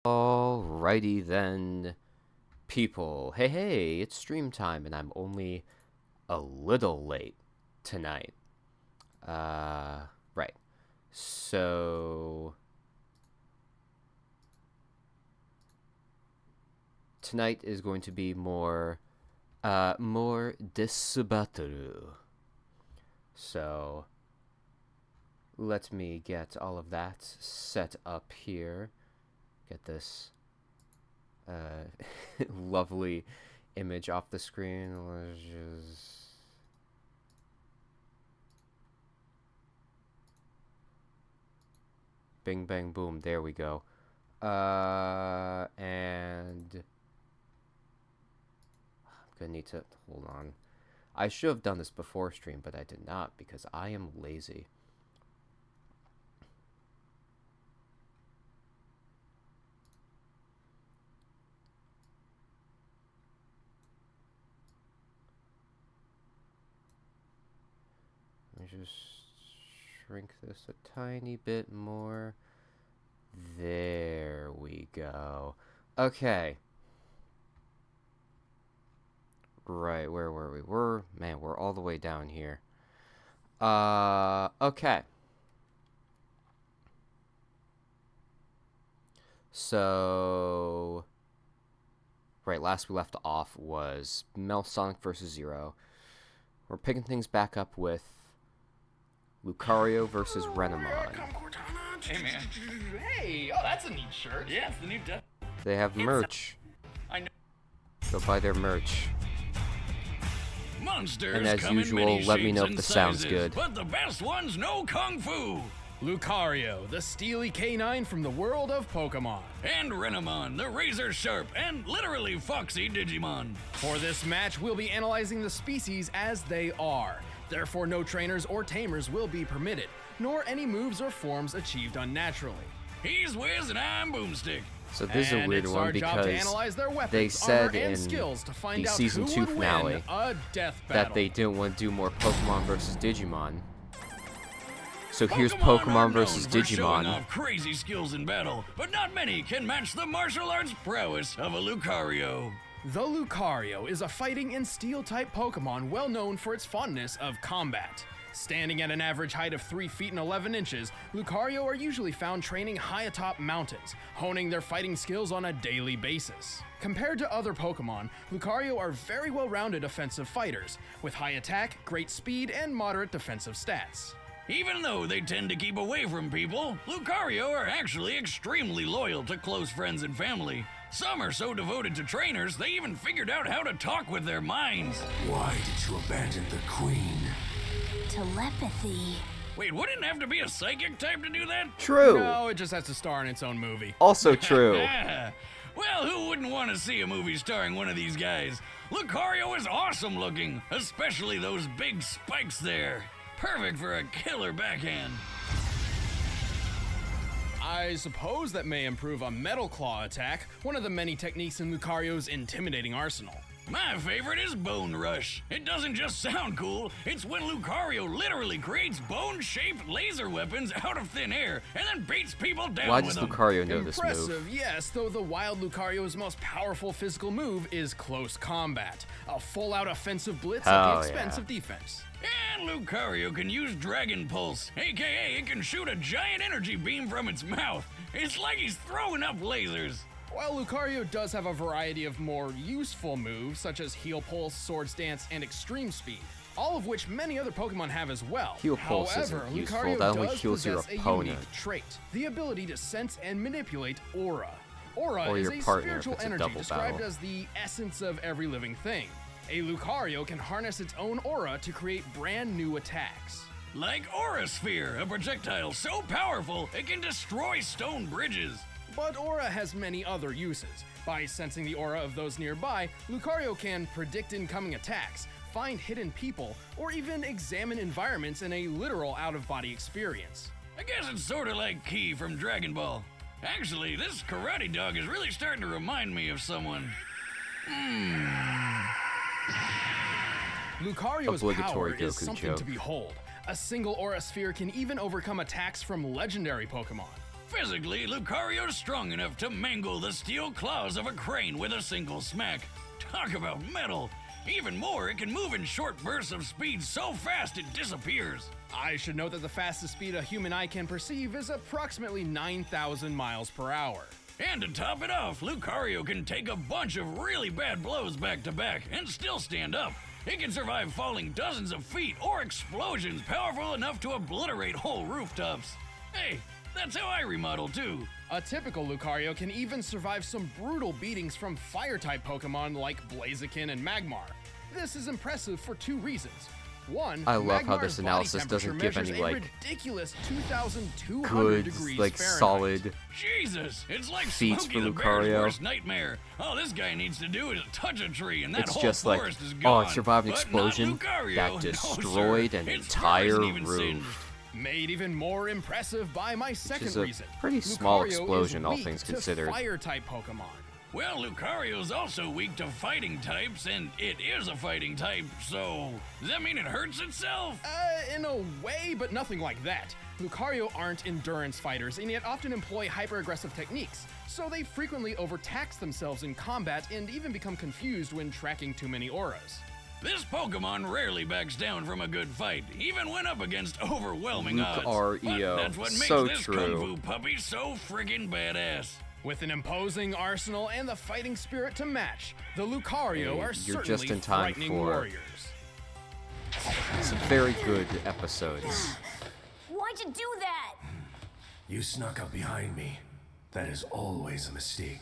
Alrighty then, people. Hey, it's stream time, and I'm only a little late tonight. Right. So tonight is going to be more Desubatoru. So let me get all of that set up here. Get this lovely image off the screen. Let's just... Bing, bang, boom. There we go. And I'm gonna need to... Hold on. I should have done this before stream, but I did not because I am lazy. Let me just shrink this a tiny bit more. There we go. Okay. Right, where were we? We're all the way down here. Okay. So, right, last we left off was Sonic versus Zero. We're picking things back up with Lucario versus Renamon. Hey, man. Hey, oh, that's a neat shirt. Yeah, it's the new Death. They have merch. I know. Go buy their merch. Monsters and as usual, let me know if the sound's good. But the best ones know Kung Fu. Lucario, the steely canine from the world of Pokemon. And Renamon, the razor-sharp and literally foxy Digimon. For this match, we'll be analyzing the species as they are. Therefore, no trainers or tamers will be permitted, nor any moves or forms achieved unnaturally. He's Wiz and I'm Boomstick. So this is a weird one because they said in the Season 2 finale that they didn't want to do more Pokemon versus Digimon. So here's Pokemon versus Digimon. Off crazy skills in battle, but not many can match the martial arts prowess of a Lucario. The Lucario is a fighting and steel-type Pokemon well known for its fondness of combat. Standing at an average height of 3 feet and 11 inches, Lucario are usually found training high atop mountains, honing their fighting skills on a daily basis. Compared to other Pokemon, Lucario are very well-rounded offensive fighters, with high attack, great speed, and moderate defensive stats. Even though they tend to keep away from people, Lucario are actually extremely loyal to close friends and family. Some are so devoted to trainers, they even figured out how to talk with their minds. Why did you abandon the Queen? Telepathy. Wait, wouldn't it have to be a psychic type to do that? True. No, it just has to star in its own movie. Also true. Well, who wouldn't want to see a movie starring one of these guys? Lucario is awesome looking, especially those big spikes there. Perfect for a killer backhand. I suppose that may improve a Metal Claw attack, one of the many techniques in Lucario's intimidating arsenal. My favorite is Bone Rush. It doesn't just sound cool, it's when Lucario literally creates bone-shaped laser weapons out of thin air and then beats people down Why with does them. Lucario know this move? Impressive, yes, though the wild Lucario's most powerful physical move is close combat, a full-out offensive blitz at the expense of defense. And Lucario can use Dragon Pulse, aka it can shoot a giant energy beam from its mouth. It's like he's throwing up lasers. While Lucario does have a variety of more useful moves, such as Heal Pulse, Swords Dance, and Extreme Speed, all of which many other Pokemon have as well. Heal Pulse However, isn't useful, Lucario that only does heals your possess opponent. a unique trait, the ability to sense and manipulate aura. Aura Or is your a partner if spiritual it's a energy double described battle. as the essence of every living thing. A Lucario can harness its own aura to create brand new attacks. Like Aura Sphere, a projectile so powerful it can destroy stone bridges. But Aura has many other uses. By sensing the aura of those nearby, Lucario can predict incoming attacks, find hidden people, or even examine environments in a literal out-of-body experience. I guess it's sorta like Ki from Dragon Ball. Actually, this karate dog is really starting to remind me of someone. Lucario's Obligatory power is Goku something joke. to behold. A single Aura Sphere can even overcome attacks from legendary Pokemon. Physically, Lucario's strong enough to mangle the steel claws of a crane with a single smack. Talk about metal! Even more, it can move in short bursts of speed so fast it disappears. I should note that the fastest speed a human eye can perceive is approximately 9,000 miles per hour. And to top it off, Lucario can take a bunch of really bad blows back to back and still stand up. It can survive falling dozens of feet or explosions powerful enough to obliterate whole rooftops. Hey, that's how I remodel too. A typical Lucario can even survive some brutal beatings from Fire-type Pokemon like Blaziken and Magmar. This is impressive for two reasons. One, I love how Magmar's this analysis body doesn't temperature give any, measures a like, ridiculous 2,200 good, degrees like, Fahrenheit. solid Jesus, it's like feats Smokey for the Bear's Lucario. worst nightmare. All this guy needs to do is touch a tree and that It's whole just like, forest is oh, gone. it survived an But explosion not Lucario. that No, destroyed sir. an Its fur entire isn't even roof. singed. Made even more impressive by my second is a reason. pretty small Lucario is explosion, all weak things to considered. Fire-type Pokemon. Well, Lucario's also weak to fighting types, and it is a fighting type, so does that mean it hurts itself? In a way, but nothing like that. Lucario aren't endurance fighters and yet often employ hyper-aggressive techniques, so they frequently overtax themselves in combat and even become confused when tracking too many auras. This Pokemon rarely backs down from a good fight, even when up against overwhelming odds. Lucario, But that's what makes so this true. Kung Fu puppy so friggin' badass. With an imposing arsenal and the fighting spirit to match, the Lucario Hey, are you're certainly just in time frightening for- warriors. Some very good episodes. Why'd you do that? You snuck up behind me. That is always a mistake.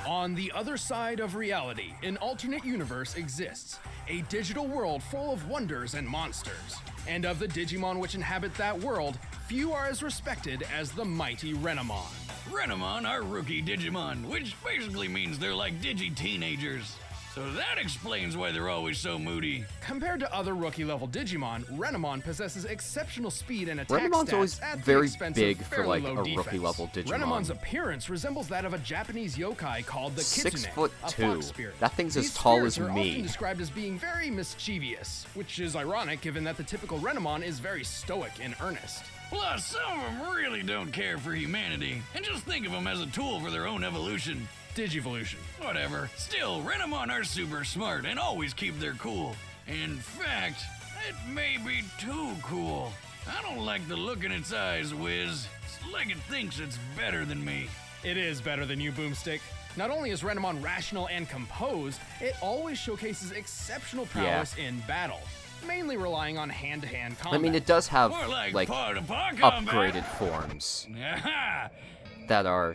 On the other side of reality, an alternate universe exists, a digital world full of wonders and monsters. And of the Digimon which inhabit that world, few are as respected as the mighty Renamon. Renamon are rookie Digimon, which basically means they're like digi-teenagers. So that explains why they're always so moody. Compared to other rookie-level Digimon, Renamon possesses exceptional speed and attack Renamon's stats always at the very expense big of for, fairly like, low a defense. rookie-level Digimon. Renamon's appearance resembles that of a Japanese yokai called the 6'2". Kitsune, a fox spirit. That thing's as These tall spirits as are me. often described as being very mischievous, which is ironic given that the typical Renamon is very stoic and earnest. Plus, some of them really don't care for humanity, and just think of them as a tool for their own evolution. Digivolution. Whatever. Still, Renamon are super smart and always keep their cool. In fact, it may be too cool. I don't like the look in its eyes, Wiz. It's like it thinks it's better than me. It is better than you, Boomstick. Not only is Renamon rational and composed, it always showcases exceptional prowess in battle, mainly relying on hand-to-hand combat. I mean, it does have, More like like, paw-to-paw combat. upgraded forms Aha! that are...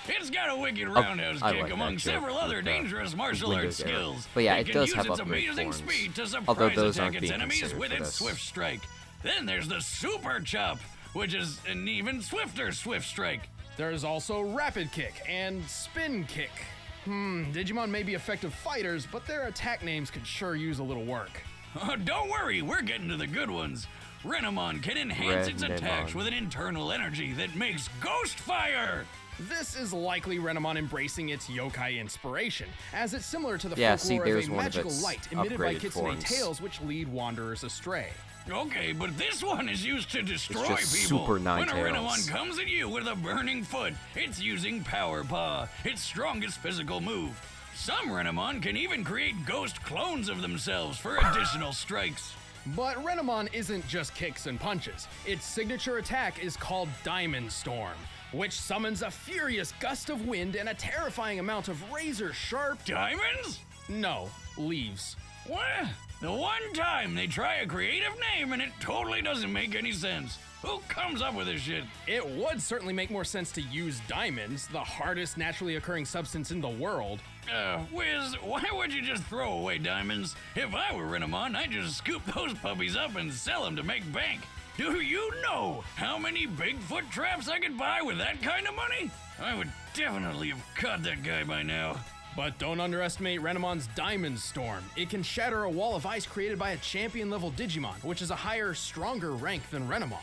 It's got a wicked roundhouse I kick like that among joke several with other the dangerous martial arts Windows era. skills. But yeah, It it can does use have its upgrade amazing forms. speed to surprise Although those attack aren't its being enemies considered with for its this. swift strike. Then there's the super chop, which is an even swifter swift strike. There's also Rapid Kick and Spin Kick. Digimon may be effective fighters, but their attack names could sure use a little work. Oh, don't worry, we're getting to the good ones. Renamon can enhance its attacks Renamon. with an internal energy that makes ghost fire. This is likely Renamon embracing its yokai inspiration, as it's similar to the Yeah, see, folklore there's of a one of magical its light emitted by upgraded Kitsune forms. tales which lead wanderers astray. Okay, but this one is used to destroy just people. Super When a Ninetales. Renamon comes at you with a burning foot, it's using Power Paw, its strongest physical move. Some Renamon can even create ghost clones of themselves for additional strikes. But Renamon isn't just kicks and punches. Its signature attack is called Diamond Storm, which summons a furious gust of wind and a terrifying amount of razor-sharp... Diamonds? No, leaves. What? The one time they try a creative name and it totally doesn't make any sense. Who comes up with this shit? It would certainly make more sense to use diamonds, the hardest naturally occurring substance in the world. Wiz, why would you just throw away diamonds? If I were Renamon, I'd just scoop those puppies up and sell them to make bank. Do you know how many Bigfoot traps I could buy with that kind of money? I would definitely have caught that guy by now. But don't underestimate Renamon's Diamond Storm. It can shatter a wall of ice created by a champion-level Digimon, which is a higher, stronger rank than Renamon.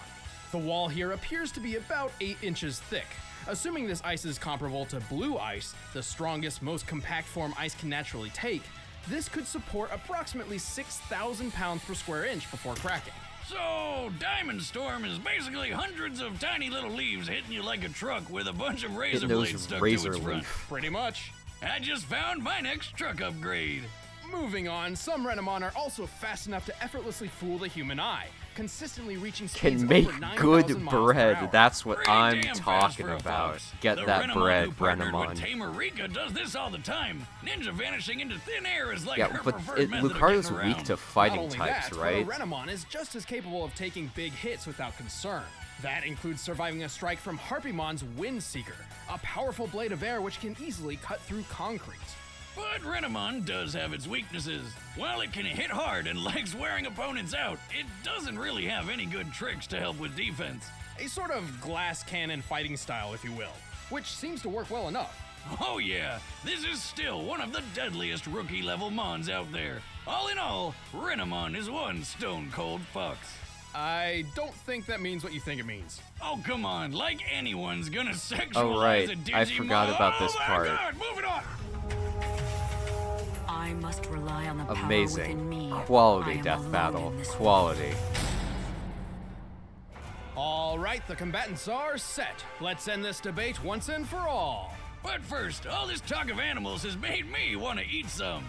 The wall here appears to be about 8 inches thick. Assuming this ice is comparable to blue ice, the strongest, most compact form ice can naturally take, this could support approximately 6,000 pounds per square inch before cracking. So, Diamond Storm is basically hundreds of tiny little leaves hitting you like a truck with a bunch of razor blades stuck to its front. Pretty much. I just found my next truck upgrade. Moving on, some Renamon are also fast enough to effortlessly fool the human eye, consistently reaching speeds Can make over 9,000 good miles per bread. hour. That's what Pretty I'm damn fast talking for a about. fox. Get The that Renamon bread, who partnered Renamon. with Tamer Rika does this all the time. Ninja vanishing into thin air is like Yeah, her but preferred method of Lucario's getting weak around. to Not fighting only types, that, right? but a Renamon is just as capable of taking big hits without concern. That includes surviving a strike from Harpymon's Windseeker, a powerful blade of air which can easily cut through concrete. But Renamon does have its weaknesses. While it can hit hard and likes wearing opponents out, it doesn't really have any good tricks to help with defense. A sort of glass cannon fighting style, if you will, which seems to work well enough. Oh yeah, this is still one of the deadliest rookie-level Mons out there. All in all, Renamon is one stone-cold fox. I don't think that means what you think it means. Oh, come on, like anyone's gonna sexualize Oh, right. a Digimon. I forgot about this part. Oh my god, move it on! I must rely on the power within Amazing. me. Quality I am death alone battle. in this Quality. All right, the combatants are set. Let's end this debate once and for all. But first, all this talk of animals has made me want to eat some.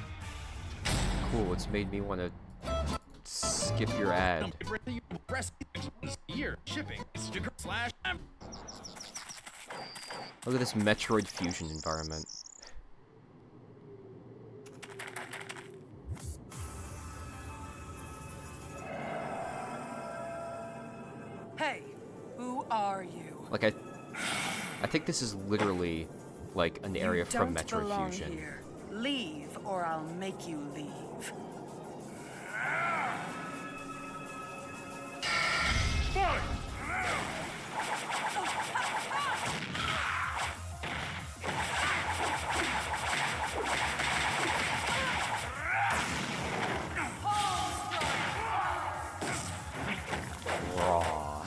Cool, it's made me want to skip your ad. Year shipping slash. Look at this Metroid Fusion environment. Hey, who are you? Like I think this is literally like an area from Don't Metroid belong Fusion. here. Leave, or I'll make you leave. Raw.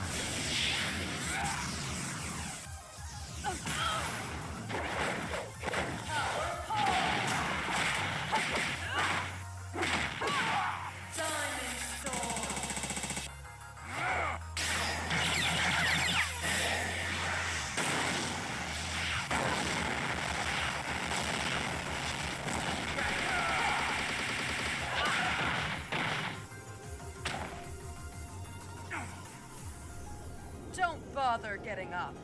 Don't bother getting up.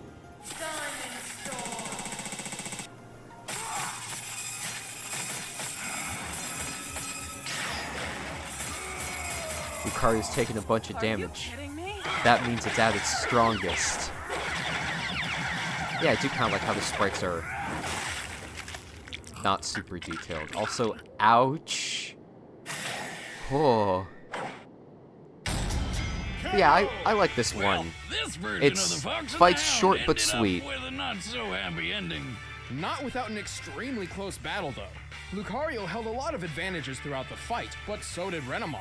Diamond Storm. Lucario's taking a bunch of Are you damage. kidding me? That means it's at its strongest. Yeah, I do kind of like how the sprites are not super detailed. Also, ouch. Oh. Yeah, I like this Well, one. this version It's of the Fox and fights Hound short but ended up sweet. with a not so happy ending. Not without an extremely close battle, though. Lucario held a lot of advantages throughout the fight, but so did Renamon.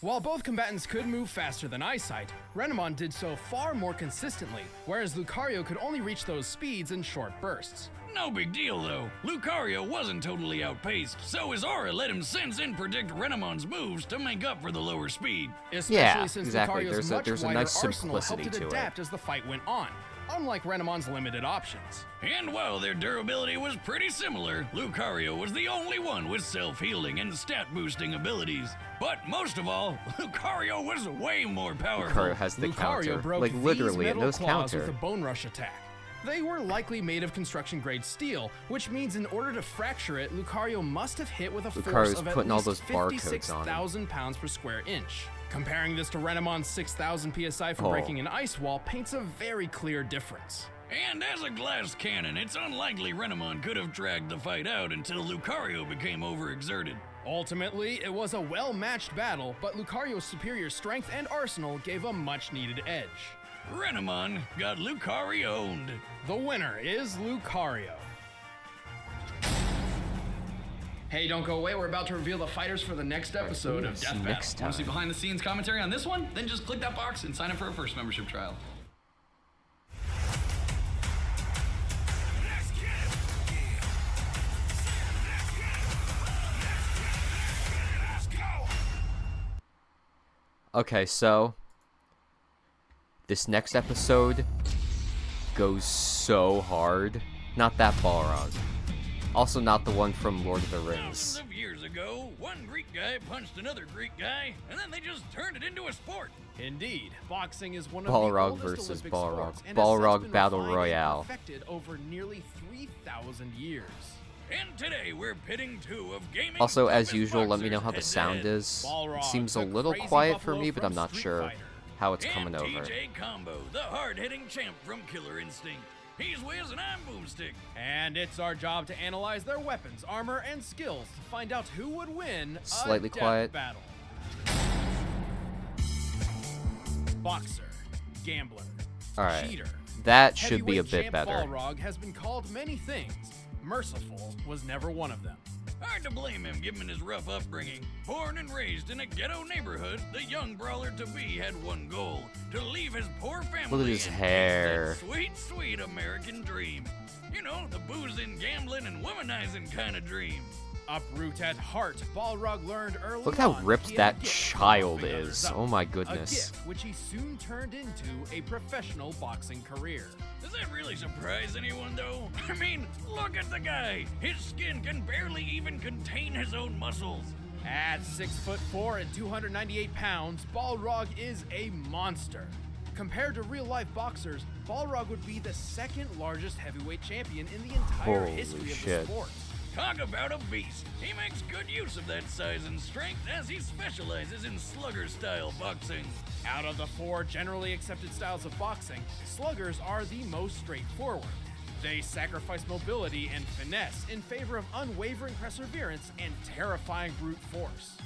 While both combatants could move faster than Eyesight, Renamon did so far more consistently, whereas Lucario could only reach those speeds in short bursts. No big deal, though. Lucario wasn't totally outpaced, so his aura let him sense and predict Renamon's moves to make up for the lower speed. Especially Yeah, since exactly. Lucario's There's a much nice wider arsenal simplicity helped it to it. adapt as the fight went on, unlike Renamon's limited options. And while their durability was pretty similar, Lucario was the only one with self-healing and stat-boosting abilities. But most of all, Lucario was way more powerful. Lucario has the Lucario counter. broke Like, literally, these it metal knows claws counter. with a bone rush attack. They were likely made of construction-grade steel, which means in order to fracture it, Lucario must have hit with a force Lucario's of at putting all least those barcodes on him. 56,000 pounds per square inch. Comparing this to Renamon's 6,000 psi for Oh. breaking an ice wall paints a very clear difference. And as a glass cannon, it's unlikely Renamon could have dragged the fight out until Lucario became overexerted. Ultimately, it was a well-matched battle, but Lucario's superior strength and arsenal gave a much-needed edge. Renamon got Lucario-owned. The winner is Lucario. Hey, don't go away. We're about to reveal the fighters for the next episode of see Death you Battle. next Want to see time. behind the scenes commentary on this one? Then just click that box and sign up for our first membership trial. Okay, so This next episode goes so hard. Not that Balrog. Also not the one from Lord of the Rings. Thousands of years ago, one Greek guy punched another Greek guy, and then they just turned it into a sport. Indeed, boxing is one of Balrog the oldest versus Olympic Balrog. sports and has Balrog since been Battle refined and Royale. perfected over nearly 3,000 years. And today we're pitting two of gaming's Also, as toughest usual, let me know boxers how the sound head-to-head. is. Balrog, It seems a the little crazy quiet for buffalo me, but from I'm not Street sure Fighter. how it's coming and over. TJ Combo, the hard-hitting champ from Killer Instinct. He's Wiz and I'm Boomstick. And it's our job to analyze their weapons, armor, and skills to find out who would win a Slightly death quiet. battle. Boxer, gambler, Alright. cheater. That should be a Heavyweight bit champ better. Balrog has been called many things. Merciful was never one of them. Hard to blame him given his rough upbringing. Born and raised in a ghetto neighborhood, the young brawler-to-be had one goal: to leave his poor family Look at his and hair. chase that sweet, sweet American dream. You know, the boozing, gambling, and womanizing kind of dream. Uproot at heart, Balrog learned early Look how on ripped he had that a gift for child buffing others is. up. Oh my A goodness. gift which he soon turned into a professional boxing career. Does that really surprise anyone, though? I mean, look at the guy. His skin can barely even contain his own muscles. At 6'4" and 298 pounds, Balrog is a monster. Compared to real-life boxers, Balrog would be the second largest heavyweight champion in the entire Holy history of shit. the sport. Talk about a beast. He makes good use of that size and strength as he specializes in slugger-style boxing. Out of the four generally accepted styles of boxing, sluggers are the most straightforward. They sacrifice mobility and finesse in favor of unwavering perseverance and terrifying brute force.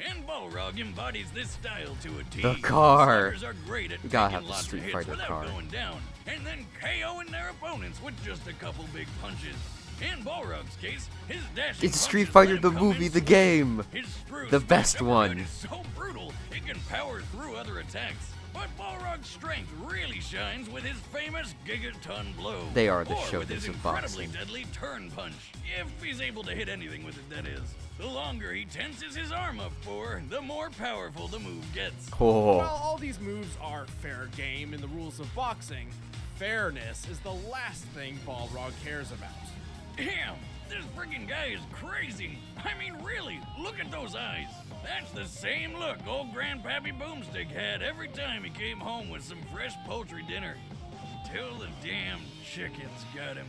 And Balrog embodies this style to a T. The car. Sluggers are great at We gotta taking have the lots Street of hits Fighter without car. going down, and then KOing their opponents with just a couple big punches. In Balrog's case, his dashing It's Street punches Fighter let the him come movie, in the swinging. game. His spruce The best uppercut one. is so brutal, it can power through other attacks. But Balrog's strength really shines with his famous gigaton blow. They are the or with his showbiz of incredibly boxing. deadly turn punch. If he's able to hit anything with it, that is. The longer he tenses his arm up for, the more powerful the move gets. Oh. While all these moves are fair game in the rules of boxing, fairness is the last thing Balrog cares about. Damn, this freaking guy is crazy. I mean, really, look at those eyes. That's the same look old Grandpappy Boomstick had every time he came home with some fresh poultry dinner. Till the damn chickens got him.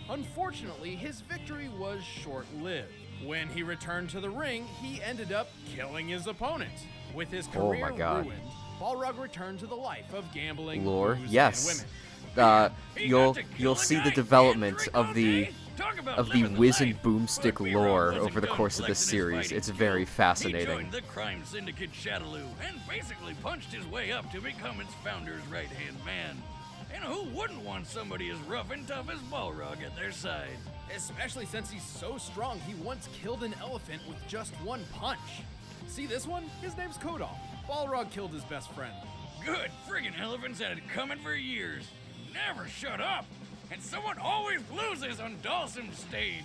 Unfortunately, his victory was short-lived. When he returned to the ring, he ended up killing his opponent. With his Oh career my God. ruined, Balrog returned to the life of gambling, Lore, booze, yes. and women. He You'll got to kill you'll a see guy the and development drink of all the day? Talk about of the living Wiz and life. Boomstick But Weird lore wasn't over the done course of this flexing his series. fighting It's very skills. He fascinating. joined the crime syndicate Shadaloo and basically punched his way up to become its founder's right-hand man. And who wouldn't want somebody as rough and tough as Balrog at their side? Especially since he's so strong, he once killed an elephant with just one punch. See this one? His name's Kodal. Balrog killed his best friend. Good friggin' elephants had it coming for years. Never shut up. And someone always loses on Dawson's stage.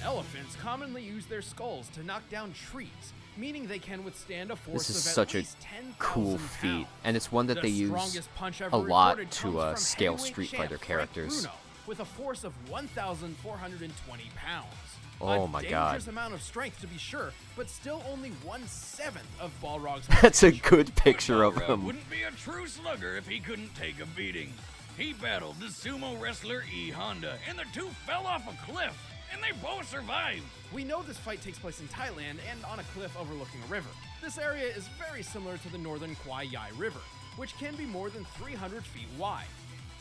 Elephants commonly use their skulls to knock down trees, meaning they can withstand a force This is of at such a least 10,000 cool feat, pounds. and it's one that The they use strongest punch ever a lot recorded to comes from scale heavyweight Street champ Fighter Frank characters. Bruno, with a force of 1,420 pounds. Oh a my dangerous God. amount of strength to be sure, but still only 1/7 of Balrog's That's a potential. good picture of Balrog him. wouldn't be a true slugger if he couldn't take a beating. He battled the sumo wrestler E. Honda, and the two fell off a cliff, and they both survived. We know this fight takes place in Thailand and on a cliff overlooking a river. This area is very similar to the northern Kwai Yai River, which can be more than 300 feet wide.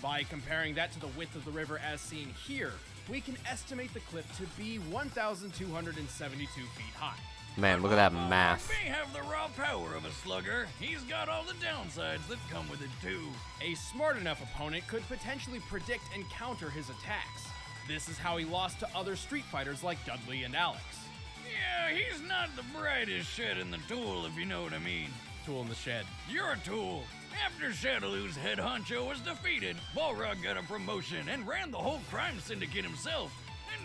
By comparing that to the width of the river as seen here, we can estimate the cliff to be 1,272 feet high. Man, look at that Balrog math. may have the raw power of a slugger. He's got all the downsides that come with it too. A smart enough opponent could potentially predict and counter his attacks. This is how he lost to other Street Fighters like Dudley and Alex. Yeah, he's not the brightest shed in the tool, if you know what I mean. Tool in the shed. You're a tool. After Shadaloo's head honcho was defeated, Balrog got a promotion and ran the whole crime syndicate himself,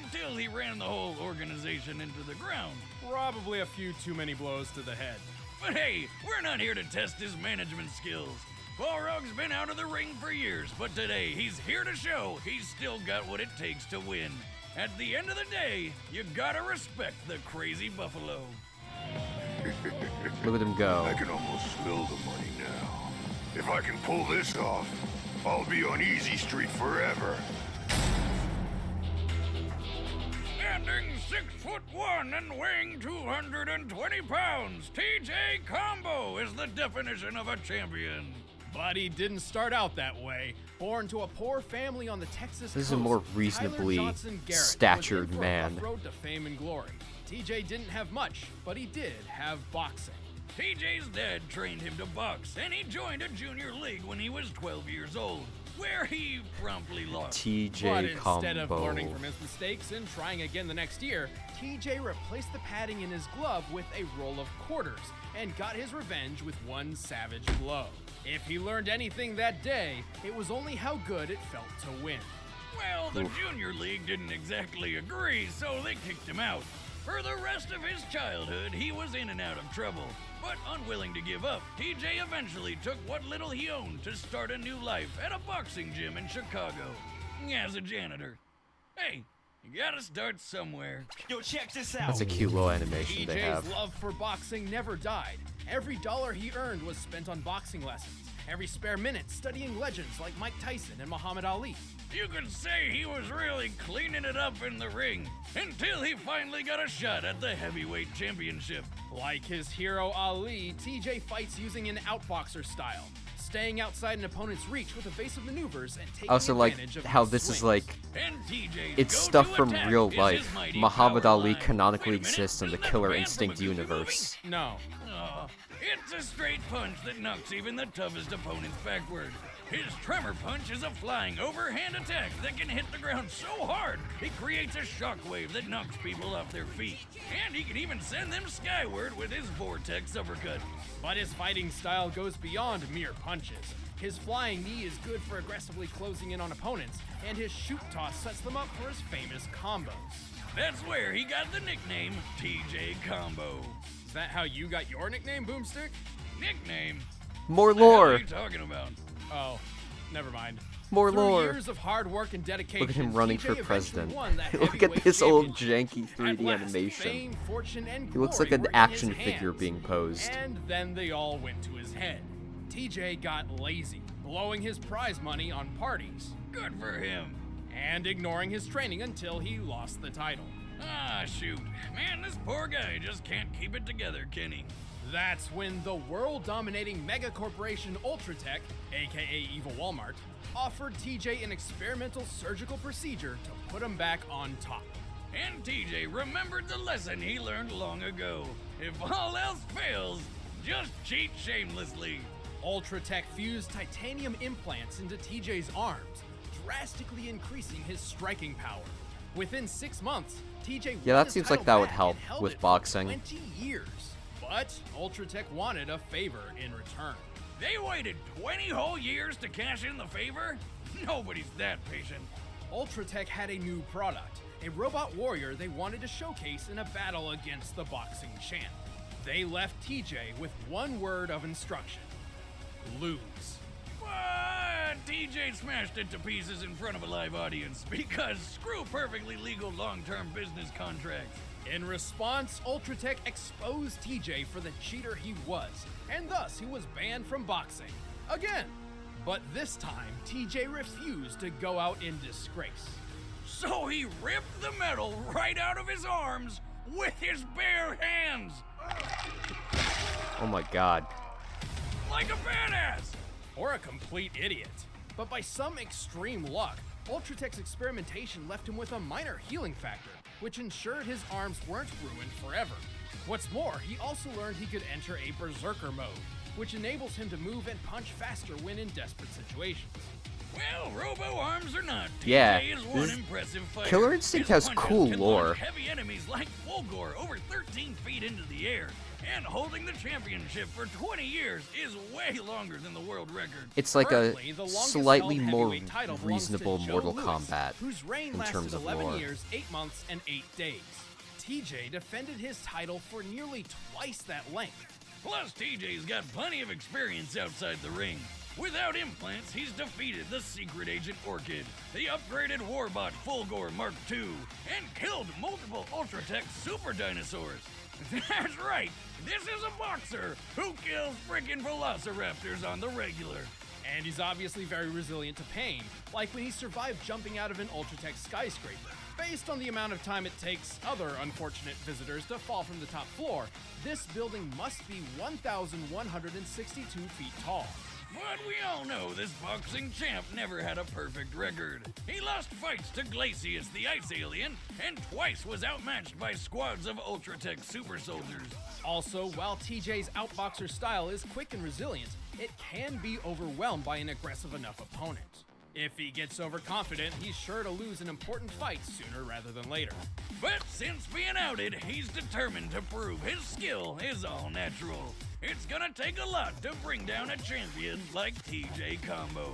until he ran the whole organization into the ground. Probably a few too many blows to the head. But hey, we're not here to test his management skills. Balrog's been out of the ring for years, but today he's here to show he's still got what it takes to win. At the end of the day, you gotta respect the crazy buffalo. Look at him go. I can almost smell the money now. If I can pull this off, I'll be on Easy Street forever. Standing 6'1" and weighing 220 pounds, TJ Combo is the definition of a champion. But he didn't start out that way. Born to a poor family on the Texas This is coast, a more Tyler reasonably Johnson Garrett statured was in for a man. rough road to fame and glory. TJ didn't have much, but he did have boxing. TJ's dad trained him to box, and he joined a junior league when he was 12 years old, where he promptly lost. But TJ instead of learning Combo. from his mistakes and trying again the next year, TJ replaced the padding in his glove with a roll of quarters and got his revenge with one savage blow. If he learned anything that day, it was only how good it felt to win. Well, the junior league didn't exactly agree, so they kicked him out. For the rest of his childhood, he was in and out of trouble. But unwilling to give up, TJ eventually took what little he owned to start a new life at a boxing gym in Chicago. As a janitor. Hey, you gotta start somewhere. Yo, check this out. That's a cute little animation they have. TJ's love for boxing never died. Every dollar he earned was spent on boxing lessons. Every spare minute studying legends like Mike Tyson and Muhammad Ali. You could say he was really cleaning it up in the ring until he finally got a shot at the heavyweight championship. Like his hero Ali, TJ fights using an outboxer style, staying outside an opponent's reach with evasive maneuvers and taking I also like advantage of how his this swings. is like, And TJ's it's go-to stuff from attack real is his life. mighty Muhammad power Ali line. canonically Wait a minute, exists in the isn't that Killer banned Instinct from a Goofy universe. No. It's a straight punch that knocks even the toughest opponents backward. His tremor punch is a flying overhand attack that can hit the ground so hard it creates a shockwave that knocks people off their feet. And he can even send them skyward with his vortex uppercut. But his fighting style goes beyond mere punches. His flying knee is good for aggressively closing in on opponents, and his shoot toss sets them up for his famous combos. That's where he got the nickname TJ Combo. Is that how you got your nickname, Boomstick? Nickname? More What the hell lore. are you talking about? Oh, never mind. More Through lore. years of hard work and dedication, Look at him running TJ for eventually president. won that Look at heavyweight this old championship. janky At 3D last, animation. fame, fortune, and He looks like glory an were in action his figure hands. being posed. And then they all went to his head. TJ got lazy, blowing his prize money on parties, Good for him. and ignoring his training until he lost the title. Ah, shoot. Man, this poor guy just can't keep it together, can he? That's when the world-dominating mega corporation Ultratech, aka Evil Walmart, offered TJ an experimental surgical procedure to put him back on top. And TJ remembered the lesson he learned long ago. If all else fails, just cheat shamelessly. Ultratech fused titanium implants into TJ's arms, drastically increasing his striking power. Within 6 months, TJ won Yeah, that his seems title like that would back help and held with it for boxing. 20 years. But Ultratech wanted a favor in return. They waited 20 whole years to cash in the favor? Nobody's that patient. Ultratech had a new product, a robot warrior they wanted to showcase in a battle against the boxing champ. They left TJ with one word of instruction: lose. But TJ smashed it to pieces in front of a live audience because screw perfectly legal long-term business contracts. In response, Ultratech exposed TJ for the cheater he was, and thus he was banned from boxing. Again. But this time, TJ refused to go out in disgrace. So he ripped the metal right out of his arms with his bare hands. Oh my god. Like a badass. Or a complete idiot. But by some extreme luck, Ultratech's experimentation left him with a minor healing factor, which ensured his arms weren't ruined forever. What's more, he also learned he could enter a berserker mode, which enables him to move and punch faster when in desperate situations. Well, robo-arms or not, Yeah, TJ is one this- impressive fighter. Killer Instinct His has punches cool can lore. launch heavy enemies like Fulgore over 13 feet into the air, and holding the championship for 20 years is way longer than the world record. It's like a Currently, the longest slightly held more heavyweight title belongs to reasonable Joe Mortal Louis, Kombat whose reign in lasted terms of 11 lore. years, 8 months, and 8 days. TJ defended his title for nearly twice that length, Plus, TJ's got plenty of experience outside the ring. Without implants, he's defeated the Secret Agent Orchid, the upgraded Warbot Fulgore Mark II, and killed multiple Ultratech super dinosaurs. That's right, this is a boxer who kills frickin' velociraptors on the regular. And he's obviously very resilient to pain, like when he survived jumping out of an Ultratech skyscraper. Based on the amount of time it takes other unfortunate visitors to fall from the top floor, this building must be 1,162 feet tall. But we all know this boxing champ never had a perfect record. He lost fights to Glacius the Ice Alien, and twice was outmatched by squads of Ultratech super soldiers. Also, while TJ's outboxer style is quick and resilient, it can be overwhelmed by an aggressive enough opponent. If he gets overconfident, he's sure to lose an important fight sooner rather than later. But since being outed, he's determined to prove his skill is all natural. It's gonna take a lot to bring down a champion like TJ Combo.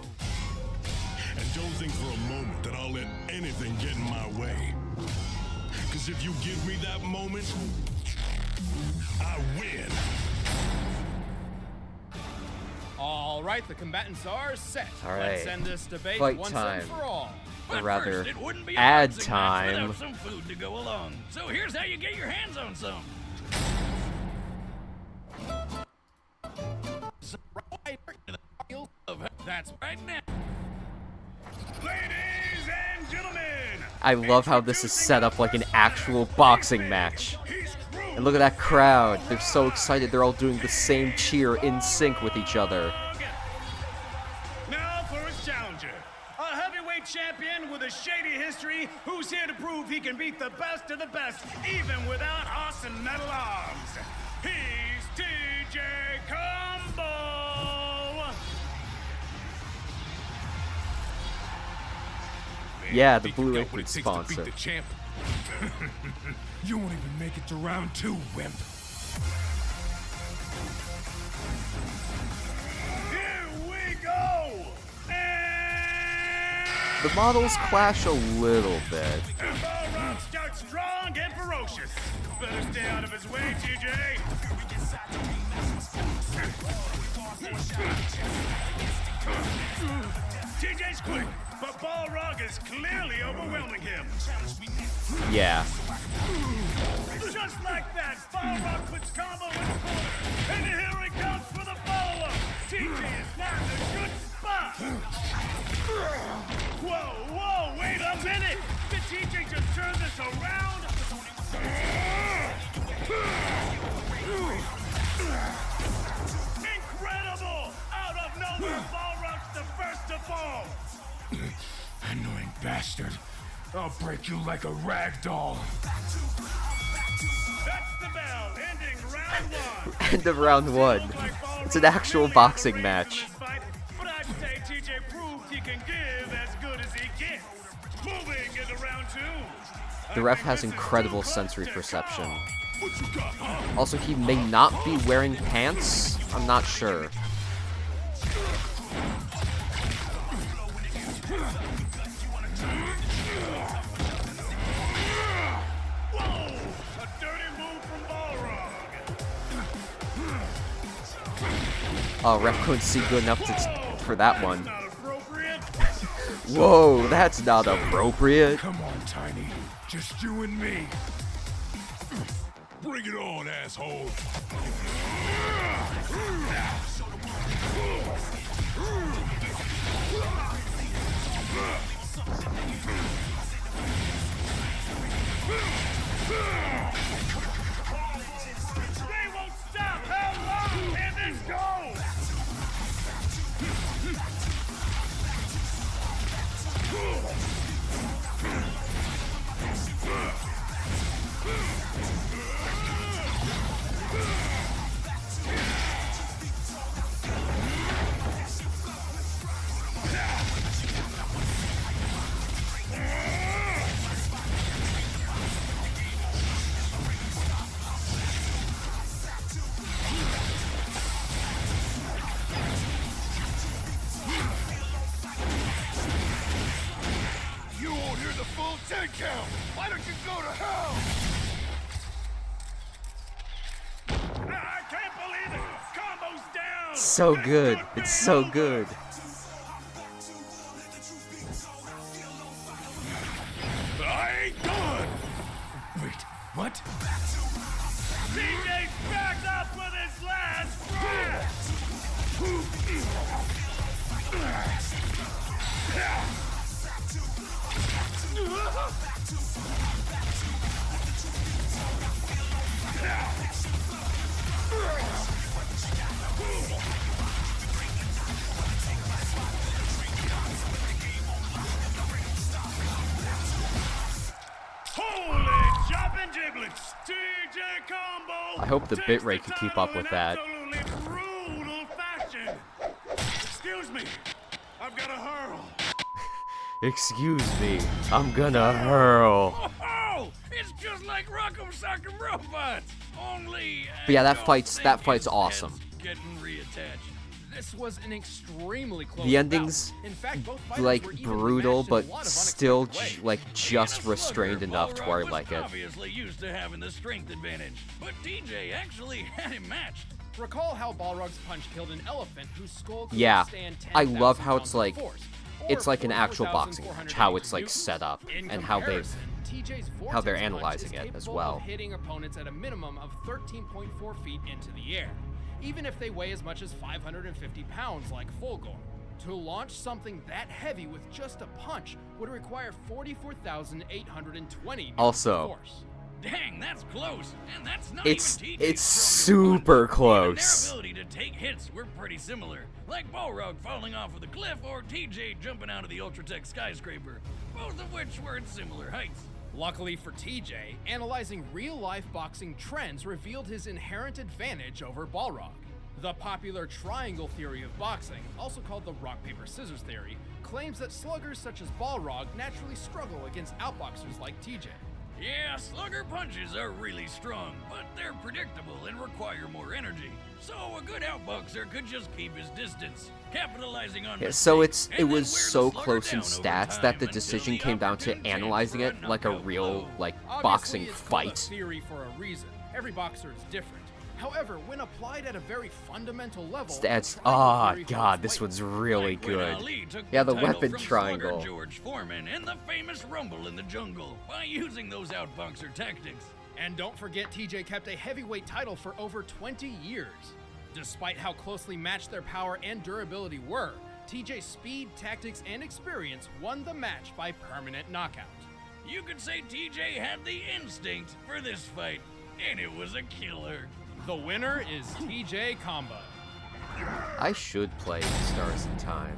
And don't think for a moment that I'll let anything get in my way. Because if you give me that moment, I win. All right, the combatants are set. All right. Let's end this debate Fight once time. and for all. Or But rather, first, it wouldn't be a ad boxing match time. without some food to go along. So here's how you get your hands on some. That's right now. Ladies and gentlemen, I love how this is set up like an actual boxing match. And look at that crowd. They're so excited. They're all doing the same cheer in sync with each other. Now for his challenger, a heavyweight champion with a shady history who's here to prove he can beat the best of the best, even without awesome metal arms. He's TJ Combo! Yeah, the Blue Apron sponsor. You won't even make it to round 2, wimp. Here we go! And The models clash a little bit. Ballrock starts strong and ferocious. Better stay out of his way, TJ. TJ's quick, but Balrog is clearly overwhelming him. Yeah. Just like that, Balrog puts Combo in the corner, and here he comes for the follow-up. TJ is now in a good spot. Whoa, wait a minute. Did TJ just turn this around? Incredible! Out of nowhere, Balrog's the first to fall. Annoying bastard. I'll break you like a rag doll. That's the bell, ending round 1. End of round 1. It's an actual boxing match. But I'd say TJ proved he can give as good as he gets. Moving into round 2. The ref has incredible sensory perception. Also, he may not be wearing pants. I'm not sure. Whoa! A dirty move from Balrog. Oh, ref couldn't see good enough for that one. Not appropriate. Whoa, that's not appropriate. Come on, Tiny. Just you and me. Bring it on, asshole. They won't stop. How long can this go? You won't hear the full 10 count. Why don't you go to hell? I can't believe it. so good. It's so good. I ain't done. Wait, what? TJ's back up with his last breath! Holy chopping giblets! TJ combo! I hope the bitrate can keep up with that. Absolutely brutal fashion. Excuse me, I've got to hurl. Excuse me, I'm gonna hurl. Oh, it's just like Rock'em Sock'em Robots. Only. But yeah, that fight's awesome. Getting reattached. This was an extremely close The ending's bout. In fact, both fighters like were evenly brutal, matched in but a lot of still unexpected ways. like just restrained Slugger, enough to where I Balrog like was it. obviously used to having the strength advantage, but DJ actually had him matched. Recall how Balrog's punch killed an elephant whose skull could Yeah, withstand I 10,000 love how pounds it's of like force, it's or like an actual boxing match, how it's like 4,400 set up In and how comparison, TJ's how they're vortex punch analyzing is it as capable well. of hitting opponents at a minimum of 13.4 feet into the air, even if they weigh as much as 550 pounds like Fulgor. To launch something that heavy with just a punch would require 44,820 Also, force. Dang, that's close, and that's not It's even TJ's super strongest punch. close. Even their ability to take hits were pretty similar, like Balrog falling off of the cliff or TJ jumping out of the Ultratech skyscraper, both of which were at similar heights. Luckily for TJ, analyzing real-life boxing trends revealed his inherent advantage over Balrog. The popular triangle theory of boxing, also called the rock-paper-scissors theory, claims that sluggers such as Balrog naturally struggle against outboxers like TJ. Yeah, slugger punches are really strong, but they're predictable and require more energy. So a good outboxer could just keep his distance, capitalizing on Yeah, so mistakes, it and then was wear the so slugger close in down over stats time that the until decision the came down to opportune chance analyzing for it like a knockout real blow. like Obviously, boxing it's called a fight. theory for a reason. Every boxer is different. However, when applied at a very fundamental level, Stats. the Oh triangle theory god, holds this weight. one's really Like when good. Ali took Yeah, the title weapon from triangle. Slugger George Foreman in the famous Rumble in the Jungle by using those outboxer tactics. And don't forget, TJ kept a heavyweight title for over 20 years. Despite how closely matched their power and durability were, TJ's speed, tactics, and experience won the match by permanent knockout. You could say TJ had the instinct for this fight, and it was a killer. The winner is TJ Combo. I should play Stars in Time.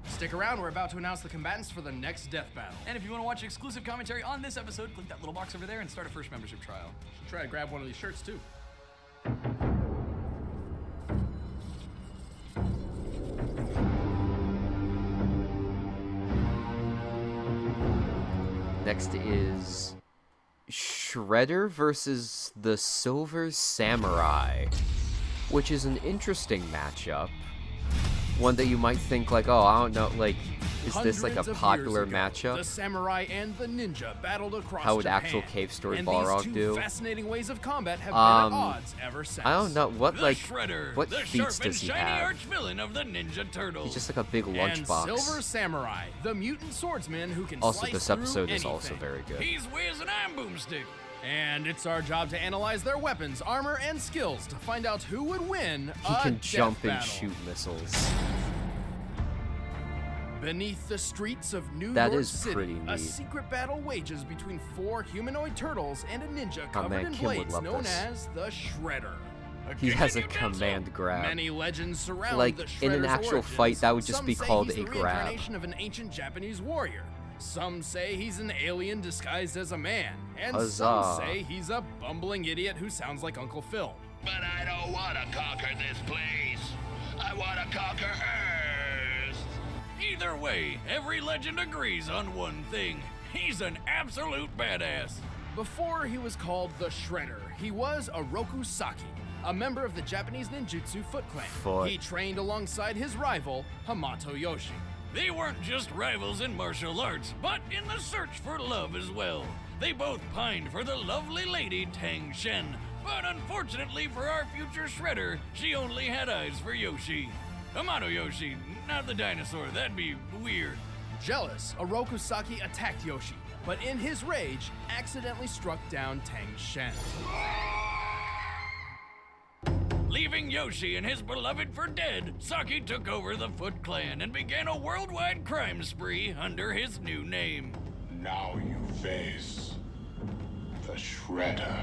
Stick around, we're about to announce the combatants for the next death battle. And if you want to watch exclusive commentary on this episode, click that little box over there and start a first membership trial. Try to grab one of these shirts too. Next is Shredder versus the Silver Samurai, which is an interesting matchup. One that you might think like, oh, I don't know, like, is this like a Hundreds of popular years ago, matchup? The samurai and the ninja battled across How would Japan, actual cave story and Balrog these two do? fascinating ways of combat have been at odds ever since. I don't know what The like Shredder, what the feats sharp and does he shiny have? arch-villain of the Ninja Turtles. He's just like a big And lunchbox. Silver Samurai, the mutant swordsman who can Also, slice this through episode is also anything. very good. He's with an iron boomstick. And it's our job to analyze their weapons, armor, and skills to find out who would win He a can death jump and battle. shoot missiles. Beneath the streets of New That York is City, pretty a neat. secret battle wages between 4 humanoid turtles and a ninja covered man, in Kim would blades love known this. as the Shredder. He has a Continue, Denzel. command grab. Many legends surround Like, the in an Shredder's actual origins. fight, that would just Some be say called he's a the grab. reincarnation of an ancient Japanese warrior. Some say he's an alien disguised as a man, and some Huzzah. say he's a bumbling idiot who sounds like Uncle Phil. But I don't want to conquer this place. I want to conquer Earth. Either way, every legend agrees on one thing. He's an absolute badass. Before he was called the Shredder, he was Oroku Saki, a member of the Japanese ninjutsu Foot Clan. Foot. He trained alongside his rival, Hamato Yoshi. They weren't just rivals in martial arts, but in the search for love as well. They both pined for the lovely lady Tang Shen, But unfortunately for our future Shredder, she only had eyes for Yoshi. Amano Yoshi, not the dinosaur, that'd be weird. Jealous, Orokusaki attacked Yoshi, but in his rage, accidentally struck down Tang Shen. Leaving Yoshi and his beloved for dead, Saki took over the Foot Clan and began a worldwide crime spree under his new name. Now you face the Shredder.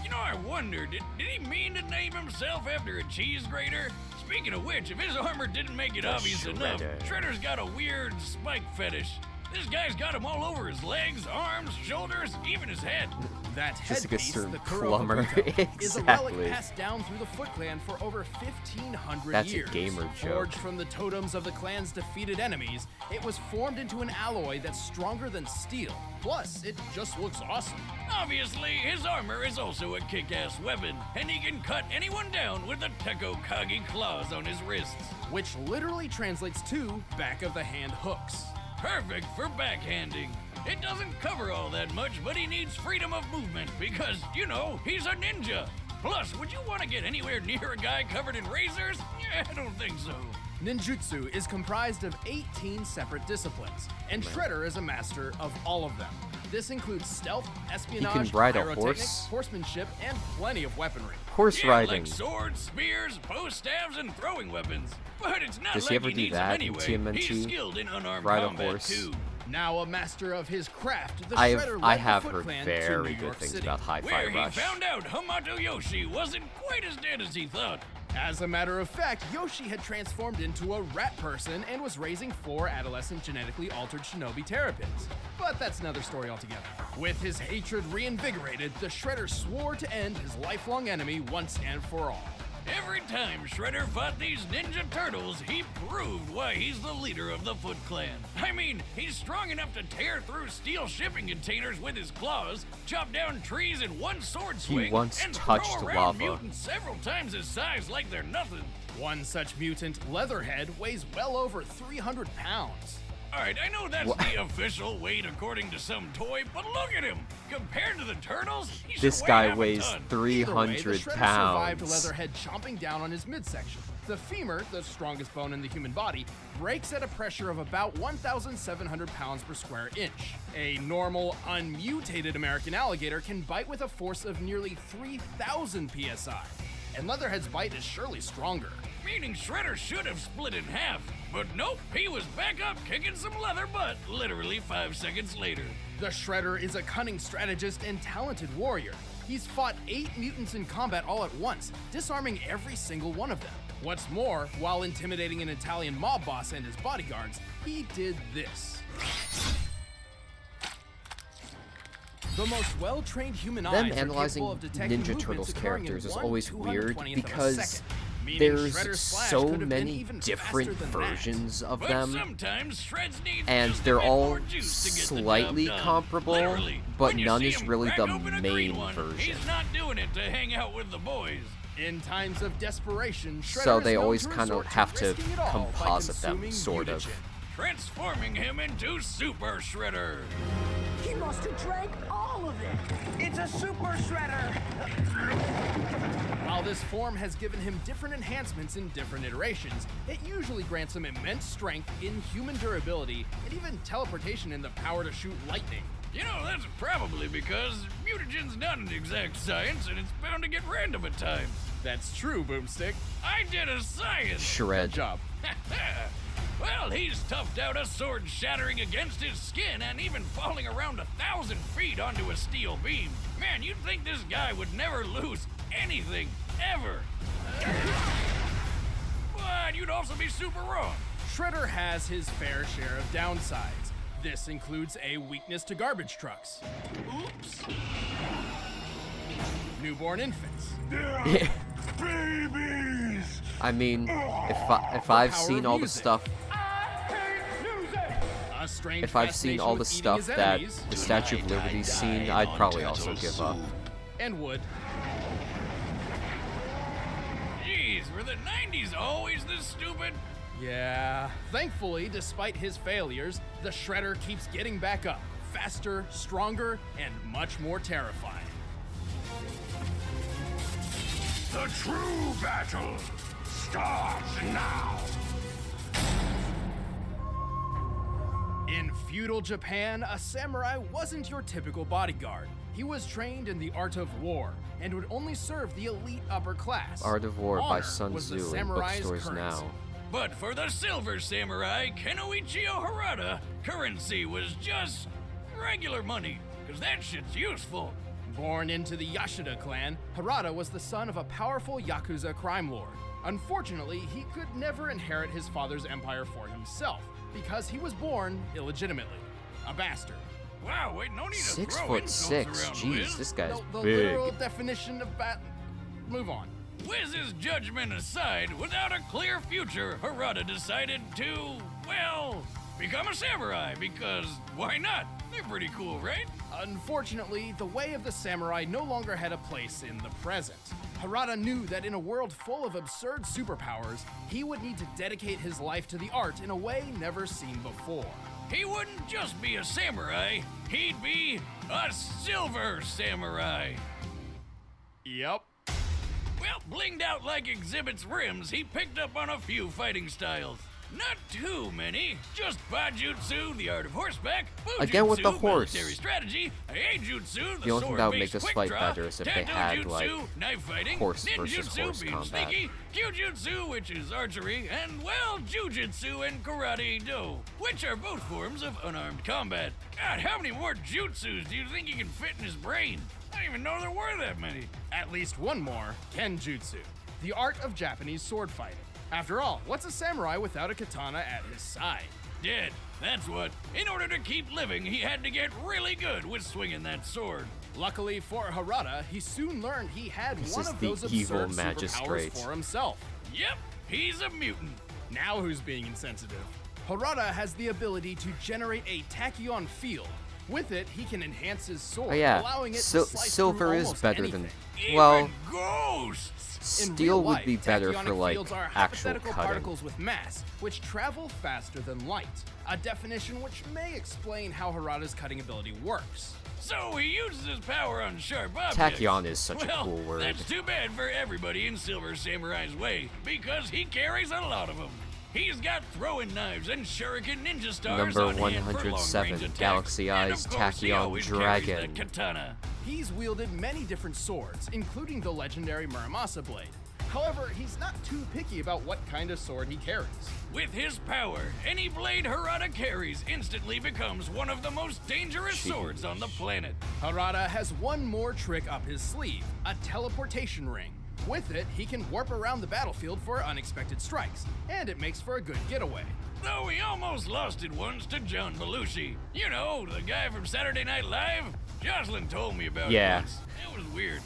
You know, I wondered, did he mean to name himself after a cheese grater? Speaking of which, if his armor didn't make it obvious enough, Shredder's got a weird spike fetish. This guy's got him all over his legs, arms, shoulders, even his head. That Just like a headpiece, certain the plumber. Kurobuto, is a relic Exactly. passed down through the Foot Clan for over 1,500 That's a years. gamer joke. Forged from the totems of the clan's defeated enemies, it was formed into an alloy that's stronger than steel. Plus, it just looks awesome. Obviously, his armor is also a kick-ass weapon, and he can cut anyone down with the Tekko Kage claws on his wrists. Which literally translates to back of the hand hooks. Perfect for backhanding. It doesn't cover all that much, but he needs freedom of movement because, you know, he's a ninja. Plus, would you want to get anywhere near a guy covered in razors? Yeah, I don't think so. Ninjutsu is comprised of 18 separate disciplines, and Shredder is a master of all of them. This includes stealth, espionage, ride a pyrotechnics, horse? horsemanship, and plenty of weaponry. Horse Yeah, riding. like swords, spears, bow staves, and throwing weapons. But it's not Does like he ever he do needs that them in anyway. TMNT? He's skilled in unarmed Ride a combat horse? too. Now a master of his craft, the I Shredder I led have the Foot heard Clan to very New good York things City. about Hi-Fi Where he Rush. found out Hamato Yoshi wasn't quite as dead as he thought. As a matter of fact, Yoshi had transformed into a rat person and was raising 4 adolescent genetically altered shinobi terrapins. But that's another story altogether. With his hatred reinvigorated, the Shredder swore to end his lifelong enemy once and for all. Every time Shredder fought these Ninja Turtles, he proved why he's the leader of the Foot Clan. I mean, he's strong enough to tear through steel shipping containers with his claws, chop down trees in one sword swing, once and touched throw around lava. mutants several times his size like they're nothing. One such mutant, Leatherhead, weighs well over 300 pounds. Alright, I know that's the official weight according to some toy, but look at him! Compared to the Turtles, he This should weigh guy half a weighs ton. Either way, the 300 Shredder survived pounds. Leatherhead chomping down on his midsection. The femur, the strongest bone in the human body, breaks at a pressure of about 1,700 pounds per square inch. A normal, unmutated American alligator can bite with a force of nearly 3,000 psi. And Leatherhead's bite is surely stronger. Meaning Shredder should have split in half. But nope, he was back up kicking some leather butt literally 5 seconds later. The Shredder is a cunning strategist and talented warrior. He's fought 8 mutants in combat all at once, disarming every single one of them. What's more, while intimidating an Italian mob boss and his bodyguards, he did this. The most well-trained human Them eyes are analyzing capable of detecting Ninja movements Turtles occurring in characters is 1 always weird 220th of a because second, meaning there's Shredder's slash so could have been many even different faster than that. versions of But them, sometimes Shreds needs and just a they're bit all more juice to get the job slightly done. comparable, Literally, but when you none see is him really crack the open a green main one, version. He's not doing it to hang out with the boys. In times of desperation, Shredder So is they known always to kind of resort have to risking it all by composite them, consuming sort of. mutagen. Transforming him into Super Shredder. He must have drank all of it. It's a super shredder! While this form has given him different enhancements in different iterations, it usually grants him immense strength, inhuman durability, and even teleportation and the power to shoot lightning. You know, that's probably because mutagen's not an exact science and it's bound to get random at times. That's true, Boomstick. I did a science! Shred. Good job. Well, he's toughed out a sword shattering against his skin and even falling around 1,000 feet onto a steel beam. Man, you'd think this guy would never lose anything, ever. But you'd also be super wrong. Shredder has his fair share of downsides. This includes a weakness to garbage trucks, Oops. newborn infants, Babies! I mean, if I've power seen of all the music. stuff, a strange if I've seen fascination all the with eating stuff his that enemies, the Statue of Liberty's seen, I'd probably also give up. and would. Jeez, were the 90s always this stupid? Yeah. Thankfully, despite his failures, the Shredder keeps getting back up, faster, stronger, and much more terrifying. The true battle starts now. In feudal Japan, a samurai wasn't your typical bodyguard. He was trained in the art of war and would only serve the elite upper class. Art of War by Honor Sun was the Tzu in samurai's bookstores currency. now. But for the Silver Samurai, Kenoichiro Harada, currency was just regular money, because that shit's useful. Born into the Yashida clan, Harada was the son of a powerful Yakuza crime lord. Unfortunately, he could never inherit his father's empire for himself, because he was born illegitimately. A bastard. Wow, wait, no need to 6'6". throw insults around, Jeez, Wiz. this guy's The big. literal definition of Move on. Wiz's judgment aside, without a clear future, Harada decided to, well, become a samurai, because why not? They're pretty cool, right? Unfortunately, the way of the samurai no longer had a place in the present. Harada knew that in a world full of absurd superpowers, he would need to dedicate his life to the art in a way never seen before. He wouldn't just be a samurai, he'd be a silver samurai. Yep. Well, blinged out like Exhibit's rims, he picked up on a few fighting styles. Not too many, just Bajutsu, the art of horseback, Bujutsu, Again with the horse. military strategy, Eijutsu, The only thing that would make sword-based this quick fight draw, better is if they had, Taijutsu, like, knife fighting, horse versus Ninjutsu horse being combat. sneaky, Kyujutsu, which is archery, and, well, Jujutsu and Karate-Do, which are both forms of unarmed combat. God, how many more jutsus do you think he can fit in his brain? I didn't even know there were that many. At least one more, Kenjutsu, the art of Japanese sword fighting. After all, what's a samurai without a katana at his side? Dead, that's what. In order to keep living, he had to get really good with swinging that sword. Luckily for Harada, he soon learned he had This one is of the those evil absurd magistrate. superpowers for himself. Yep, he's a mutant. Now who's being insensitive? Harada has the ability to generate a tachyon field. With it, he can enhance his sword, Oh yeah, allowing it to slice silver through is almost better anything. than... Well, Even ghosts. In steel real would life, be better tachyonic for, like, fields are actual hypothetical cutting. particles with mass, which travel faster than light. A definition which may explain how Harada's cutting ability works. So he uses his power on sharp objects. Tachyon is such a Well, cool word. That's too bad for everybody in Silver Samurai's way, because he carries a lot of them. He's got throwing knives and shuriken ninja stars Number on hand for 107, long-range attacks. Galaxy And Eyes of course, he Tachyon always carries Dragon. that katana. He's wielded many different swords, including the legendary Muramasa blade. However, he's not too picky about what kind of sword he carries. With his power, any blade Harada carries instantly becomes one of the most dangerous swords on the planet. Harada has one more trick up his sleeve, a teleportation ring. With it, he can warp around the battlefield for unexpected strikes, and it makes for a good getaway. Though he almost lost it once to John Belushi. You know, the guy from Saturday Night Live? Jocelyn told me about it once. It was weird.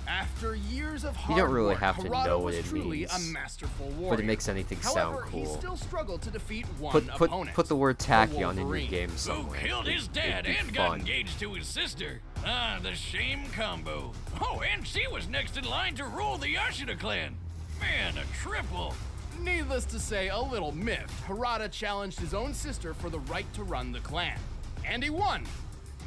After years of You hard don't really work, have to Harada know was what it truly means, a masterful warrior. but it makes anything sound However, he cool. still struggled to defeat one Put opponent. the word tachyon in your Wolverine. game Who somewhere. killed his dad It'd be and got fun. engaged to his sister. Ah, the shame combo. Oh, and she was next in line to rule the Yashida clan. Man, a triple. Needless to say, a little miffed, Harada challenged his own sister for the right to run the clan. And he won!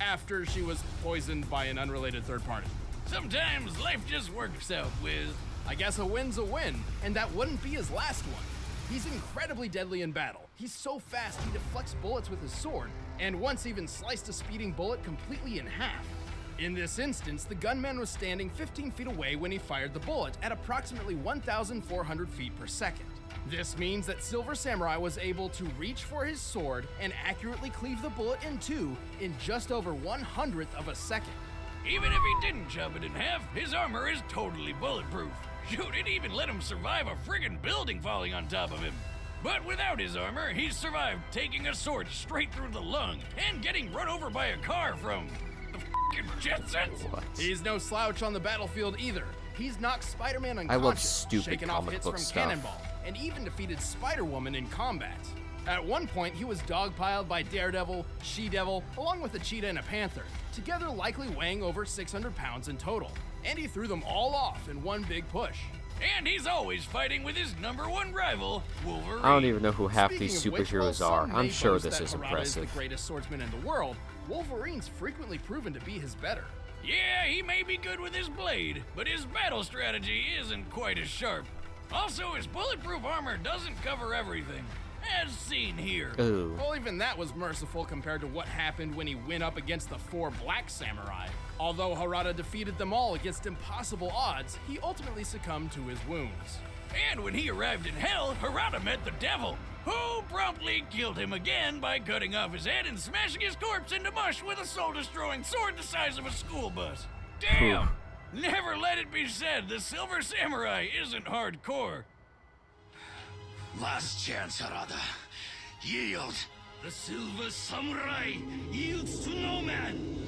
After she was poisoned by an unrelated third party. Sometimes life just works out, Wiz. I guess a win's a win, and that wouldn't be his last one. He's incredibly deadly in battle. He's so fast he deflects bullets with his sword, and once even sliced a speeding bullet completely in half. In this instance, the gunman was standing 15 feet away when he fired the bullet at approximately 1,400 feet per second. This means that Silver Samurai was able to reach for his sword and accurately cleave the bullet in two in just over 1/100th of a second. Even if he didn't chop it in half, his armor is totally bulletproof. Shoot, it even let him survive a friggin' building falling on top of him. But without his armor, he survived taking a sword straight through the lung and getting run over by a car from the f***ing Jetsons. What? He's no slouch on the battlefield either. He's knocked Spider-Man I unconscious, love stupid shaken off comic hits book from stuff. Cannonball, and even defeated Spider-Woman in combat. At one point, he was dogpiled by Daredevil, She-Devil, along with a cheetah and a panther, together likely weighing over 600 pounds in total. And he threw them all off in one big push. And he's always fighting with his #1 rival, Wolverine. I don't even know who half Speaking these of which, while superheroes some are. may I'm sure boast this that is Harada impressive. is the greatest swordsman in the world, Wolverine's frequently proven to be his better. Yeah, he may be good with his blade, but his battle strategy isn't quite as sharp. Also, his bulletproof armor doesn't cover everything, as seen here. Ooh. Well, even that was merciful compared to what happened when he went up against the 4 black samurai. Although Harada defeated them all against impossible odds, he ultimately succumbed to his wounds. And when he arrived in Hell, Harada met the devil, who promptly killed him again by cutting off his head and smashing his corpse into mush with a soul-destroying sword the size of a school bus. Damn! Never let it be said the Silver Samurai isn't hardcore. Last chance, Harada. Yield. The Silver Samurai yields to no man.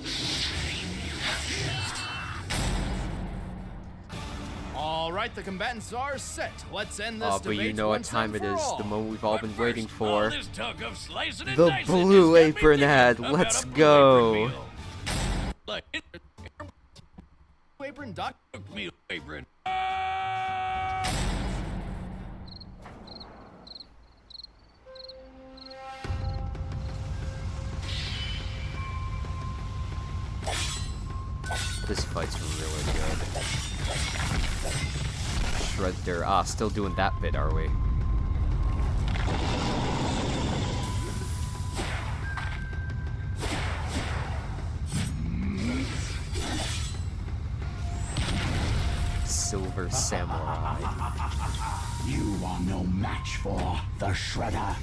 All right, the combatants are set. Let's end this Oh, but you debate know what once time and it for is. all. The moment we've all been waiting All for. this talk of slicing and The dicing blue has got me apron thinking ad. about Let's a blue go. apron meal. Like, it Apron doc. took me apron. This fight's really good. Shredder. Ah, still doing that bit, are we? Silver Samurai. You are no match for the Shredder.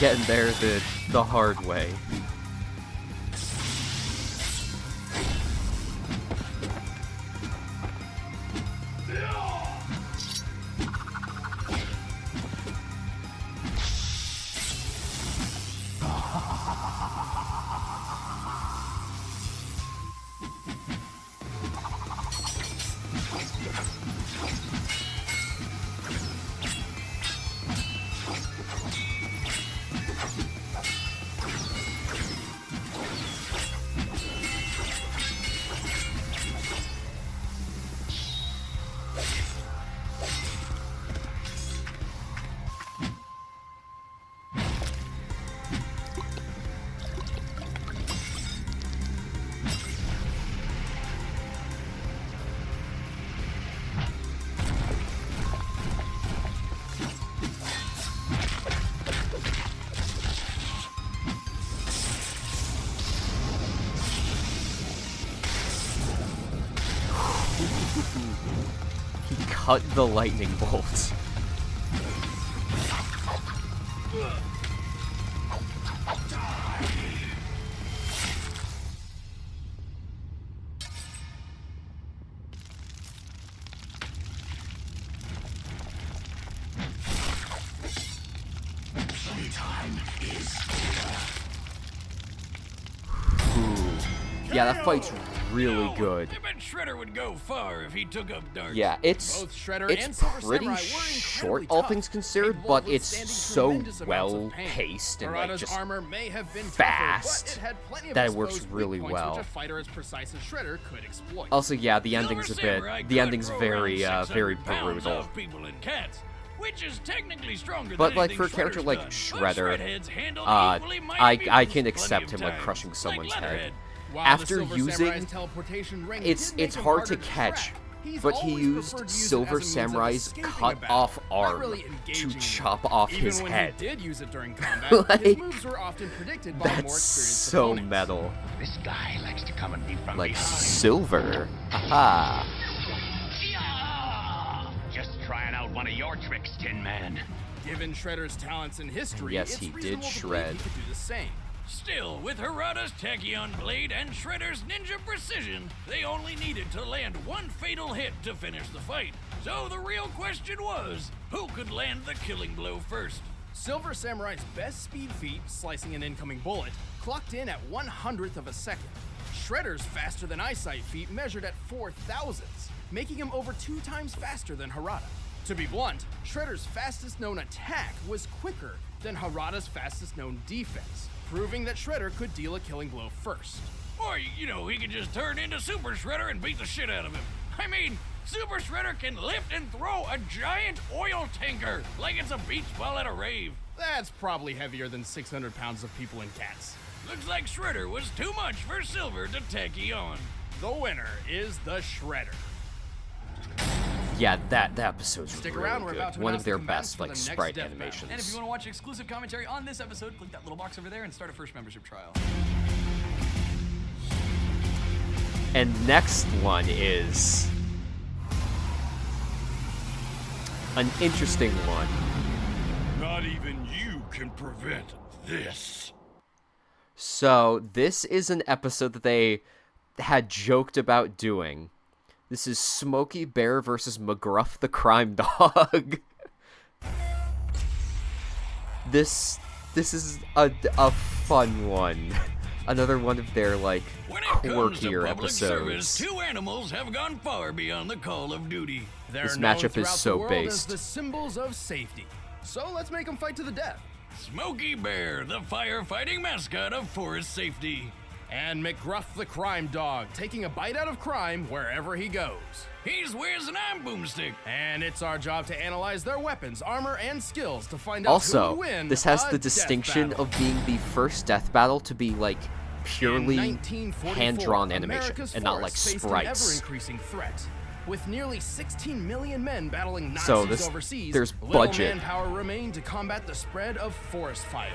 Getting there the hard way. He cut the lightning bolt. Yeah, that fight's really good. I bet Shredder would go far if he took up Dark. Yeah, it's Both Shredder and Silver pretty Samurai were short, incredibly all tough, things considered, capable but of it's withstanding so tremendous amounts of well pain. paced and like Harada's just armor may have been fast tougher, but it had plenty of that it works exposed weak really points well. which a fighter as precise as Shredder could exploit. Also, yeah, the Silver ending's Samurai the could ending's throw very around very 600 pounds brutal. off people and cats, which is technically stronger But than like anything for a character Shredder's like done. But Shredder, Shredheads handle equally mighty I mutants can plenty accept of him like times, crushing someone's like head. Leatherhead. While After the Silver using, Samurai's teleportation ring it's did make it's him hard harder to catch, track, he's but he always used preferred to use it Silver as a means of Samurai's escaping a cut battle, off not arm really to engaging chop off Even his when head. he did use it during combat, his Like, moves were often predicted by more That's experienced so opponents. metal. This guy likes to come at me from Like behind. Silver. Haha. Just trying out one of your tricks, Tin Man. Given Shredder's talents and history, Yes, it's he did reasonable to shred. believe he could do the same. Still, with Harada's Tachyon blade and Shredder's ninja precision, they only needed to land one fatal hit to finish the fight. So the real question was, who could land the killing blow first? Silver Samurai's best speed feat, slicing an incoming bullet, clocked in at 1/100th of a second. Shredder's faster than eyesight feat measured at 4 thousandths, making him over 2 times faster than Harada. To be blunt, Shredder's fastest known attack was quicker than Harada's fastest known defense, proving that Shredder could deal a killing blow first. Or, you know, he could just turn into Super Shredder and beat the shit out of him. I mean, Super Shredder can lift and throw a giant oil tanker like it's a beach ball at a rave. That's probably heavier than 600 pounds of people and cats. Looks like Shredder was too much for Silver to tacky on. The winner is the Shredder. Yeah, that episode's Stick really around, we're good. about to One announce of their the combatants best for like the next sprite death animations. And if you want to watch exclusive commentary on this episode, click that little box over there and start a first membership trial. And next one is an interesting one. Not even you can prevent this. So this is an episode that they had joked about doing. This is Smokey Bear versus McGruff the Crime Dog. This is a fun one. Another one of their like quirkier episodes. Service, 2 animals have gone far beyond the call of duty. They're This known matchup is throughout so the world based. as the symbols of safety. So let's make them fight to the death. Smokey Bear, the firefighting mascot of Forest Safety. And McGruff the Crime Dog, taking a bite out of crime wherever he goes. He's whizzing on Boomstick. And it's our job to analyze their weapons, armor, and skills to find out who Also, would win this has a the death distinction battle. of being the first death battle to be like purely In 1944, hand-drawn animation America's and not like forests faced an sprites. ever-increasing threat. With nearly 16 million men battling Nazis So this- overseas, there's little budget. manpower remained to combat the spread of forest fires.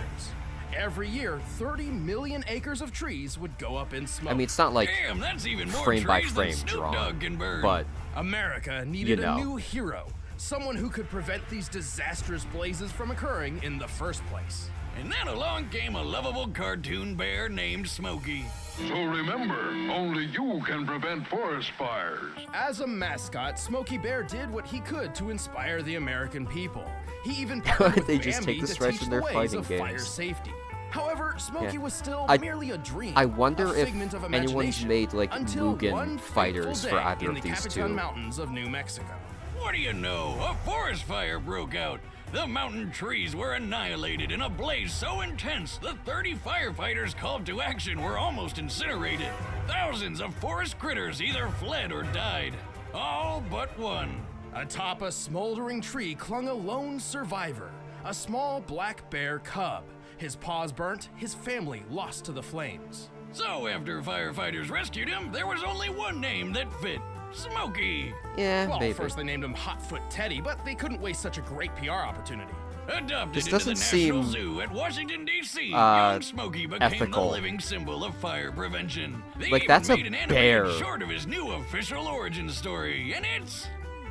Every year, 30 million acres of trees would go up in smoke. I mean, it's not like Damn, that's even more frame by trees frame than Snoop drawn, Dogg can burn. but America needed know. a new hero, someone who could prevent these disastrous blazes from occurring in the first place. And then along came a lovable cartoon bear named Smokey. So remember, only you can prevent forest fires. As a mascot, Smokey Bear did what he could to inspire the American people. He even partnered with They just Bambi take this to right teach from the their ways fighting of fire games. safety. However, Smokey Yeah. was still I- merely a dream. I wonder a if figment of anyone's imagination, made like until Mugen one fighters fateful for day either in of the these Capitan two. Mountains of New Mexico. What do you know? A forest fire broke out. The mountain trees were annihilated in a blaze so intense the 30 firefighters called to action were almost incinerated. Thousands of forest critters either fled or died. All but one. Atop a smoldering tree clung a lone survivor, a small black bear cub. His paws burnt, his family lost to the flames. So after firefighters rescued him, there was only one name that fit. Smokey. Yeah, Well, maybe. first they named him Hotfoot Teddy, but they couldn't waste such a great PR opportunity. Adopted This into the doesn't National seem, Zoo at Washington, D.C., young Smokey became ethical. the living symbol of fire prevention. They Like, even that's a made an animated bear. short of his new official origin story, and it's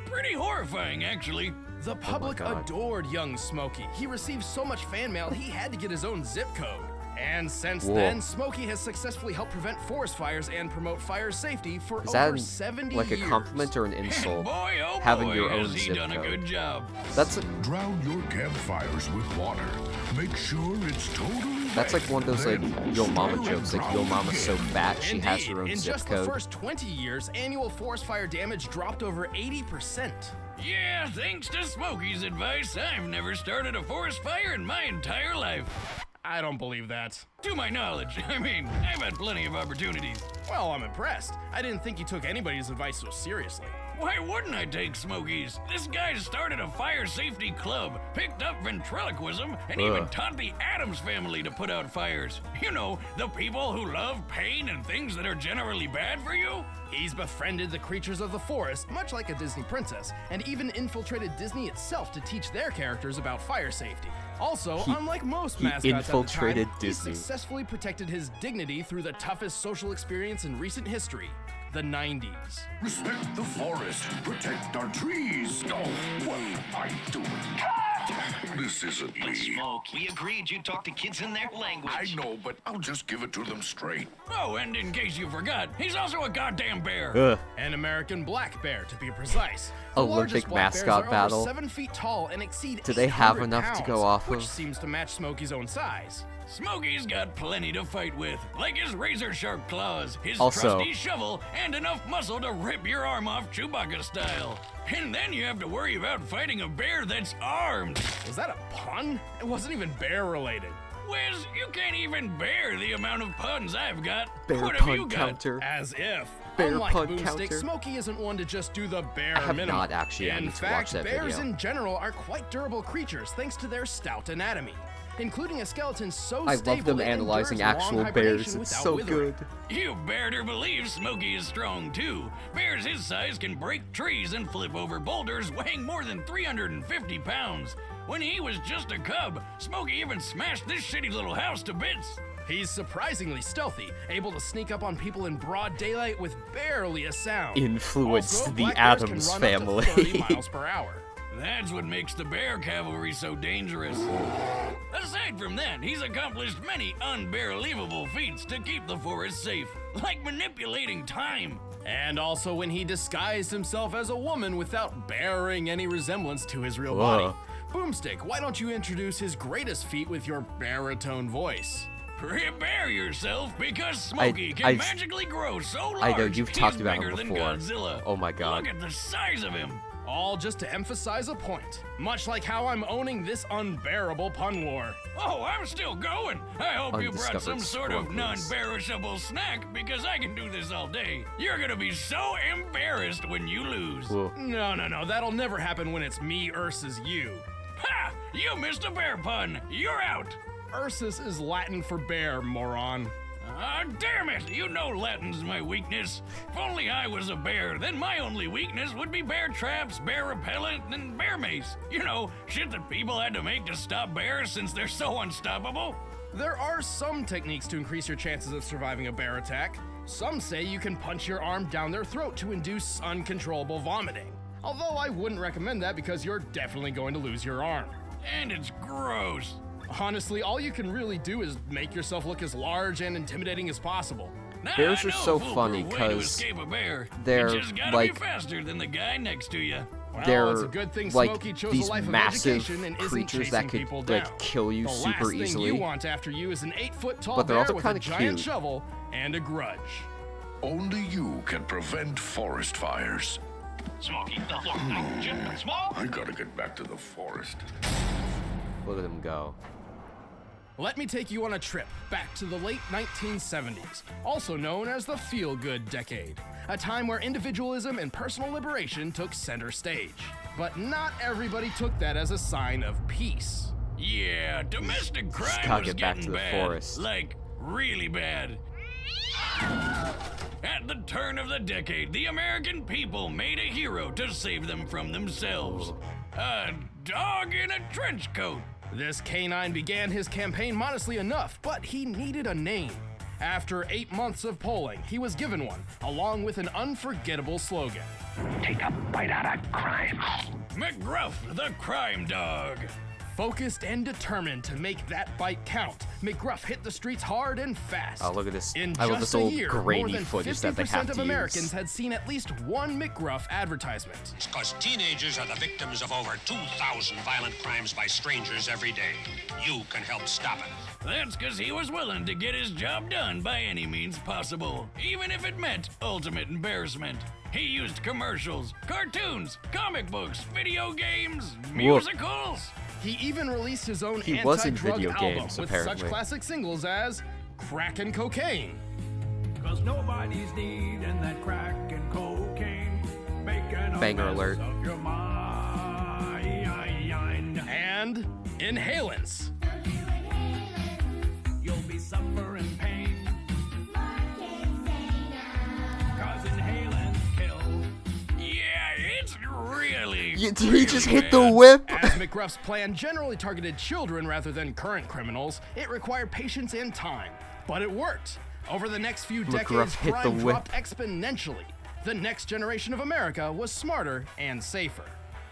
pretty horrifying, actually. The public God. adored young Smokey. He received so much fan mail, he had to get his own zip code. And since Whoa. then, Smokey has successfully helped prevent forest fires and promote fire safety for Is over that 70 like a years. compliment or an And insult? boy, oh Having boy, your own has he zip done a code. good job. That's Drown your campfires with water. Make sure it's totally That's like one of those like Then Yo Mama stir and jokes, like drown Yo Mama's so again. fat she has Indeed, her own in zip just code. the first 20 years, annual forest fire damage dropped over 80%. Yeah, thanks to Smokey's advice, I've never started a forest fire in my entire life. I don't believe that. To my knowledge, I mean, I've had plenty of opportunities. Well, I'm impressed. I didn't think you took anybody's advice so seriously. Why wouldn't I take Smokey's? This guy started a fire safety club, picked up ventriloquism, and even Ugh. taught the Addams family to put out fires. You know, the people who love pain and things that are generally bad for you. He's befriended the creatures of the forest, much like a Disney princess, and even infiltrated Disney itself to teach their characters about fire safety. Also, unlike most mascots infiltrated at the time, Disney. he successfully protected his dignity through the toughest social experience in recent history, the 90s. Respect the forest. Protect our trees. Oh, what I do. This isn't me. Smoke, we agreed you'd talk to kids in their language. I know, but I'll just give it to them straight. Oh, and in case you forgot, he's also a goddamn bear. An American black bear, to be precise. The Olympic largest black bears mascot are battle. Over 7 feet tall and exceed Do they have 800 enough pounds, to go off which of? seems to match Smokey's own size. Smokey's got plenty to fight with, like his razor-sharp claws, his Also- trusty shovel, and enough muscle to rip your arm off Chewbacca style. And then you have to worry about fighting a bear that's armed. Was that a pun? It wasn't even bear-related. Wiz, you can't even bear the amount of puns I've got. Bear What have you pun got? counter. As if. Bear Unlike pun Boomstick, counter. Smokey isn't one to just do the bare I have minimum. not actually. I In need to fact, watch that bears video. in general are quite durable creatures thanks to their stout anatomy, including a skeleton so I love stable them it analyzing endures actual long bears. hibernation It's without so withering. good. You better believe Smokey is strong too. Bears his size can break trees and flip over boulders weighing more than 350 pounds. When he was just a cub, Smokey even smashed this shitty little house to bits. He's surprisingly stealthy, able to sneak up on people in broad daylight with barely a sound. Influenced Also, the black bears can Addams run family. Up to 30 miles per hour. That's what makes the bear cavalry so dangerous. Aside from that, he's accomplished many unbelievable feats to keep the forest safe, like manipulating time. And also when he disguised himself as a woman without bearing any resemblance to his real Whoa. body. Boomstick, why don't you introduce his greatest feat with your baritone voice? Prepare yourself, because Smokey can I've- magically grow so large I know, you've he's talked about him bigger than before. Godzilla. Oh my god. Look at the size of him. All just to emphasize a point, much like how I'm owning this unbearable pun war. Oh, I'm still going. I hope you brought some Undiscovered sort of squirrels. non-perishable snack, because I can do this all day. You're gonna be so embarrassed when you lose. Whoa. No, that'll never happen when it's me versus you. Ha! You missed a bear pun. You're out. Ursus is Latin for bear, moron. Ah, damn it! You know Latin's my weakness. If only I was a bear, then my only weakness would be bear traps, bear repellent, and bear mace. You know, shit that people had to make to stop bears since they're so unstoppable. There are some techniques to increase your chances of surviving a bear attack. Some say you can punch your arm down their throat to induce uncontrollable vomiting. Although I wouldn't recommend that because you're definitely going to lose your arm. And it's gross. Honestly, all you can really do is make yourself look as large and intimidating as possible. Now, Bears I are know so a foolproof funny way to 'cause escape a bear. they're, You just gotta like- be faster than the guy next to you. Well, They're it's a good thing like Smokey chose these a life of massive education and isn't creatures chasing that could people like down. kill you The super last easily. thing you want after you is an 8-foot-tall But they're bear also with a kinda giant cute. shovel and a grudge. Only you can prevent forest fires. Smokey, look, Smoke! I gotta get back to the forest. Look at them go. Let me take you on a trip back to the late 1970s, also known as the feel-good decade, a time where individualism and personal liberation took center stage. But not everybody took that as a sign of peace. Yeah, domestic crime gotta was get back getting to the bad. forest. Like, really bad. At the turn of the decade, the American people made a hero to save them from themselves. A dog in a trench coat. This canine began his campaign modestly enough, but he needed a name. After 8 months of polling, he was given one, along with an unforgettable slogan. Take a bite out of crime. McGruff, the crime dog. Focused and determined to make that bite count, McGruff hit the streets hard and fast. Oh, look at this. In I love just this a old year, grainy more than footage that they 50% have of to Americans use. had seen at least one McGruff advertisement. Because teenagers are the victims of over 2,000 violent crimes by strangers every day. You can help stop it. That's because he was willing to get his job done by any means possible, even if it meant ultimate embarrassment. He used commercials, cartoons, comic books, video games, musicals. He even released his own He was in anti-drug video album games, with apparently. such classic singles as Crack and Cocaine. Cause nobody's needing that crack and cocaine. Making a Banger mess alert. of your mind. And Inhalants. You'll be suffering pain. Cause inhalants kill. Yeah, it's really. Did he just really hit the bad. whip? As McGruff's plan generally targeted children rather than current criminals, it required patience and time. But it worked. Over the next few decades, hit the crime whip. dropped exponentially. The next generation of America was smarter and safer.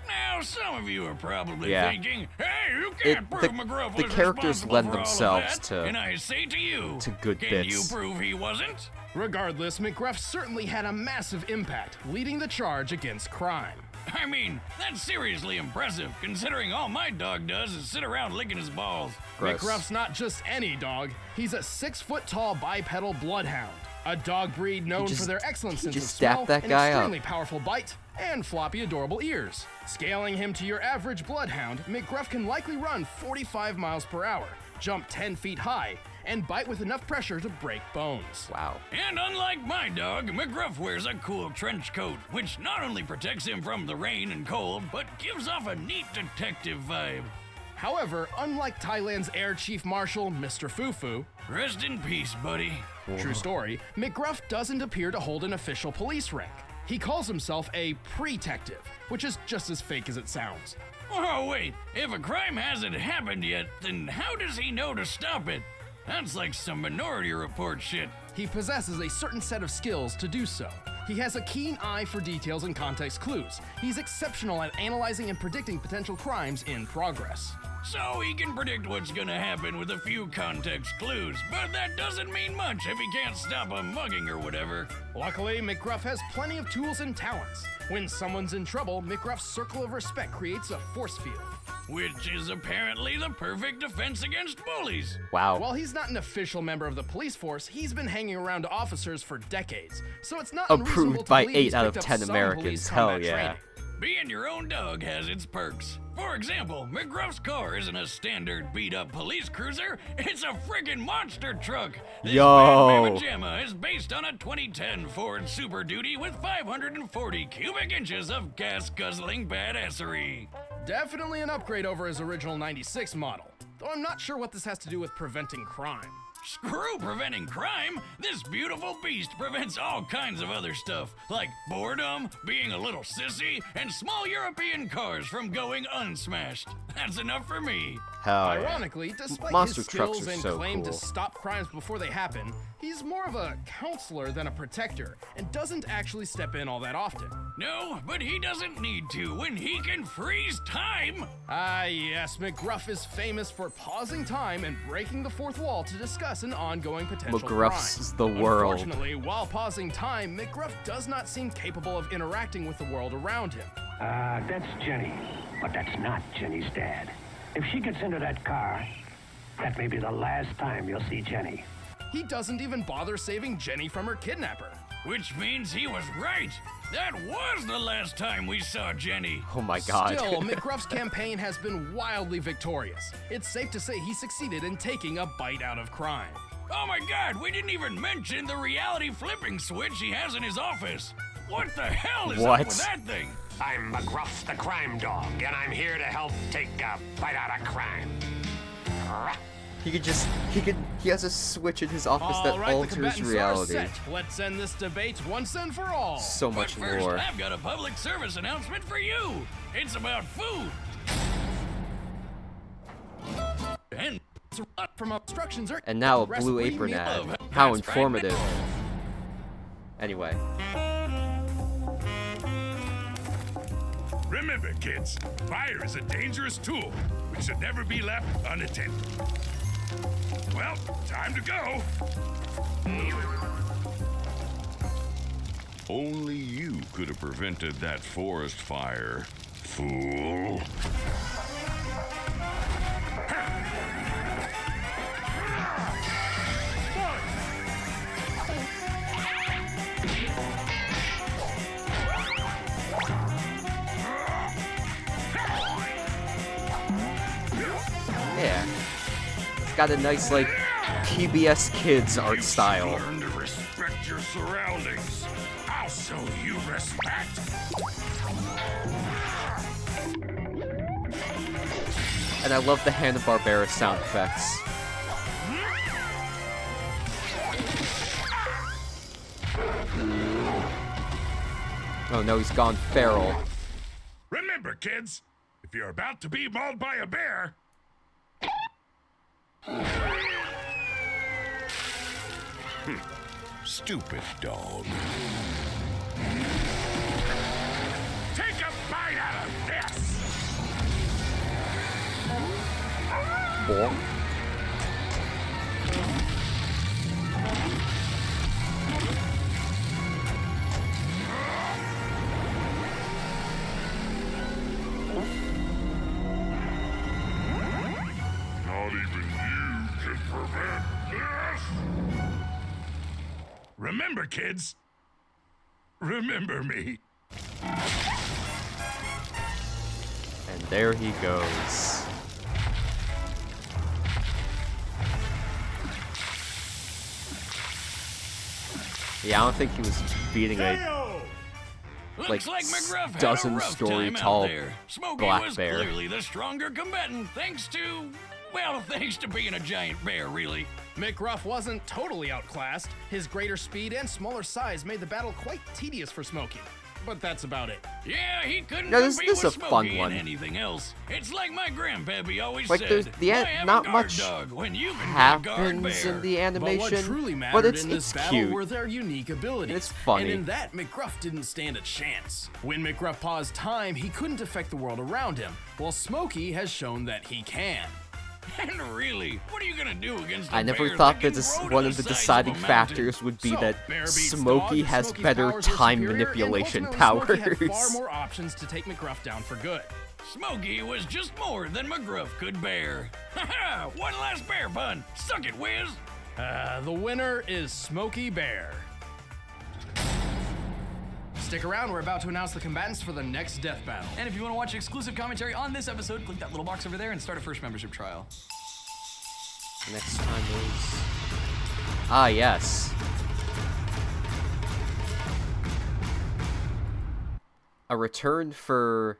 Now, some of you are probably Yeah. thinking, hey, you the characters lend themselves to and I say to you, good can bits. you prove he wasn't? Regardless, McGruff certainly had a massive impact, leading the charge against crime. I mean, that's seriously impressive, considering all my dog does is sit around licking his balls. Gross. McGruff's not just any dog. He's a 6-foot-tall bipedal bloodhound, a dog breed known for their excellent sense of smell, that an guy extremely up. powerful bite, and floppy, adorable ears. Scaling him to your average bloodhound, McGruff can likely run 45 miles per hour, jump 10 feet high, and bite with enough pressure to break bones. Wow. And unlike my dog, McGruff wears a cool trench coat, which not only protects him from the rain and cold, but gives off a neat detective vibe. However, unlike Thailand's Air Chief Marshal, Mr. Fufu, rest in peace, buddy. True story, McGruff doesn't appear to hold an official police rank. He calls himself a pre-tective, which is just as fake as it sounds. Oh, wait, if a crime hasn't happened yet, then how does he know to stop it? That's like some Minority Report shit. He possesses a certain set of skills to do so. He has a keen eye for details and context clues. He's exceptional at analyzing and predicting potential crimes in progress. So he can predict what's gonna happen with a few context clues, but that doesn't mean much if he can't stop a mugging or whatever. Luckily, McGruff has plenty of tools and talents. When someone's in trouble, McGruff's circle of respect creates a force field. Which is apparently the perfect defense against bullies. Wow. While he's not an official member of the police force, he's been hanging around officers for decades. So it's not unreasonable Approved to by believe he's 8 out of picked up 10 some Americans. police Hell combat yeah. training. Being your own dog has its perks. For example, McGruff's car isn't a standard beat-up police cruiser, it's a friggin' monster truck. This Yo. Bad Jamma is based on a 2010 Ford Super Duty with 540 cubic inches of gas-guzzling badassery. Definitely an upgrade over his original 96 model, though I'm not sure what this has to do with preventing crime. Screw preventing crime! This beautiful beast prevents all kinds of other stuff, like boredom, being a little sissy, and small European cars from going unsmashed. That's enough for me. Hell yeah. Ironically, despite Monster his trucks skills are and so claim to cool. stop crimes before they happen, he's more of a counselor than a protector, and doesn't actually step in all that often. No, but he doesn't need to when he can freeze time. Ah, yes, McGruff is famous for pausing time and breaking the fourth wall to discuss an ongoing potential McGruff's crime. the world. Unfortunately, while pausing time, McGruff does not seem capable of interacting with the world around him. That's Jenny, but that's not Jenny's dad. If she gets into that car, that may be the last time you'll see Jenny. He doesn't even bother saving Jenny from her kidnapper. Which means he was right. That was the last time we saw Jenny. Oh my god. Still, McGruff's campaign has been wildly victorious. It's safe to say he succeeded in taking a bite out of crime. Oh my god, we didn't even mention the reality flipping switch he has in his office. What the hell is up with that thing? I'm McGruff the crime dog, and I'm here to help take a bite out of crime. He has a switch in his office that All right, the alters combatants reality. are set. Let's end this debate once and for all. So much But first, more. I've got a public service announcement for you. It's about food. And from obstructions are And now a rest Blue free Apron meal ad. of- How That's right. informative. Anyway. Remember, kids, fire is a dangerous tool which should never be left unattended. Well, time to go. Only you could have prevented that forest fire, fool. Yeah. It's got a nice, like, PBS Kids art style. Learn to respect your surroundings. I'll show you respect. And I love the Hanna-Barbera sound effects. Oh no, he's gone feral. Remember, kids, if you're about to be mauled by a bear, stupid dog. Take a bite out of this! Boom. Not even you can prevent this! Remember, kids. Remember me. And there he goes. Yeah, I don't think he was beating a Looks like McGruff had a dozen rough story time tall out there. Smokey black was bear. clearly the stronger combatant, thanks to being a giant bear, really. McGruff wasn't totally outclassed. His greater speed and smaller size made the battle quite tedious for Smokey. But that's about it. Yeah, he couldn't No, this compete is a with fun Smokey one. in anything else. It's like my grandpappy always Like, said. there's "Why have not a guard much dog when you can be a guard happens bear?" in the But what animation, truly but mattered it's in this battle cute. were their unique abilities. It's funny. And in that, McGruff didn't stand a chance. When McGruff paused time, he couldn't affect the world around him, while Smokey has shown that he can. And really, what are you gonna do against a I never bear thought that that can grow one to of the size of deciding a mountain? factors would be So, that bear beats Smokey dog, has Smokey's better powers are time superior, and manipulation ultimately Smokey had far powers. more options to take McGruff down for good. Smokey was just more than McGruff could bear. Ha-ha! One last bear pun. Suck it, Wiz. The winner is Smokey Bear. Stick around, we're about to announce the combatants for the next death battle. And if you want to watch exclusive commentary on this episode, click that little box over there and start a first membership trial. Next time is... Ah, yes. A return for...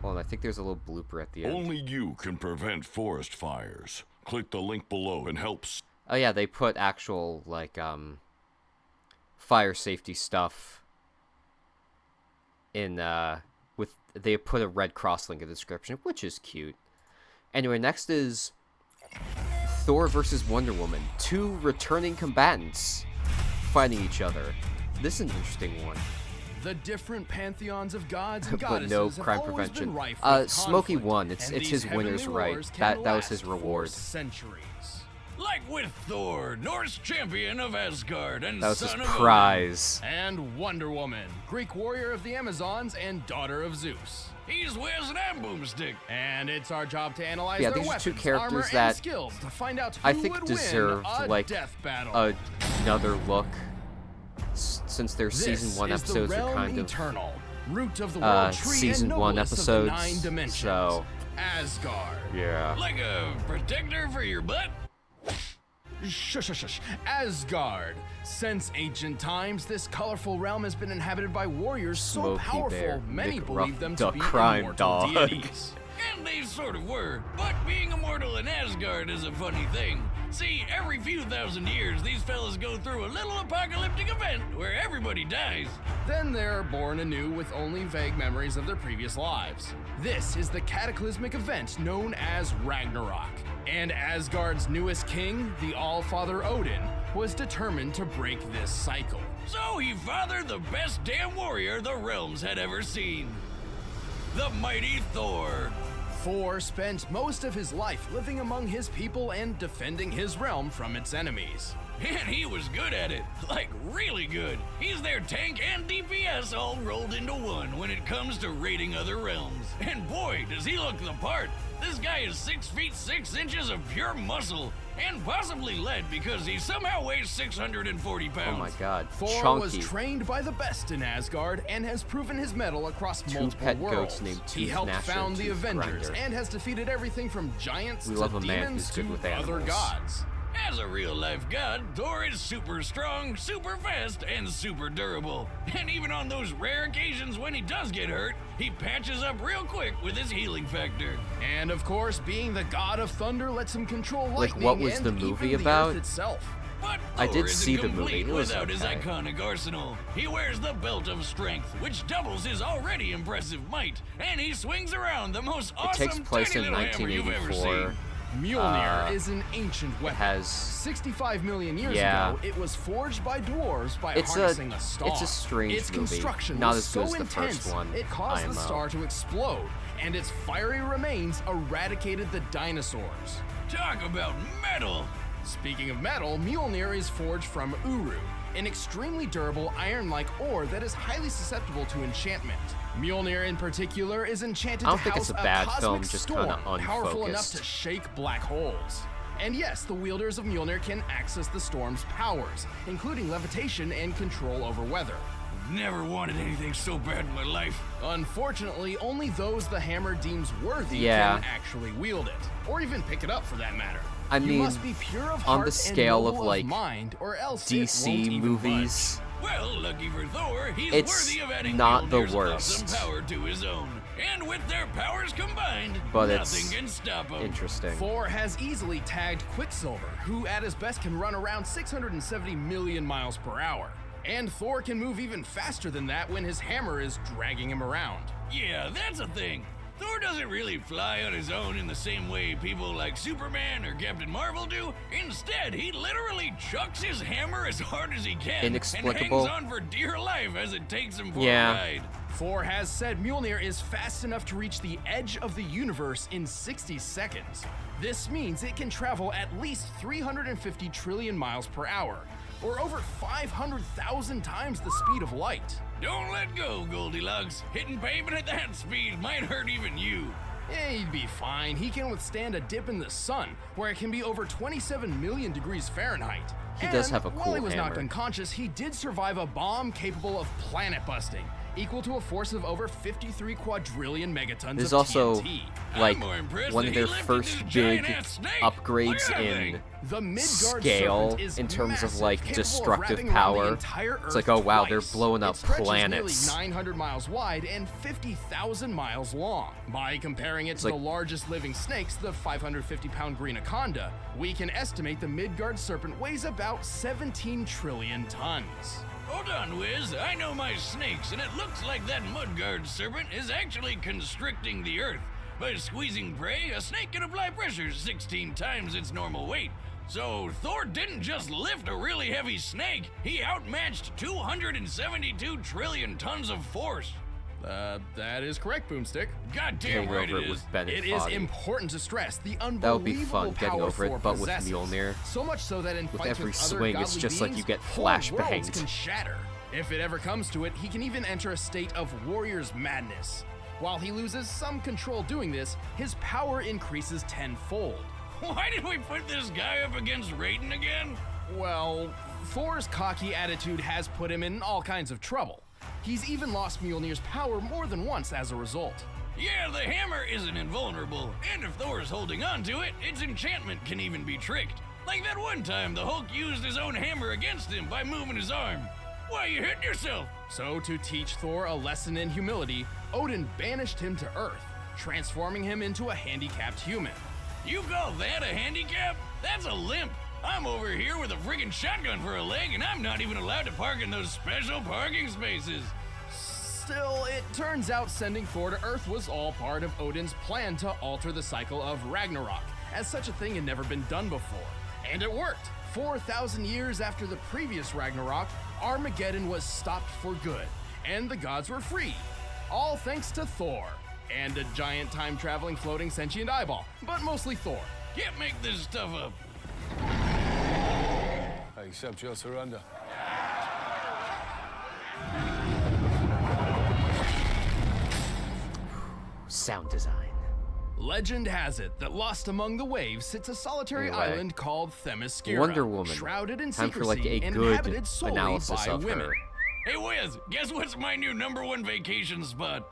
Hold on, I think there's a little blooper at the end. Only you can prevent forest fires. Click the link below and help. Oh yeah, they put actual, like, fire safety stuff in, they put a red cross link in the description, which is cute. Anyway, next is Thor versus Wonder Woman. Two returning combatants fighting each other. This is an interesting one. The different pantheons of gods and But goddesses no have crime always prevention. been rife with Smokey conflict, won. It's and his these winner's heavenly right. wars can That was last his for reward. centuries. Like with Thor, Norse champion of Asgard and That was his son of prize. And Wonder Woman, Greek warrior of the Amazons and daughter of Zeus. He's wears an arm boomstick. And it's our job to analyze Yeah, their these are weapons, two characters armor, that and skills to find out who I think would deserved, win a like, death battle. another look, since their season 1 episodes are kind of eternal, root of the world tree season and 1 noblest of episodes, the 9 dimensions. so Asgard. yeah. Like a protector for your butt? Shush. Asgard. Since ancient times, this colorful realm has been inhabited by warriors so Smokey powerful, Bear, many Nick believe Ruff, them the to be crime immortal dog. deities. And they sort of were. But being immortal in Asgard is a funny thing. See, every few thousand years, these fellas go through a little apocalyptic event where everybody dies. Then they're born anew with only vague memories of their previous lives. This is the cataclysmic event known as Ragnarok. And Asgard's newest king, the All-Father Odin, was determined to break this cycle. So he fathered the best damn warrior the realms had ever seen. The mighty Thor. Thor spent most of his life living among his people and defending his realm from its enemies. And he was good at it. Like, really good. He's their tank and DPS all rolled into one when it comes to raiding other realms. And boy, does he look the part. This guy is 6 feet 6 inches of pure muscle. And possibly lead because he somehow weighs 640 pounds. Oh my god, Thor chunky. was trained by the best in Asgard and has proven his mettle across multiple pet worlds. goats named He Tooth helped Gnasher found and the Tooth Avengers Grinder. and has defeated everything from giants We to love a man demons who's to good with other animals. gods. As a real-life god, Thor is super strong, super fast, and super durable. And even on those rare occasions when he does get hurt, he patches up real quick with his healing factor. And of course, being the god of thunder lets him control Like, lightning what was and the movie even about? the earth itself. But I Thor did isn't see the complete movie. It was without his okay. iconic arsenal. He wears the Belt of Strength, which doubles his already impressive might, and he swings around the most It awesome takes place tiny in little hammer you've ever 1984. seen. Mjolnir is an ancient weapon. It has 65 million years Yeah. ago, it was forged by dwarves by It's harnessing a star. it's a strange its movie. construction Not was as good so as the first intense, one, it caused the IMO. star to explode, and its fiery remains eradicated the dinosaurs. Talk about metal! Speaking of metal, Mjolnir is forged from Uru, an extremely durable iron-like ore that is highly susceptible to enchantment. Mjolnir in particular is enchanted to house a cosmic storm powerful enough to shake black holes. And yes, the wielders of Mjolnir can access the storm's powers, including levitation and control over weather. Never wanted anything so bad in my life. Unfortunately, only those the hammer deems worthy can actually wield it, or even pick it up for that matter. I mean, you must be pure of heart on the scale of like mind, or else DC movies, well, lucky for Thor, he's it's worthy of adding not the Mjolnir's worst. awesome power to his own. And with their powers combined, but nothing can stop him. Interesting. Thor has easily tagged Quicksilver, who at his best can run around 670 million miles per hour. And Thor can move even faster than that when his hammer is dragging him around. Yeah, that's a thing. Thor doesn't really fly on his own in the same way people like Superman or Captain Marvel do. Instead, he literally chucks his hammer as hard as he can Inexplicable. and hangs on for dear life as it takes him for a ride. Thor has said Mjolnir is fast enough to reach the edge of the universe in 60 seconds. This means it can travel at least 350 trillion miles per hour, or over 500,000 times the speed of light. Don't let go, Goldilocks. Hitting pavement at that speed might hurt even you. Yeah, he'd be fine. He can withstand a dip in the sun, where it can be over 27 million degrees Fahrenheit. He does have a cool while he was hammer. knocked unconscious, he did survive a bomb capable of planet busting, equal to a force of over 53 quadrillion megatons There's of also TNT. like one of their first big upgrades in the scale in terms of like destructive power. It's like, oh wow, they're blowing up planets. Nearly 900 miles wide and 50,000 miles long. By comparing it to the largest living snakes, the 550-pound green anaconda, we can estimate the Midgard serpent weighs about 17 trillion tons. Hold on, Wiz. I know my snakes, and it looks like that Midgard serpent is actually constricting the Earth. By squeezing prey, a snake can apply pressure 16 times its normal weight. So Thor didn't just lift a really heavy snake, he outmatched 272 trillion tons of force. That is correct, Boomstick. Goddamn right it is. It is important to stress the unbelievable That would be fun getting over it, but with possesses. Mjolnir, so much so that in with fights every with swing, other it's just like you get whole worlds flashbanged. Can shatter. If it ever comes to it, he can even enter a state of warrior's madness. While he loses some control doing this, his power increases tenfold. Why did we put this guy up against Raiden again? Well, Thor's cocky attitude has put him in all kinds of trouble. He's even lost Mjolnir's power more than once as a result. Yeah, the hammer isn't invulnerable, and if Thor's holding on to it, its enchantment can even be tricked. Like that one time the Hulk used his own hammer against him by moving his arm. Why, you hitting yourself? So to teach Thor a lesson in humility, Odin banished him to Earth, transforming him into a handicapped human. You call that a handicap? That's a limp. I'm over here with a friggin' shotgun for a leg, and I'm not even allowed to park in those special parking spaces. Still, it turns out sending Thor to Earth was all part of Odin's plan to alter the cycle of Ragnarok, as such a thing had never been done before. And it worked. 4,000 years after the previous Ragnarok, Armageddon was stopped for good, and the gods were free. All thanks to Thor, and a giant time-traveling floating sentient eyeball, but mostly Thor. Can't make this stuff up. I accept your surrender. Sound design. Legend has it that lost among the waves sits a solitary island called Themyscira, Wonder Woman. shrouded in Time secrecy for like a and good inhabited solely analysis by of women. her. Hey, Wiz, guess what's my new #1 vacation spot?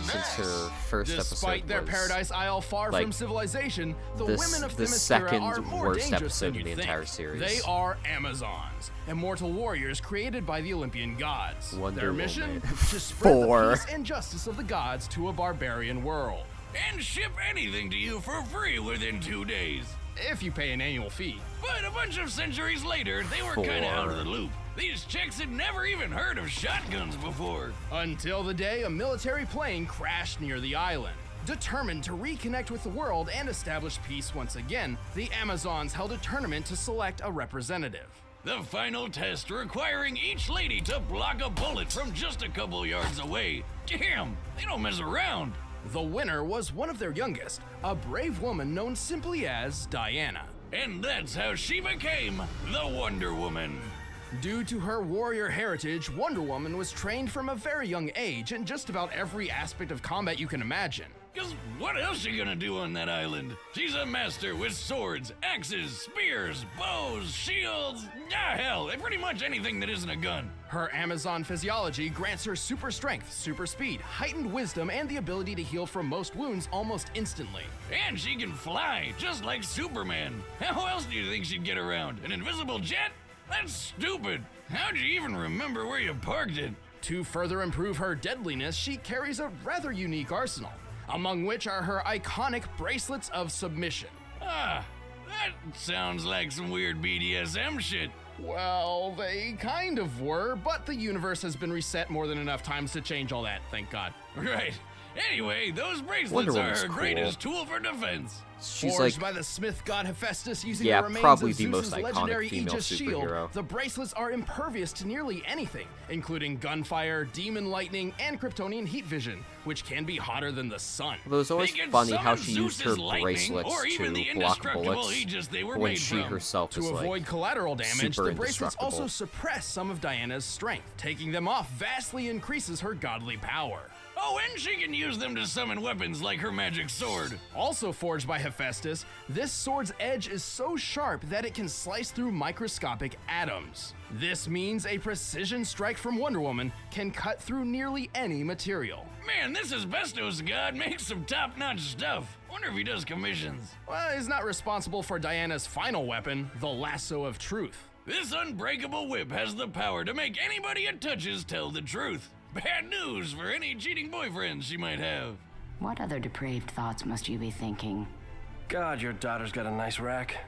Since her first Despite episode their was Paradise Isle far like from civilization, the women of the Themyscira second are more worst dangerous than episode in you'd the think. entire series. They are Amazons, immortal warriors created by the Olympian gods. Wonder Their mission? Woman. To spread Four. the peace and justice of the gods to a barbarian world. And ship anything to you for free within 2 days. If you pay an annual fee. But a bunch of centuries later, they were kinda out of the loop. These chicks had never even heard of shotguns before. Until the day a military plane crashed near the island. Determined to reconnect with the world and establish peace once again, the Amazons held a tournament to select a representative. The final test requiring each lady to block a bullet from just a couple yards away. Damn, they don't mess around. The winner was one of their youngest, a brave woman known simply as Diana. And that's how she became the Wonder Woman. Due to her warrior heritage, Wonder Woman was trained from a very young age in just about every aspect of combat you can imagine. Cause what else she gonna do on that island? She's a master with swords, axes, spears, bows, shields, hell, pretty much anything that isn't a gun. Her Amazon physiology grants her super strength, super speed, heightened wisdom, and the ability to heal from most wounds almost instantly. And she can fly, just like Superman. How else do you think she'd get around? An invisible jet? That's stupid. How'd you even remember where you parked it? To further improve her deadliness, she carries a rather unique arsenal, among which are her iconic bracelets of submission. Ah, that sounds like some weird BDSM shit. Well, they kind of were, but the universe has been reset more than enough times to change all that, thank God. Right. Anyway, those bracelets are her greatest tool for defense. She's Forged like, by the Smith god Hephaestus using yeah, the remains probably of the most Zeus's iconic legendary female Aegis shield, superhero. the bracelets are impervious to nearly anything, including gunfire, demon lightning, and Kryptonian heat vision, which can be hotter than the sun. It was always funny how she used her bracelets to block bullets when she herself was to avoid like collateral damage, super the bracelets also indestructible. suppress some of Diana's strength. Taking them off vastly increases her godly power. Oh, and she can use them to summon weapons like her magic sword. Also forged by Hephaestus, this sword's edge is so sharp that it can slice through microscopic atoms. This means a precision strike from Wonder Woman can cut through nearly any material. Man, this asbestos god makes some top-notch stuff. Wonder if he does commissions. Well, he's not responsible for Diana's final weapon, the lasso of truth. This unbreakable whip has the power to make anybody it touches tell the truth. Bad news for any cheating boyfriends she might have. What other depraved thoughts must you be thinking? God, your daughter's got a nice rack.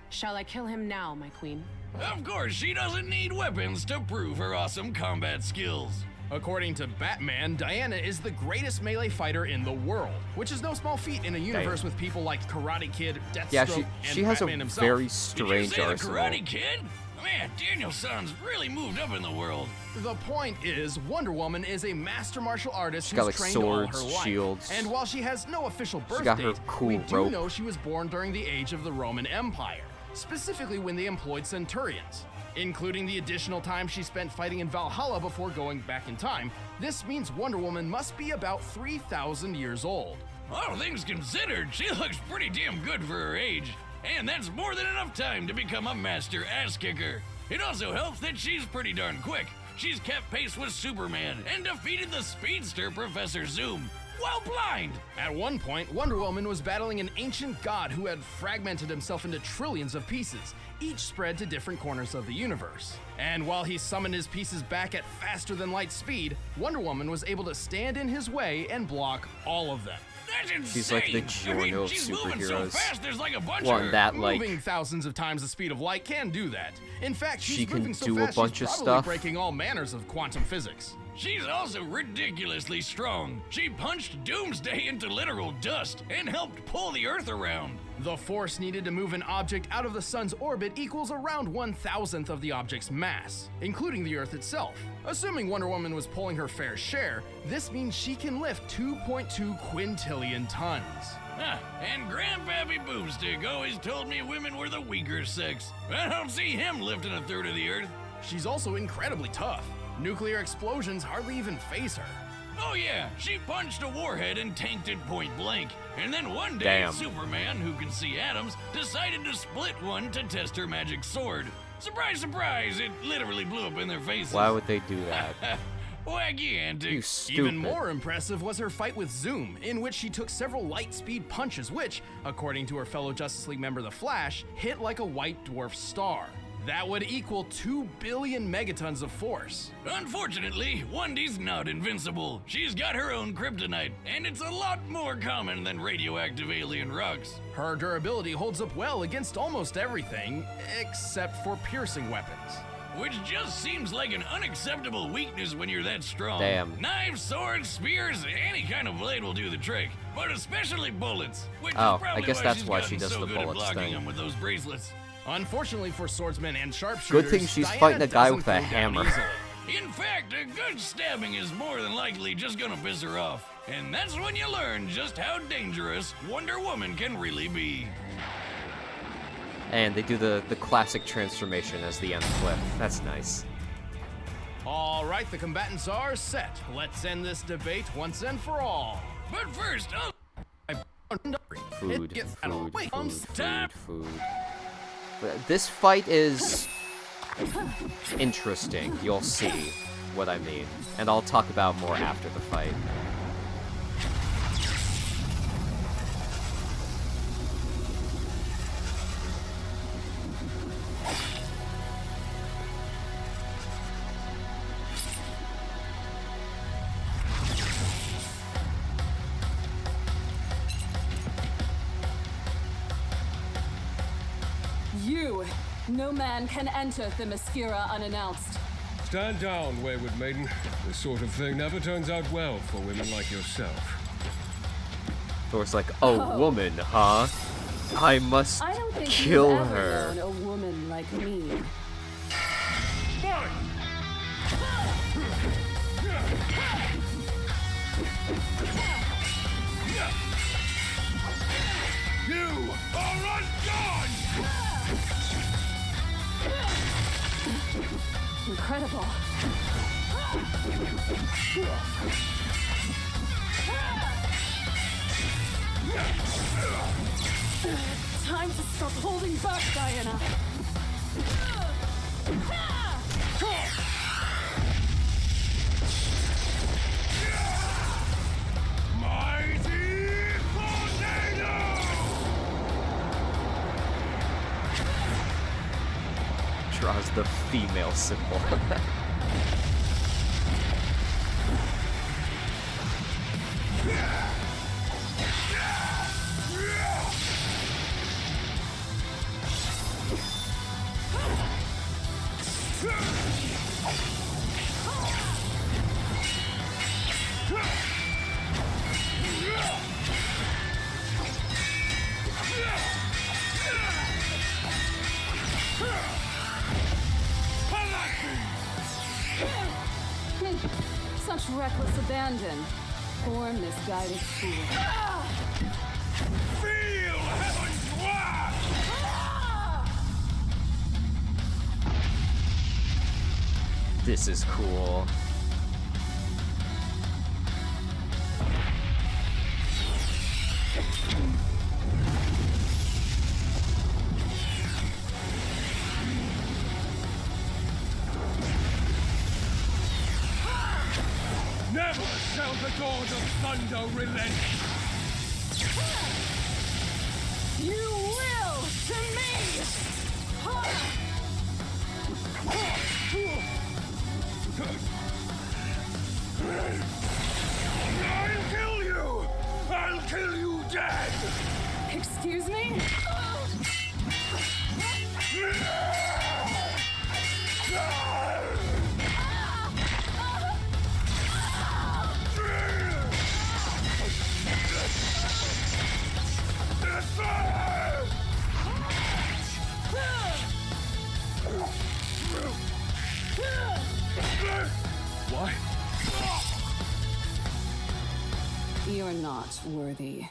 Shall I kill him now, my queen? Of course, she doesn't need weapons to prove her awesome combat skills. According to Batman, Diana is the greatest melee fighter in the world, which is no small feat in a universe with people like Karate Kid, Deathstroke, Yeah, and she has Batman a himself. very strange Did you say arsenal. the Karate Kid? Man, Daniel's son's really moved up in the world. The point is, Wonder Woman is a master martial artist She's who's got, like, trained swords, all her life. shields. And while she has no official birth got her date, cool we do rope. know she was born during the age of the Roman Empire, specifically when they employed centurions. Including the additional time she spent fighting in Valhalla before going back in time, this means Wonder Woman must be about 3,000 years old. All things considered, she looks pretty damn good for her age. And that's more than enough time to become a master ass kicker. It also helps that she's pretty darn quick. She's kept pace with Superman and defeated the speedster Professor Zoom while blind. At one point, Wonder Woman was battling an ancient god who had fragmented himself into trillions of pieces, each spread to different corners of the universe. And while he summoned his pieces back at faster than light speed, Wonder Woman was able to stand in his way and block all of them. That's insane. She's like the Giorno of she's moving so superheroes. fast, there's like a bunch Well, of her. that, like, Moving thousands of times the speed of light can do that. In fact, she's she can moving so do a fast bunch she's of probably stuff. breaking all manners of quantum physics. She's also ridiculously strong. She punched Doomsday into literal dust and helped pull the Earth around. The force needed to move an object out of the sun's orbit equals around 1,000th of the object's mass, including the Earth itself. Assuming Wonder Woman was pulling her fair share, this means she can lift 2.2 quintillion tons. And Grandpappy Boomstick always told me women were the weaker sex. I don't see him lifting a third of the Earth. She's also incredibly tough. Nuclear explosions hardly even faze her. Oh yeah, she punched a warhead and tanked it point blank. And then one day, Damn. Superman, who can see atoms, decided to split one to test her magic sword. Surprise, surprise, it literally blew up in their faces. Why would they do that? Wacky antics. You stupid. Even more impressive was her fight with Zoom, in which she took several light speed punches which, according to her fellow Justice League member The Flash, hit like a white dwarf star. That would equal 2 billion megatons of force. Unfortunately, Wendy's not invincible. She's got her own kryptonite, and it's a lot more common than radioactive alien rocks. Her durability holds up well against almost everything, except for piercing weapons. Which just seems like an unacceptable weakness when you're that strong. Damn. Knives, swords, spears, any kind of blade will do the trick, but especially bullets. Which Oh, is probably I guess why that's she's why gotten she does so the good at bullets blocking thing. them with those bracelets. Unfortunately for swordsmen and sharpshooters, Good thing she's Diana fighting a guy doesn't with a go down hammer. easily. In fact, a good stabbing is more than likely just gonna piss her off. And that's when you learn just how dangerous Wonder Woman can really be. And they do the classic transformation as the end clip. That's nice. All right, the combatants are set. Let's end this debate once and for all. But first, Food. This fight is interesting. You'll see what I mean. And I'll talk about more after the fight. No man can enter Themyscira unannounced. Stand down, wayward maiden. This sort of thing never turns out well for women like yourself. Thor's like, oh, woman, huh? I must I don't think kill you've ever her. known a woman like me. You are undone! Incredible. Time to stop holding back, Diana. Mighty tornado! Draws the female symbol. Such reckless abandon. Poor misguided fool. Feel heaven's wrath! This is cool. Never shall the god of thunder relent! You will to me! I'll kill you! I'll kill you dead! Excuse me? Why? You're not worthy.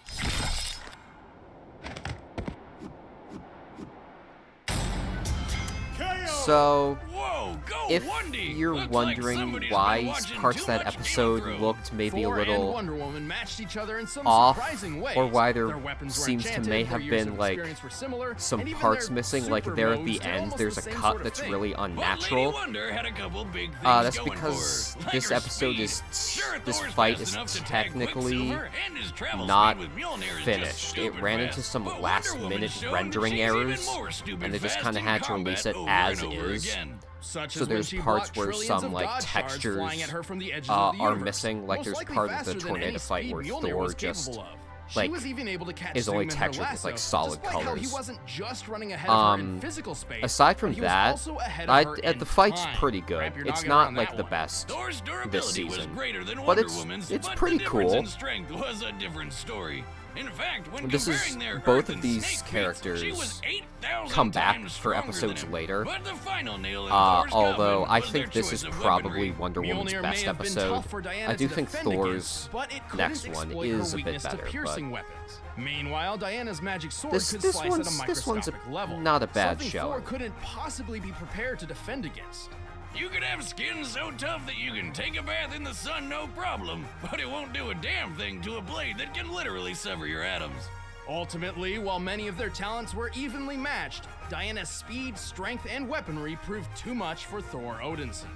So, Whoa, go if Wundy! you're Looks wondering like why watching parts too of that much episode Game of Thrones. looked maybe a Thor and little Wonder Woman matched each other in some off, surprising ways. or why there Their weapons were seems to enchanted, may their have years been of like experience were similar, some and even parts their missing, like super there at modes the did end almost there's the a same cut sort of that's thing. really But Lady unnatural. Wonder had a couple big things That's going because for her, like this her episode speed. is Sure, this Thor's fight fast is enough to tag technically Quicksilver, and his travel not speed with Mjolnir is just finished. It stupid ran fast. into some But last Wonder Woman minute showed that rendering she's even errors, more stupid and they just fast kind of in had to release it combat as over and over is. again. Such So as when there's she parts blocked where trillions some of like God shards textures flying at her from the edges of the are universe, missing. Like most there's likely part of the faster than tornado any fight speed where Mjolnir Thor was just capable of. like She was even able to catch is only Zoom in her textured with lasso, like solid despite how he colors. wasn't just running ahead of her in physical space, Aside from but he was that, also ahead of her the in fight's time. pretty good. Wrap your It's noggin not around like that the one. best Thor's this durability was season, greater than but Wonder it's Woman's, it's but pretty the difference cool. in strength was a different story. In fact, when this is comparing their both Earth of and these snake characters feats, she was 8,000 come back times for stronger episodes than him. later. But the final nail in Thor's Although coffin I was think their this is choice of probably weaponry. Wonder Woman's Mjolnir best may have been episode. tough for Diana I do to think defend Thor's against, but it couldn't next one exploit is her a bit weakness better. to piercing But weapons. Meanwhile, Diana's magic sword this could this slice one's at a this one's microscopic level. not a bad something show. Thor couldn't possibly be prepared to defend against. You could have skin so tough that you can take a bath in the sun no problem, but it won't do a damn thing to a blade that can literally sever your atoms. Ultimately, while many of their talents were evenly matched, Diana's speed, strength, and weaponry proved too much for Thor Odinson.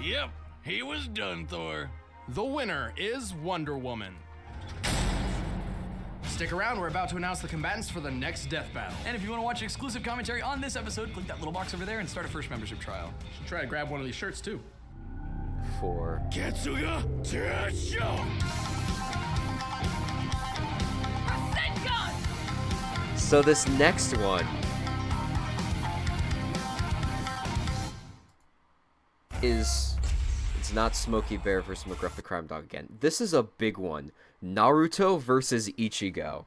Yep, he was done, Thor. The winner is Wonder Woman. Stick around, we're about to announce the combatants for the next death battle. And if you want to watch exclusive commentary on this episode, click that little box over there and start a first membership trial. Should try to grab one of these shirts too. For Ketsuga Tesho! so this next one is, it's not Smokey Bear versus McGruff the Crime Dog again. This is a big one. Naruto versus Ichigo.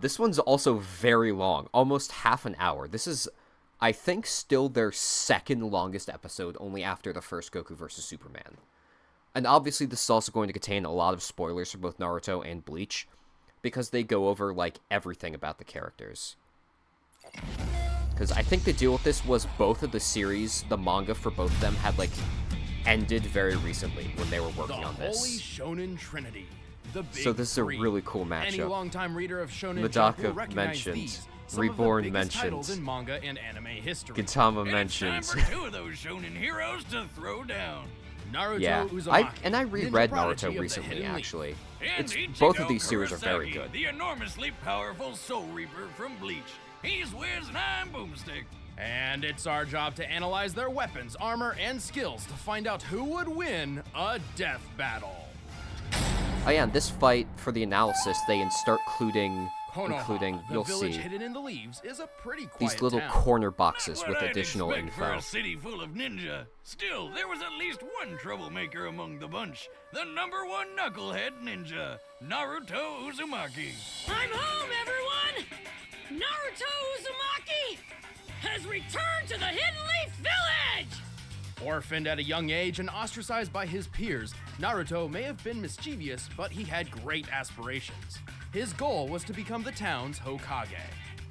This one's also very long, almost half an hour. This is, I think, still their second longest episode, only after the first Goku versus Superman. And obviously this is also going to contain a lot of spoilers for both Naruto and Bleach, because they go over, like, everything about the characters. Because I think the deal with this was both of the series, the manga for both of them, had, like, ended very recently when they were working on this. The Holy Shonen Trinity. The Big So this is a Three. really cool Any matchup. longtime reader of Shonen Jump will Madaka recognize mentioned. these, some Reborn of the biggest titles mentioned. in manga and anime history. Gintama And it's time mentioned. for two of those shonen heroes to throw down. Naruto Yeah, Uzumaki, I reread Ninja Prodigy of Naruto the recently, Hidden Leaf. actually. And It's Ichigo both of these series are very Kurosaki, good. The enormously powerful Soul Reaper from Bleach. He's Wiz and I'm Boomstick. And it's our job to analyze their weapons, armor, and skills to find out who would win a death battle. Oh yeah, in this fight, for the analysis, they start including, Konoha, you'll the village see, hidden in the leaves, is a pretty quiet these little town. corner boxes Not with what I'd additional expect for info. a city full of ninja. Still, there was at least one troublemaker among the bunch. The #1 knucklehead ninja, Naruto Uzumaki. I'm home, everyone! Naruto Uzumaki has returned to the Hidden Leaf Village! Orphaned at a young age and ostracized by his peers, Naruto may have been mischievous, but he had great aspirations. His goal was to become the town's Hokage.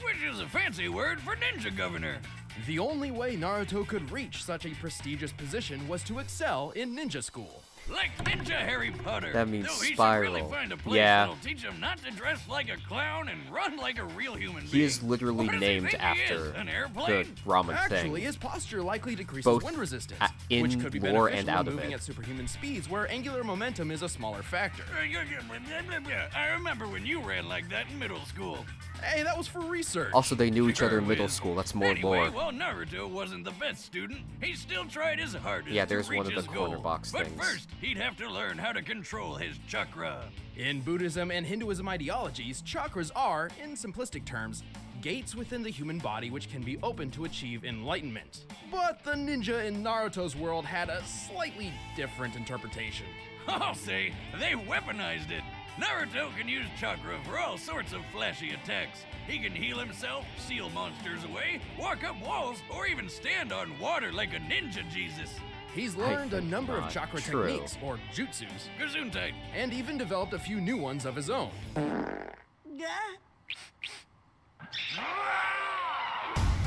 Which is a fancy word for ninja governor. The only way Naruto could reach such a prestigious position was to excel in ninja school. Like Ninja Harry Potter. That means Though he Spiral. should really find a place Yeah. that'll teach him not to dress like a clown and run like a real human being. He is literally What does he named think he is, after an the airplane? ramen Actually, thing. his posture likely decreases Both wind resistance, in which could be lore beneficial and out when of moving it. at superhuman speeds where angular momentum is a smaller factor. I remember when you ran like that in middle school. Hey, that was for research. Also, they knew each other in Sure, middle Wiz. school. That's more Anyway, lore. while Naruto wasn't the best student, he still tried his hardest Yeah, to there's reach one of the his corner goal. box But things. first, he'd have to learn how to control his chakra. In Buddhism and Hinduism ideologies, chakras are, in simplistic terms, gates within the human body which can be opened to achieve enlightenment. But the ninja in Naruto's world had a slightly different interpretation. I'll say, they weaponized it. Naruto can use chakra for all sorts of flashy attacks. He can heal himself, seal monsters away, walk up walls, or even stand on water like a ninja Jesus. He's learned a think number of not chakra true. techniques, or jutsus, Gesundheit. and even developed a few new ones of his own.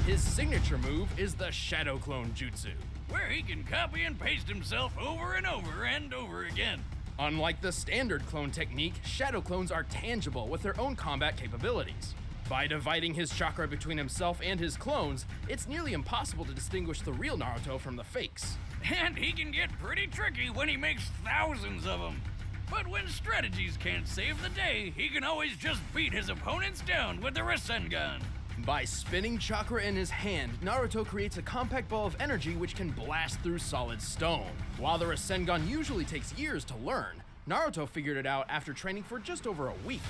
His signature move is the Shadow Clone Jutsu. Where he can copy and paste himself over and over and over again. Unlike the standard clone technique, shadow clones are tangible with their own combat capabilities. By dividing his chakra between himself and his clones, it's nearly impossible to distinguish the real Naruto from the fakes. And he can get pretty tricky when he makes thousands of them. But when strategies can't save the day, he can always just beat his opponents down with the Rasengan. By spinning chakra in his hand, Naruto creates a compact ball of energy which can blast through solid stone. While the Rasengan usually takes years to learn, Naruto figured it out after training for just over a week.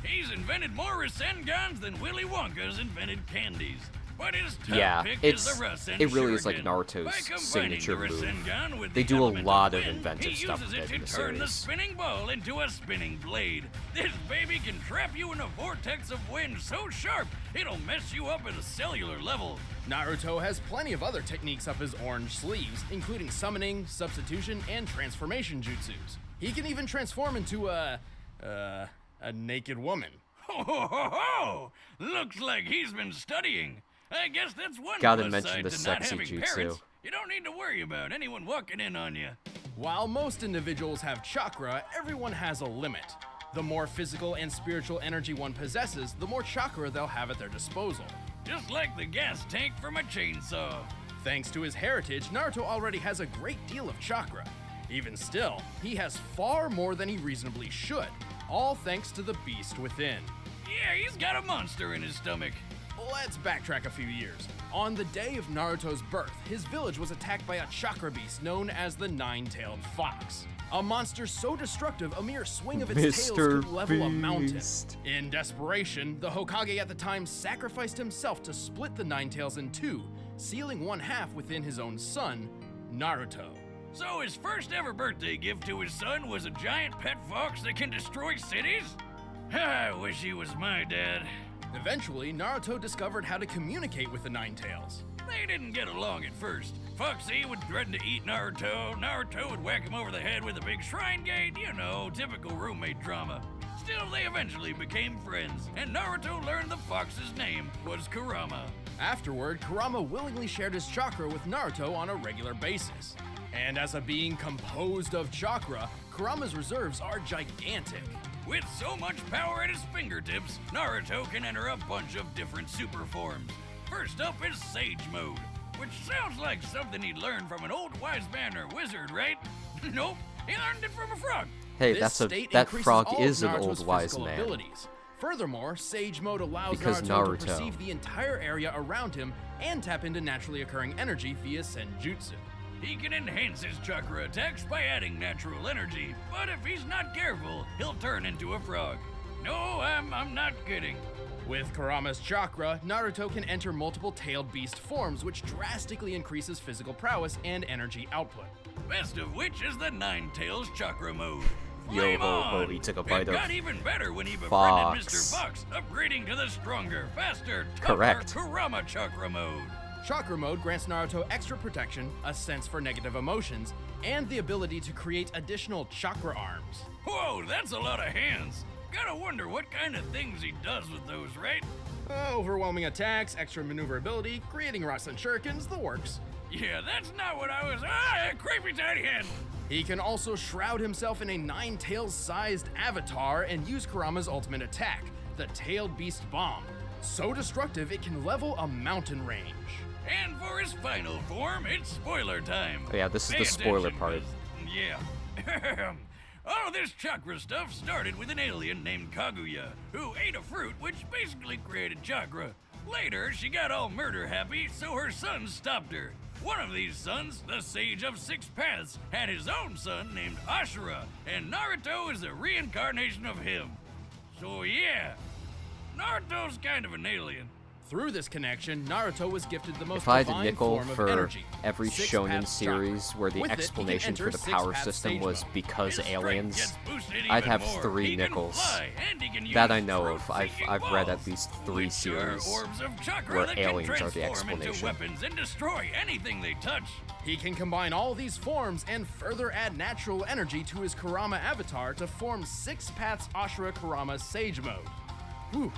He's invented more Rasengans than Willy Wonka's invented candies. But his top Yeah, pick it really is like Shuriken. Naruto's By signature combining the move. Rasengan with They the do a element lot of of wind, inventive he stuff uses with it it in to the turn the series. spinning ball into a spinning blade. This baby can trap you in a vortex of wind so sharp it'll mess you up at a cellular level. Naruto has plenty of other techniques up his orange sleeves, including summoning, substitution, and transformation jutsus. He can even transform into a naked woman. Ho ho ho ho! Looks like he's been studying. I guess that's one Gotta plus mention side the to not sexy having jutsu. parents. You don't need to worry about anyone walking in on you. While most individuals have chakra, everyone has a limit. The more physical and spiritual energy one possesses, the more chakra they'll have at their disposal. Just like the gas tank from a chainsaw. Thanks to his heritage, Naruto already has a great deal of chakra. Even still, he has far more than he reasonably should, all thanks to the beast within. Yeah, he's got a monster in his stomach. Let's backtrack a few years. On the day of Naruto's birth, his village was attacked by a chakra beast known as the Nine-Tailed Fox. A monster so destructive, a mere swing of its tails could level a mountain. In desperation, the Hokage at the time sacrificed himself to split the Nine Tails in two, sealing one half within his own son, Naruto. So his first ever birthday gift to his son was a giant pet fox that can destroy cities? I wish he was my dad. Eventually, Naruto discovered how to communicate with the Nine Tails. They didn't get along at first. Foxy would threaten to eat Naruto. Naruto would whack him over the head with a big shrine gate. You know, typical roommate drama. Still, they eventually became friends, and Naruto learned the fox's name was Kurama. Afterward, Kurama willingly shared his chakra with Naruto on a regular basis. And as a being composed of chakra, Kurama's reserves are gigantic. With so much power at his fingertips, Naruto can enter a bunch of different super forms. First up is Sage Mode, which sounds like something he'd learned from an old wise man or wizard, right? Nope, he learned it from a frog. Hey, that frog all is of an Naruto's old wise physical man. Abilities. Furthermore, Sage Mode allows Because Naruto to perceive the entire area around him and tap into naturally occurring energy via Senjutsu. He can enhance his chakra attacks by adding natural energy, but if he's not careful, he'll turn into a frog. No, I'm not kidding. With Kurama's chakra, Naruto can enter multiple tailed beast forms, which drastically increases physical prowess and energy output. Best of which is the Nine Tails chakra mode. Yo Flame ho ho, on! he took a It bite of got even better when he befriended Fox. Mr. Fox, upgrading to the stronger, faster, tougher Correct. Kurama chakra mode. Chakra Mode grants Naruto extra protection, a sense for negative emotions, and the ability to create additional chakra arms. Whoa, that's a lot of hands. Gotta wonder what kind of things he does with those, right? Overwhelming attacks, extra maneuverability, creating Rasen Shurikens, the works. Yeah, that's not what I was. Creepy tiny hand. He can also shroud himself in a Nine-Tails-sized avatar and use Kurama's ultimate attack, the Tailed Beast Bomb. So destructive, it can level a mountain range. And for his final form, it's spoiler time. Oh, yeah, this is Pay the spoiler attention, part. 'cause- Yeah. All this chakra stuff started with an alien named Kaguya, who ate a fruit which basically created chakra. Later, she got all murder happy, so her sons stopped her. One of these sons, the Sage of Six Paths, had his own son named Ashura, and Naruto is a reincarnation of him. So yeah, Naruto's kind of an alien. Through this connection, Naruto was gifted the most If I had a divine nickel form for of energy, every Six shonen Paths series chakra. where the With it, he can explanation for enter the Six power Paths system stage was mode. because His strength aliens, gets boosted I'd even have more. 3 He can nickels. fly, and he can use That I know of. fruit-seeking I've read balls, at least 3 which are series orbs of chakra where that can aliens are the transform into explanation. weapons and destroy anything they touch. He can combine all these forms and further add natural energy to his Kurama avatar to form Six Paths Ashura Kurama Sage Mode. Whew.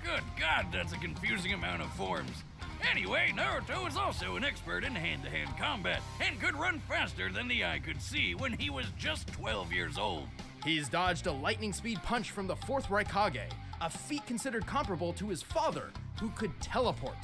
Good God, that's a confusing amount of forms. Anyway, Naruto is also an expert in hand-to-hand combat and could run faster than the eye could see when he was just 12 years old. He's dodged a lightning speed punch from the 4th Raikage, a feat considered comparable to his father, who could teleport.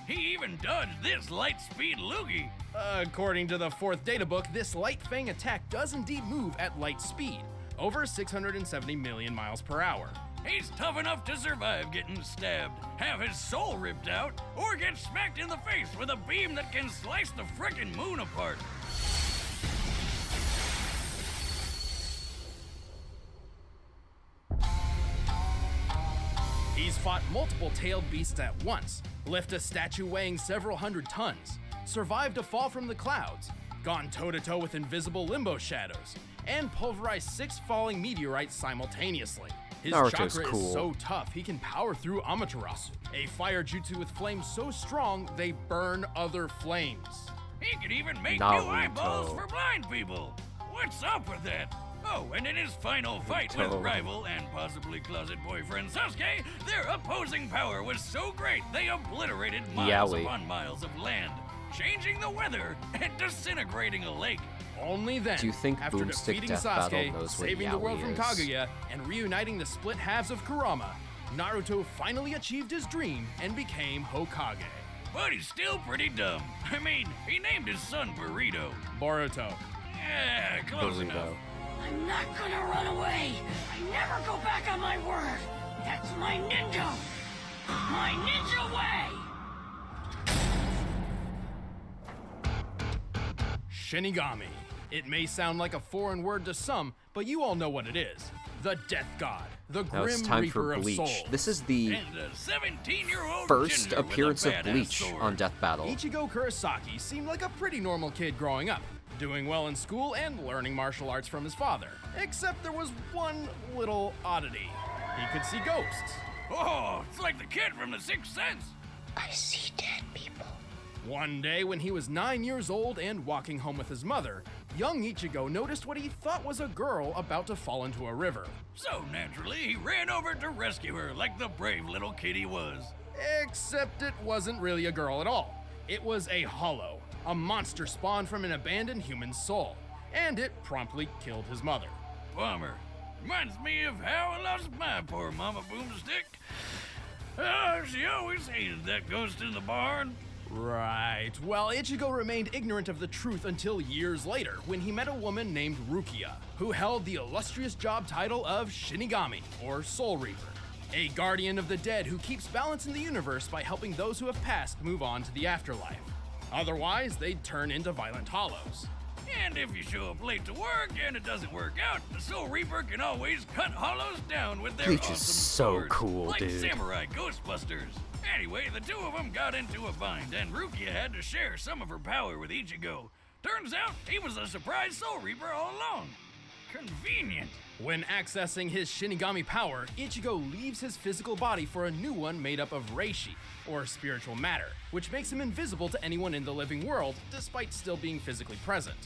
He even dodged this light-speed loogie. According to the 4th data book, this Light Fang attack does indeed move at light speed, over 670 million miles per hour. He's tough enough to survive getting stabbed, have his soul ripped out, or get smacked in the face with a beam that can slice the frickin' moon apart. He's fought multiple tailed beasts at once, lifted a statue weighing several hundred tons, survived a fall from the clouds, gone toe-to-toe with invisible limbo shadows, and pulverized 6 falling meteorites simultaneously. His Naruto's chakra cool. is so tough he can power through Amaterasu, a fire jutsu with flames so strong they burn other flames. He could even make Naruto. new eyeballs for blind people. What's up with that? Oh, and in his final fight with rival and possibly closet boyfriend Sasuke, their opposing power was so great they obliterated miles upon miles of land, changing the weather and disintegrating a lake. Only then, Do you think after Boomstick defeating Death Battle Sasuke, knows what saving the world yaoi from is? Kaguya, and reuniting the split halves of Kurama, Naruto finally achieved his dream and became Hokage. But he's still pretty dumb. I mean, he named his son Burrito. Boruto. Yeah, close enough. I'm not gonna run away. I never go back on my word. That's my ninja. My ninja way. Shinigami. It may sound like a foreign word to some, but you all know what it is. The Death God, the Now Grim it's time Reaper for of Bleach. souls. This is the And a 17-year-old first ginger with a appearance of badass Bleach sword. on Death Battle. Ichigo Kurosaki seemed like a pretty normal kid growing up, doing well in school and learning martial arts from his father. Except there was one little oddity. He could see ghosts. Oh, it's like the kid from The Sixth Sense. I see dead people. One day when he was 9 years old and walking home with his mother, young Ichigo noticed what he thought was a girl about to fall into a river. So naturally, he ran over to rescue her like the brave little kid he was. Except it wasn't really a girl at all. It was a hollow, a monster spawned from an abandoned human soul, and it promptly killed his mother. Bummer. Reminds me of how I lost my poor mama Boomstick. Oh, she always hated that ghost in the barn. Right. Well, Ichigo remained ignorant of the truth until years later, when he met a woman named Rukia, who held the illustrious job title of Shinigami, or Soul Reaper, a guardian of the dead who keeps balance in the universe by helping those who have passed move on to the afterlife. Otherwise, they'd turn into violent hollows. And if you show up late to work and it doesn't work out, the Soul Reaper can always cut hollows down with their Bleach awesome is so swords, cool, like dude. samurai Ghostbusters. Anyway, the two of them got into a bind, and Rukia had to share some of her power with Ichigo. Turns out he was a surprise Soul Reaper all along. Convenient. When accessing his Shinigami power, Ichigo leaves his physical body for a new one made up of reishi, or spiritual matter, which makes him invisible to anyone in the living world, despite still being physically present.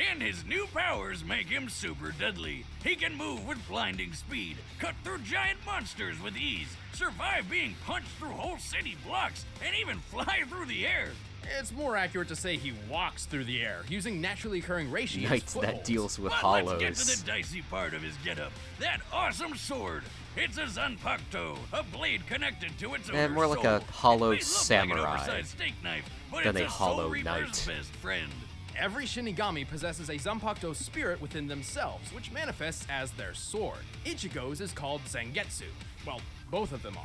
And his new powers make him super deadly. He can move with blinding speed, cut through giant monsters with ease, survive being punched through whole city blocks, and even fly through the air. It's more accurate to say he walks through the air, using naturally occurring reishi as Yikes, footholds. that deals with But hollows. let's get to the dicey part of his getup. That awesome sword. It's a Zanpakuto, a blade connected to its owner's more like soul. a hollow It may look samurai like an oversized steak knife, but than it's a a hollow Soul Reaper's knight. best friend. Every Shinigami possesses a Zanpakuto spirit within themselves, which manifests as their sword. Ichigo's is called Zangetsu. Well, both of them are.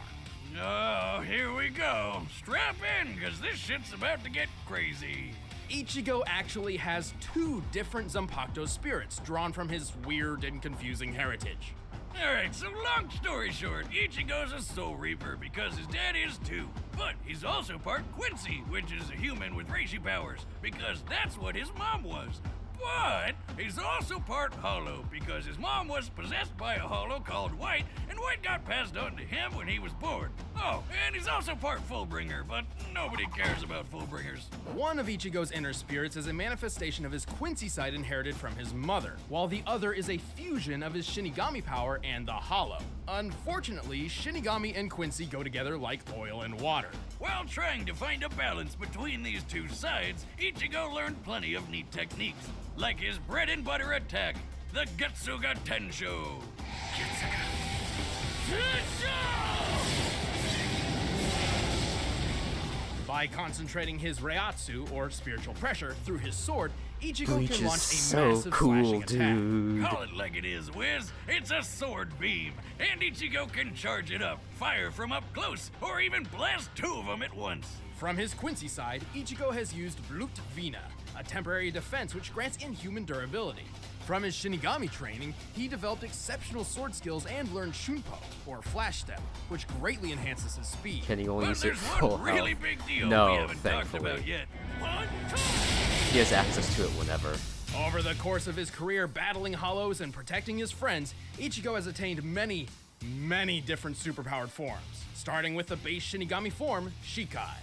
Oh, here we go. Strap in, because this shit's about to get crazy. Ichigo actually has 2 different Zanpakuto spirits drawn from his weird and confusing heritage. Alright, so long story short, Ichigo's a Soul Reaper because his dad is too. But he's also part Quincy, which is a human with reishi powers, because that's what his mom was. But he's also part Hollow, because his mom was possessed by a Hollow called White, and White got passed on to him when he was born. Oh, and he's also part Fullbringer, but nobody cares about Fullbringers. One of Ichigo's inner spirits is a manifestation of his Quincy side inherited from his mother, while the other is a fusion of his Shinigami power and the Hollow. Unfortunately, Shinigami and Quincy go together like oil and water. While trying to find a balance between these two sides, Ichigo learned plenty of neat techniques, like his bread and butter attack, the Getsuga Tensho. By concentrating his Reiatsu, or spiritual pressure, through his sword, Ichigo Bleach can is launch a so massive cool, slashing attack. dude. Call it like it is, Wiz. It's a sword beam, and Ichigo can charge it up, fire from up close, or even blast 2 of them at once. From his Quincy side, Ichigo has used Blut Vina, a temporary defense which grants inhuman durability. From his Shinigami training, he developed exceptional sword skills and learned Shunpo, or Flash Step, which greatly enhances his speed. Can he only use it There's full one really health? big deal we No, haven't talked about thankfully. yet. He has access to it whenever. Over the course of his career battling hollows and protecting his friends, Ichigo has attained many different superpowered forms, starting with the base Shinigami form, Shikai.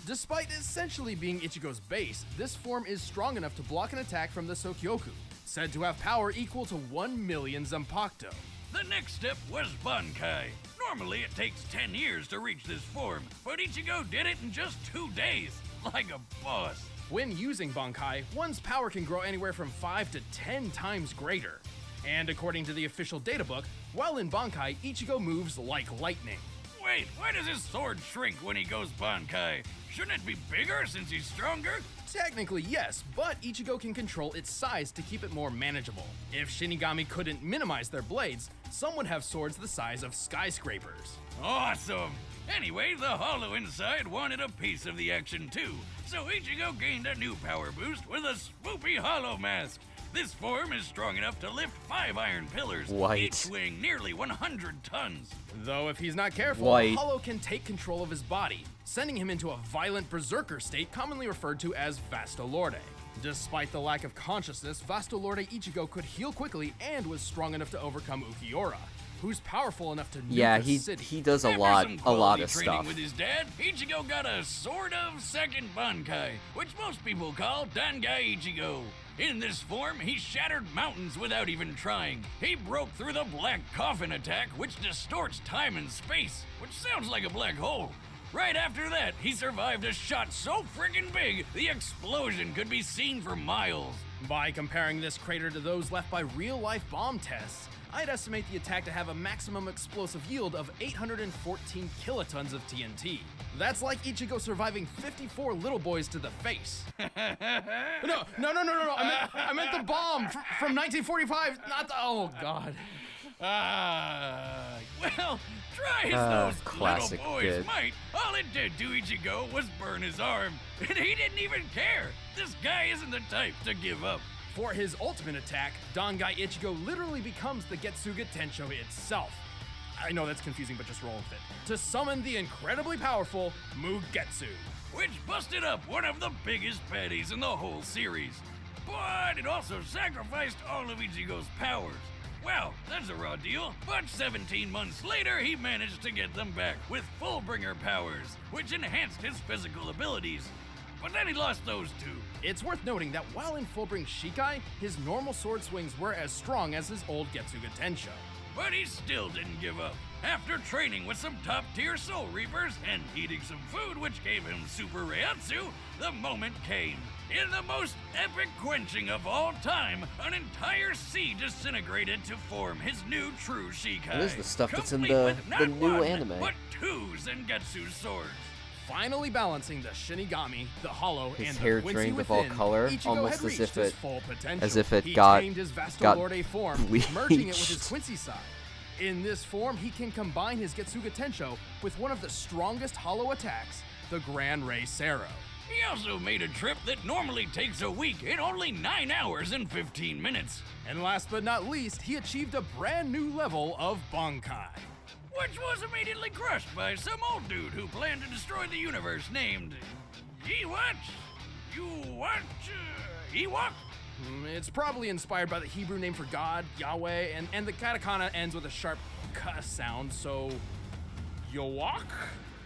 Despite essentially being Ichigo's base, this form is strong enough to block an attack from the Sokyoku, said to have power equal to 1 million Zanpakuto. The next step was Bankai. Normally it takes 10 years to reach this form, but Ichigo did it in just 2 days, like a boss. When using Bankai, one's power can grow anywhere from 5 to 10 times greater. And according to the official databook, while in Bankai, Ichigo moves like lightning. Wait, why does his sword shrink when he goes Bankai? Shouldn't it be bigger since he's stronger? Technically, yes, but Ichigo can control its size to keep it more manageable. If Shinigami couldn't minimize their blades, some would have swords the size of skyscrapers. Awesome! Anyway, the Hollow inside wanted a piece of the action too, so Ichigo gained a new power boost with a swoopy Hollow mask. This form is strong enough to lift 5 iron pillars, each weighing nearly 100 tons. Though if he's not careful, Hollow can take control of his body, sending him into a violent berserker state commonly referred to as Vastolorde. Despite the lack of consciousness, Vastolorde Ichigo could heal quickly and was strong enough to overcome Ukiura, who's powerful enough to nuke the city. he does a lot of stuff. With his dad, Ichigo got a sort of second Bankai, which most people call Dangai Ichigo. In this form, he shattered mountains without even trying. He broke through the Black Coffin attack, which distorts time and space, which sounds like a black hole. Right after that, he survived a shot so friggin' big, the explosion could be seen for miles. By comparing this crater to those left by real-life bomb tests, I'd estimate the attack to have a maximum explosive yield of 814 kilotons of TNT. That's like Ichigo surviving 54 little boys to the face. No. I meant the bomb from 1945, not the, oh God. Well, try as those little boys might, all it did to Ichigo was burn his arm, and he didn't even care. This guy isn't the type to give up. For his ultimate attack, Dangai Ichigo literally becomes the Getsuga Tensho itself. I know that's confusing, but just roll with it. To summon the incredibly powerful Mugetsu, which busted up one of the biggest baddies in the whole series. But it also sacrificed all of Ichigo's powers. Well, that's a raw deal, but 17 months later he managed to get them back with Fullbringer powers, which enhanced his physical abilities. But then he lost those too. It's worth noting that while in Fullbring Shikai, his normal sword swings were as strong as his old Getsuga Tensho. But he still didn't give up. After training with some top-tier Soul Reapers and eating some food which gave him Super Reiatsu, the moment came. In the most epic quenching of all time, an entire sea disintegrated to form his new true Shikai. This is the stuff that's in the new anime. But 2 Zangetsu swords. Finally balancing the Shinigami, the Hollow, his and hair the Quincy drained within, of all color, Ichigo almost had as reached his full potential. it he got tamed his Vastolorde form, merging it with his Quincy side. In this form, he can combine his Getsuga Tensho with one of the strongest Hollow attacks, the Gran Rey Sero. He also made a trip that normally takes a week in only 9 hours and 15 minutes. And last but not least, he achieved a brand new level of Bankai, which was immediately crushed by some old dude who planned to destroy the universe named Ewok? It's probably inspired by the Hebrew name for God, Yahweh, and the katakana ends with a sharp k sound, so Yowok?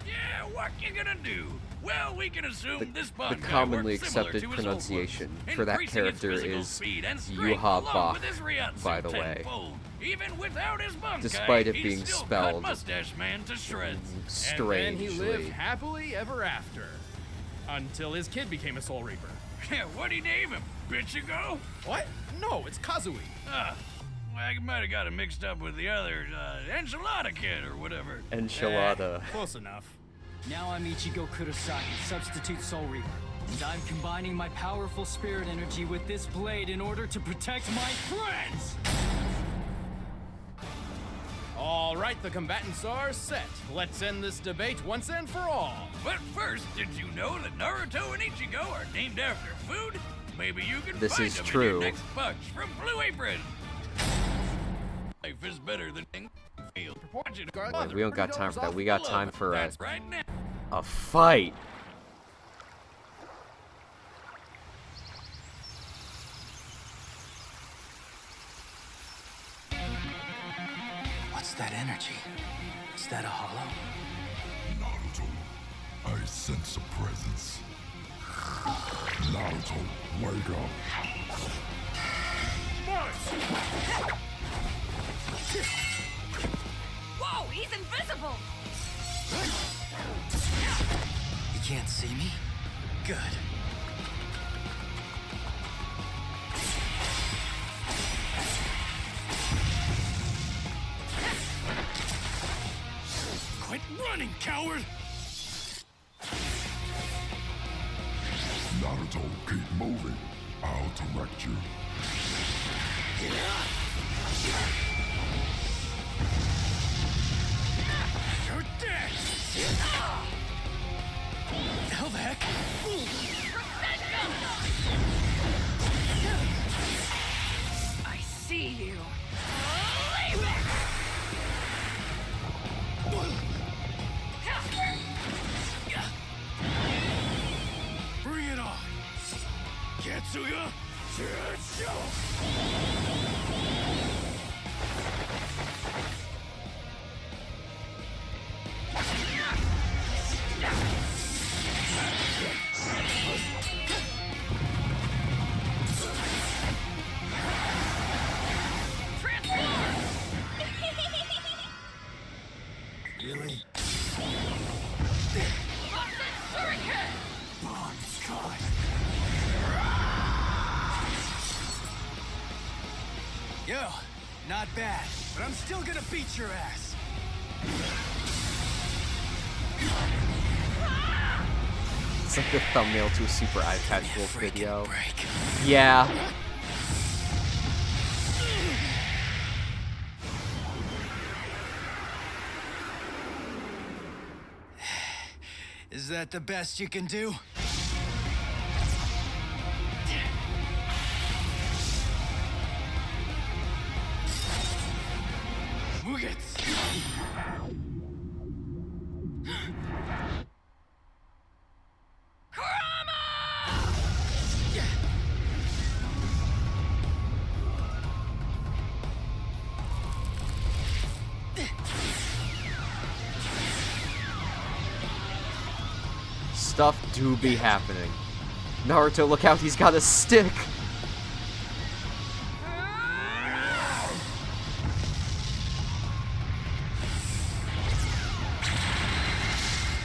Yeah, what you gonna do? Well, we can assume this Bankai the commonly works similar accepted to pronunciation his for that increasing character his physical is speed and strength Yuha along Bach, with his Reiatsu by the way. tenfold. Even without his Bankai, Despite it he being still spelled cut Mustache Man to shreds. strangely. And then he lived happily ever after, until his kid became a Soul Reaper. Yeah, what'd he name him? Bitchigo? What? No, it's Kazui. I might have got it mixed up with the other Enchilada Kid or whatever. Enchilada. Close enough. Now I'm Ichigo Kurosaki, substitute Soul Reaper. And I'm combining my powerful spirit energy with this blade in order to protect my friends! All right, the combatants are set. Let's end this debate once and for all. But first, did you know that Naruto and Ichigo are named after food? maybe you can this find is them true. in your next punch from Blue Apron. Life is better than field. Wait, we don't got time for that. We got time for right now. a fight. What's that energy? Is that a hollow? Naruto, I sense a presence. Naruto, wake up. Whoa, he's invisible! You can't see me? Good. Quit running, coward! Naruto, keep moving. I'll direct you. You're dead! Hell the heck? I see you. Bring it on! Katsuya! Really? Yo, not bad, but I'm still gonna beat your ass. It's like the thumbnail to a Super iPad Wolf video. Yeah. Is that the best you can do? Mugetsu! Stuff do be happening. Naruto, look out, he's got a stick!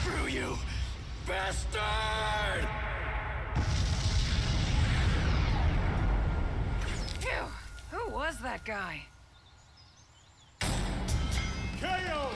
Screw you, bastard! Phew, who was that guy?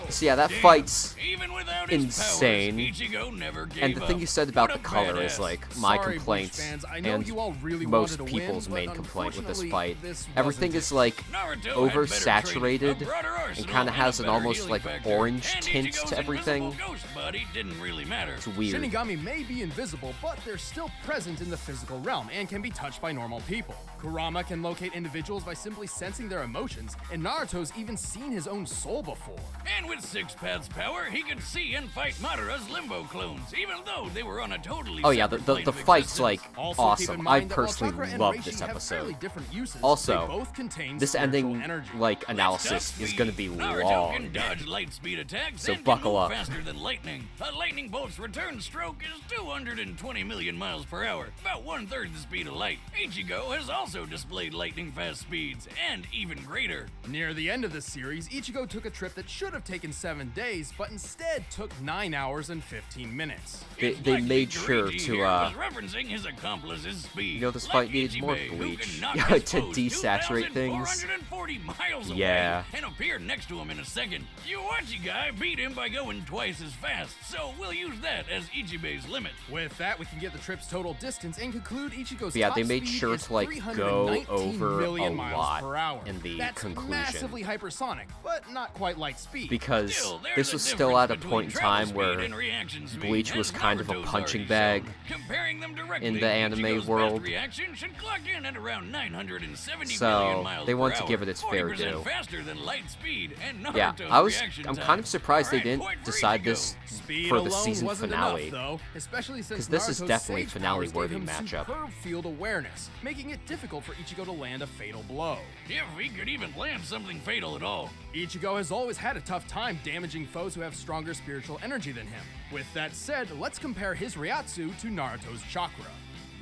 So yeah, that fight's Even without his insane. powers, Ichigo never gave And the thing up. you said about What the a color is badass. like my Sorry, complaint Bleach fans, I know and you all really most wanted to people's win, main but complaint with this unfortunately, fight. this Everything wasn't is like Naruto had better training, oversaturated a broader and arsenal, kind of has a an better almost healing like factor, orange and tint Ichigo's to everything. invisible ghost body didn't really matter. It's weird. Shinigami may be invisible, but they're still present in the physical realm and can be touched by normal people. Kurama can locate individuals by simply sensing their emotions, and Naruto's even seen his own soul before. And with Six Paths power, he could see and fight Madara's Limbo clones, even though they were on a totally Oh yeah, separate the plane of fight's existence. like Also, keep in awesome. I mind that while personally chakra and love reishi this have fairly episode. different uses, they Also, both contain this spiritual ending energy. like analysis is gonna be Naruto long. can dodge light speed attacks So and buckle can move up. faster than lightning. A lightning bolt's return stroke is 220 million miles per hour, about 1/3 the speed of light. Ichigo has also displayed lightning fast speeds, and even greater. Near the end of the series, Ichigo took a trip that should have taken 7 days, but instead took 9 hours and 15 minutes. They made sure Kirigi to here was referencing his accomplice's speed. you know, this like fight needs more Ichibei, who bleach can knock to his foes desaturate things. 2,440 miles away Yeah. and appear next to him in a second. Yuachi guy beat him by going twice as fast, so we'll use that as Ichibei's limit. With that, we can get the trip's total distance and conclude Ichigo's Yeah, top they made speed sure is to like go 319 over million a miles lot per hour. in the That's conclusion. massively hypersonic, but not quite light speed. Because because Still, there's this a was still at a difference point in between travel time speed where and reaction speed, Bleach was as kind of a Naruto's punching already bag shown. Comparing them directly, in the anime Ichigo's best world. reaction should clock in at around 970 So, million miles they want per to hour, give it its fair 40% due. faster than light speed, and Yeah, Naruto's reaction I'm time. kind of surprised they Alright, didn't point for decide Ichigo. this Speed for the alone season wasn't finale. enough, though, especially since Because this is Naruto's definitely save finale powers worthy gave him matchup. superb field awareness, making it difficult for Ichigo to land a fatal blow. If he could even land something fatal at all. Ichigo has always had a tough time damaging foes who have stronger spiritual energy than him. With that said, let's compare his Ryatsu to Naruto's chakra.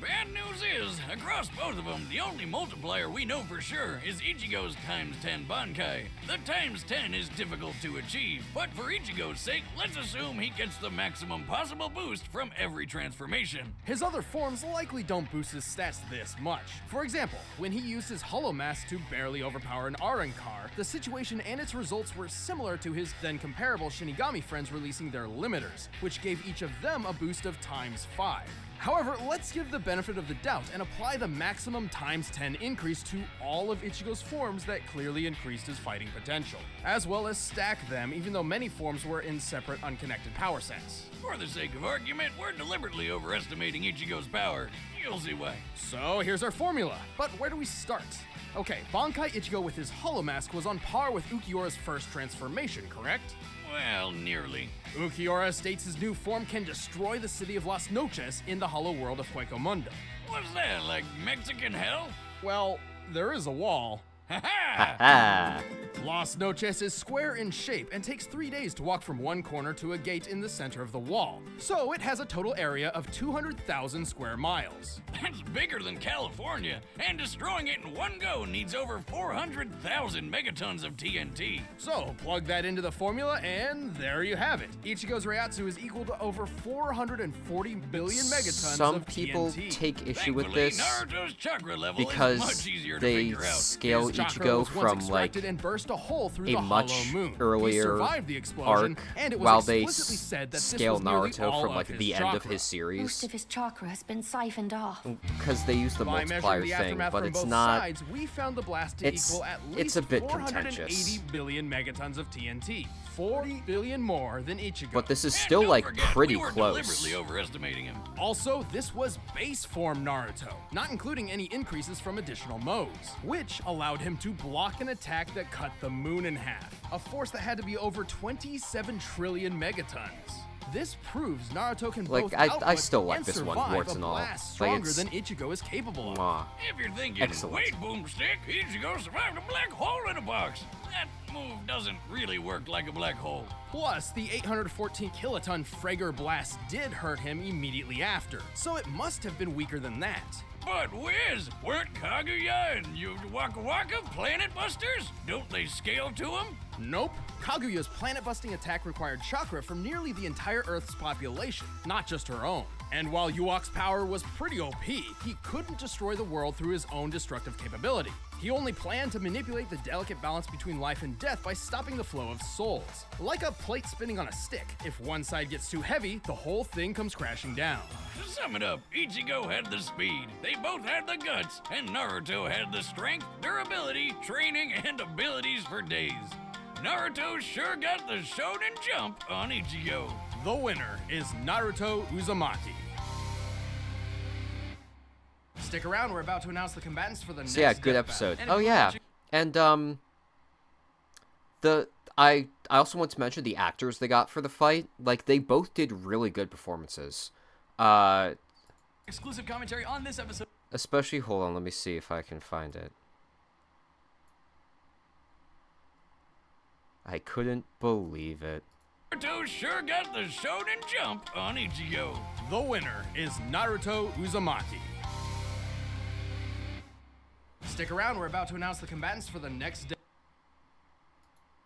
Bad news is, across both of them, the only multiplier we know for sure is Ichigo's times 10 Bankai. The times 10 is difficult to achieve, but for Ichigo's sake, let's assume he gets the maximum possible boost from every transformation. His other forms likely don't boost his stats this much. For example, when he used his Hollow Mask to barely overpower an Arankar, the situation and its results were similar to his then comparable Shinigami friends releasing their limiters, which gave each of them a boost of times 5. However, let's give the benefit of the doubt and apply the maximum times 10 increase to all of Ichigo's forms that clearly increased his fighting potential, as well as stack them even though many forms were in separate unconnected power sets. For the sake of argument, we're deliberately overestimating Ichigo's power. You'll see why. So here's our formula, but where do we start? Okay, Bankai Ichigo with his Hollow Mask was on par with Ukiyora's first transformation, correct? Well, nearly. Ukiora states his new form can destroy the city of Las Noches in the hollow world of Hueco Mundo. What's that, like Mexican hell? Well, there is a wall. Ha-ha! Las Noches is square in shape and takes 3 days to walk from one corner to a gate in the center of the wall. So it has a total area of 200,000 square miles. That's bigger than California, and destroying it in one go needs over 400,000 megatons of TNT. So plug that into the formula and there you have it. Ichigo's Ryatsu is equal to over 440 billion megatons Some of people TNT. take issue with Thankfully, this Naruto's chakra level is because much easier to they figure out. scale His chakra Ichigo was once from like extracted and burst a hole through a the much hollow moon. He earlier survived the explosion, arc, and it was while they explicitly said that this scale was nearly Naruto all from of like his the end of chakra. his series Most of his chakra has been siphoned off. because they use the By multiplier measuring the thing, aftermath but from it's both not. sides, we found the blast to It's- equal at least it's a bit 480 contentious. billion megatons of TNT. 40 billion more than Ichigo. But this is And still don't like forget, pretty we were close. deliberately overestimating him. Also, this was base form Naruto, not including any increases from additional modes, which allowed him to block an attack that cut the moon in half, a force that had to be over 27 trillion megatons. This proves Naruto can Like, both I output still like and this one, survive warts a and all. blast Like, stronger it's- than Ichigo is capable of. Mwah. If you're thinking, Excellent. wait, Boomstick, Ichigo survived a black hole in a box. That move doesn't really work like a black hole. Plus, the 814 kiloton Frager blast did hurt him immediately after, so it must have been weaker than that. But Wiz, weren't Kaguya and Waka Waka planet busters? Don't they scale to him? Nope. Kaguya's planet-busting attack required chakra from nearly the entire Earth's population, not just her own. And while Yuok's power was pretty OP, he couldn't destroy the world through his own destructive capability. He only planned to manipulate the delicate balance between life and death by stopping the flow of souls. Like a plate spinning on a stick, if one side gets too heavy, the whole thing comes crashing down. To sum it up, Ichigo had the speed, they both had the guts, and Naruto had the strength, durability, training, and abilities for days. Naruto sure got the shonen jump on Ichigo. The winner is Naruto Uzumaki. Stick around, we're about to announce the combatants for the next So yeah, good death episode. battle. Oh yeah, and I also want to mention the actors they got for the fight. Like they both did really good performances. Exclusive commentary on this episode. Especially, hold on, let me see if I can find it. I couldn't believe it. Naruto sure got the shonen jump on Ichigo. The winner is Naruto Uzumaki. Stick around, we're about to announce the combatants for the next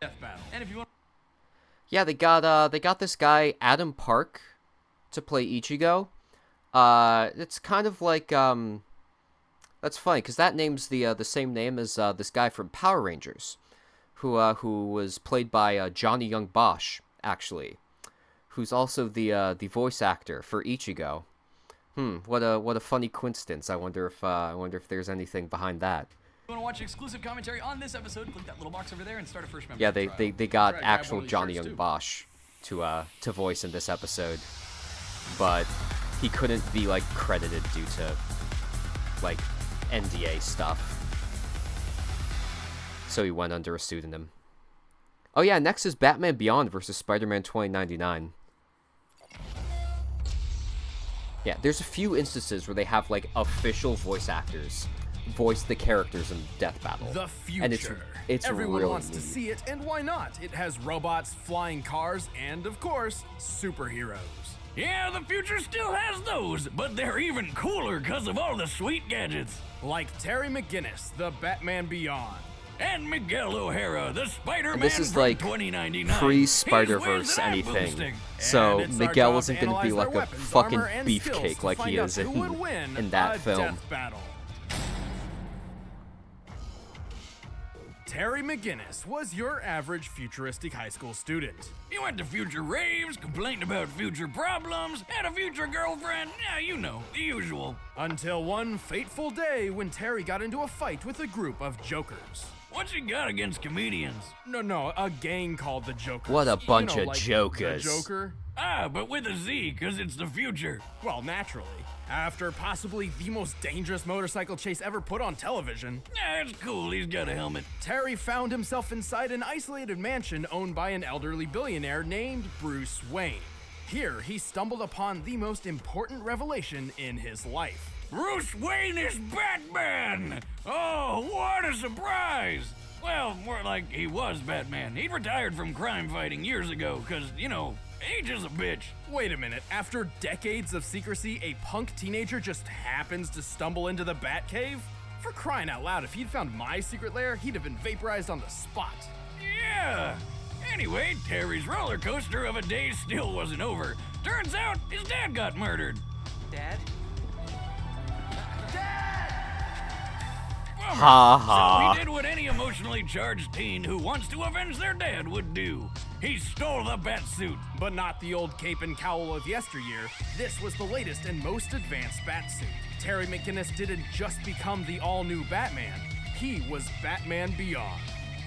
death battle. And if you want, Yeah, they got this guy Adam Park to play Ichigo. It's kind of like that's funny because that name's the same name as this guy from Power Rangers, who was played by Johnny Young Bosch actually, who's also the voice actor for Ichigo. What a funny coincidence. I wonder if there's anything behind that. you want to watch exclusive commentary on this episode, click that little box over there and start a first member Yeah, trial. they got Right, actual grab one of these Johnny shirts, Young too. Bosch to voice in this episode, but he couldn't be like credited due to like NDA stuff, so he went under a pseudonym. Oh yeah, next is Batman Beyond versus Spider-Man 2099. Yeah, there's a few instances where they have like official voice actors voice the characters in Death Battle. The future. And it's Everyone really wants to neat. see it, and why not? It has robots, flying cars, and of course, superheroes. Yeah, the future still has those, but they're even cooler because of all the sweet gadgets. Like Terry McGinnis, the Batman Beyond. And Miguel O'Hara, the Spider-Man And this is from like 2099. pre-Spider-Verse anything. So And it's our Miguel job isn't to going to be analyze like their a weapons, fucking armor, and skills beefcake to like find he out is who would win in that a film. death battle. Terry McGinnis was your average futuristic high school student. He went to future raves, complained about future problems, had a future girlfriend, yeah, you know, the usual. Until one fateful day when Terry got into a fight with a group of jokers. What's he got against comedians? No, a gang called the Jokers. What a bunch You know, of like jokers. The Joker? Ah, but with a Z, because it's the future. Well, naturally. After possibly the most dangerous motorcycle chase ever put on television, Yeah, it's cool, he's got a helmet. Terry found himself inside an isolated mansion owned by an elderly billionaire named Bruce Wayne. Here, he stumbled upon the most important revelation in his life. Bruce Wayne is Batman! Oh, what a surprise! Well, more like he was Batman. He'd retired from crime fighting years ago, because, you know, age is a bitch. Wait a minute, after decades of secrecy, a punk teenager just happens to stumble into the Batcave? For crying out loud, if he'd found my secret lair, he'd have been vaporized on the spot. Yeah! Anyway, Terry's roller coaster of a day still wasn't over. Turns out his dad got murdered. Dad? Ha ha. So he did what any emotionally charged teen who wants to avenge their dad would do. He stole the Batsuit. But not the old cape and cowl of yesteryear. This was the latest and most advanced Batsuit. Terry McGinnis didn't just become the all-new Batman. He was Batman Beyond.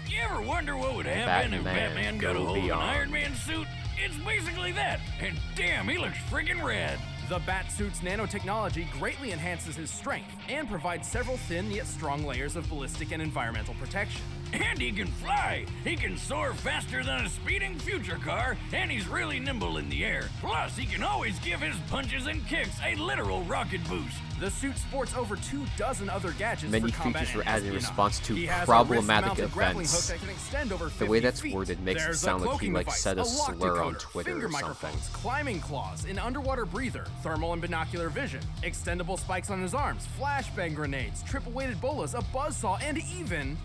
You ever wonder what would happen if Batman got a go hold of an beyond. Iron Man suit? It's basically that, and damn, he looks freaking rad. The Batsuit's nanotechnology greatly enhances his strength and provides several thin yet strong layers of ballistic and environmental protection. And he can fly! He can soar faster than a speeding future car, and he's really nimble in the air. Plus, he can always give his punches and kicks a literal rocket boost. The suit sports over 24 other gadgets Many for combat features were and added in espionage. response to He has a problematic wrist-mounted grappling events. hook that can extend over 50 The way that's feet. worded makes it There's sound a like he cloaking like device, said a lock slur on decoder, Twitter finger or something. microphones, climbing claws, an underwater breather, thermal and binocular vision, extendable spikes on his arms, flashbang grenades, triple-weighted bolas, a buzzsaw, and even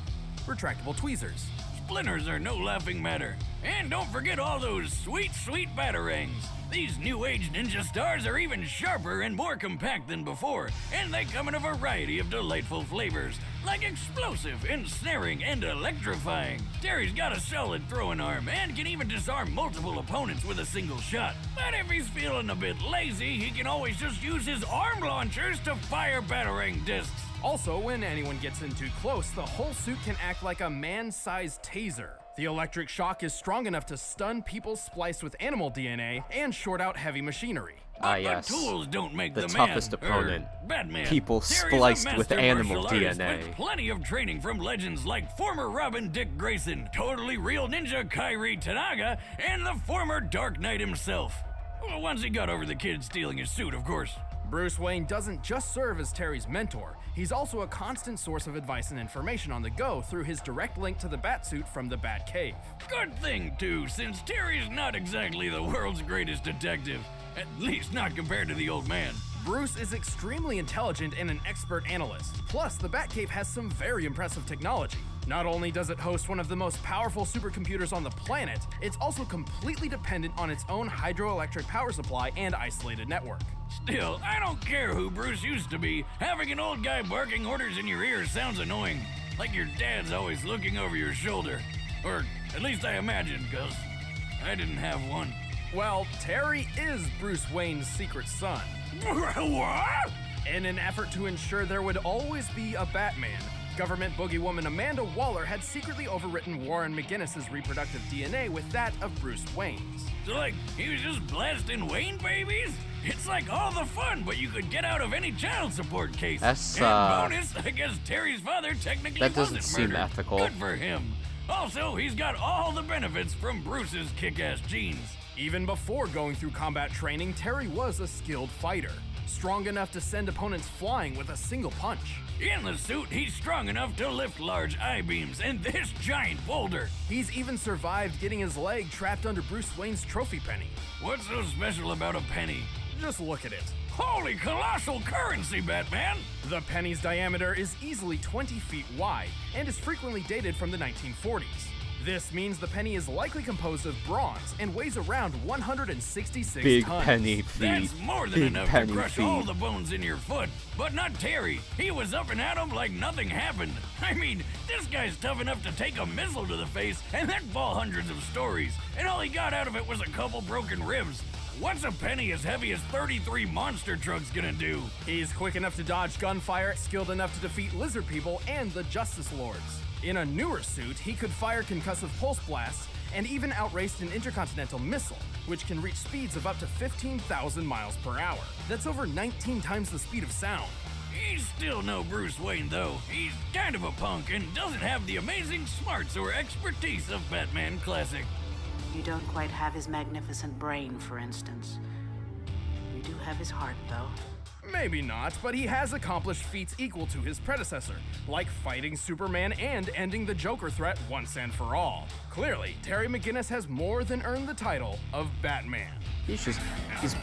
retractable tweezers. Splinters are no laughing matter. And don't forget all those sweet, sweet batarangs. These new age ninja stars are even sharper and more compact than before, and they come in a variety of delightful flavors, like explosive, ensnaring, and electrifying. Terry's got a solid throwing arm and can even disarm multiple opponents with a single shot. But if he's feeling a bit lazy, he can always just use his arm launchers to fire batarang discs. Also, when anyone gets in too close, the whole suit can act like a man-sized taser. The electric shock is strong enough to stun people spliced with animal DNA and short out heavy machinery. Yes. Tools don't make The the toughest man, opponent. Batman. People Terry's spliced a with master animal martial artist DNA. With plenty of training from legends like former Robin Dick Grayson, totally real ninja Kairi Tanaga, and the former Dark Knight himself. Well, once he got over the kid stealing his suit, of course. Bruce Wayne doesn't just serve as Terry's mentor, he's also a constant source of advice and information on the go through his direct link to the Batsuit from the Batcave. Good thing, too, since Terry's not exactly the world's greatest detective. At least not compared to the old man. Bruce is extremely intelligent and an expert analyst. Plus, the Batcave has some very impressive technology. Not only does it host one of the most powerful supercomputers on the planet, it's also completely dependent on its own hydroelectric power supply and isolated network. Still, I don't care who Bruce used to be. Having an old guy barking orders in your ear sounds annoying. Like your dad's always looking over your shoulder. Or at least I imagine, cause I didn't have one. Well, Terry is Bruce Wayne's secret son. What? In an effort to ensure there would always be a Batman, Government boogeywoman Amanda Waller had secretly overwritten Warren McGinnis's reproductive DNA with that of Bruce Wayne's. So like, he was just blasting Wayne babies? It's like all the fun, but you could get out of any child support case. That's, and bonus, I guess Terry's father technically that doesn't wasn't seem murdered. ethical. Good for him. Also, he's got all the benefits from Bruce's kick-ass genes. Even before going through combat training, Terry was a skilled fighter, strong enough to send opponents flying with a single punch. In the suit, he's strong enough to lift large I-beams and this giant boulder. He's even survived getting his leg trapped under Bruce Wayne's trophy penny. What's so special about a penny? Just look at it. Holy colossal currency, Batman! The penny's diameter is easily 20 feet wide and is frequently dated from the 1940s. This means the penny is likely composed of bronze and weighs around 166 Big tons. penny feet. That's more than Big enough to penny crush feet. all the bones in your foot. But not Terry. He was up and at him like nothing happened. I mean, this guy's tough enough to take a missile to the face and then fall hundreds of stories. And all he got out of it was a couple broken ribs. What's a penny as heavy as 33 monster trucks gonna do? He's quick enough to dodge gunfire, skilled enough to defeat lizard people and the Justice Lords. In a newer suit, he could fire concussive pulse blasts and even outraced an intercontinental missile, which can reach speeds of up to 15,000 miles per hour. That's over 19 times the speed of sound. He's still no Bruce Wayne, though. He's kind of a punk and doesn't have the amazing smarts or expertise of Batman Classic. You don't quite have his magnificent brain, for instance. You do have his heart, though. Maybe not, but he has accomplished feats equal to his predecessor, like fighting Superman and ending the Joker threat once and for all. Clearly, Terry McGinnis has more than earned the title of Batman. He's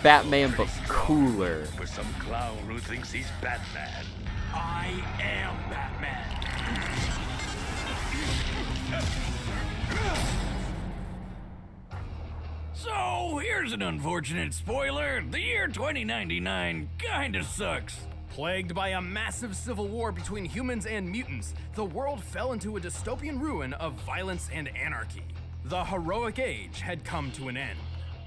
Batman, but cooler. For some clown who thinks he's Batman. I am Batman. So, here's an unfortunate spoiler. The year 2099 kinda sucks. Plagued by a massive civil war between humans and mutants, the world fell into a dystopian ruin of violence and anarchy. The heroic age had come to an end.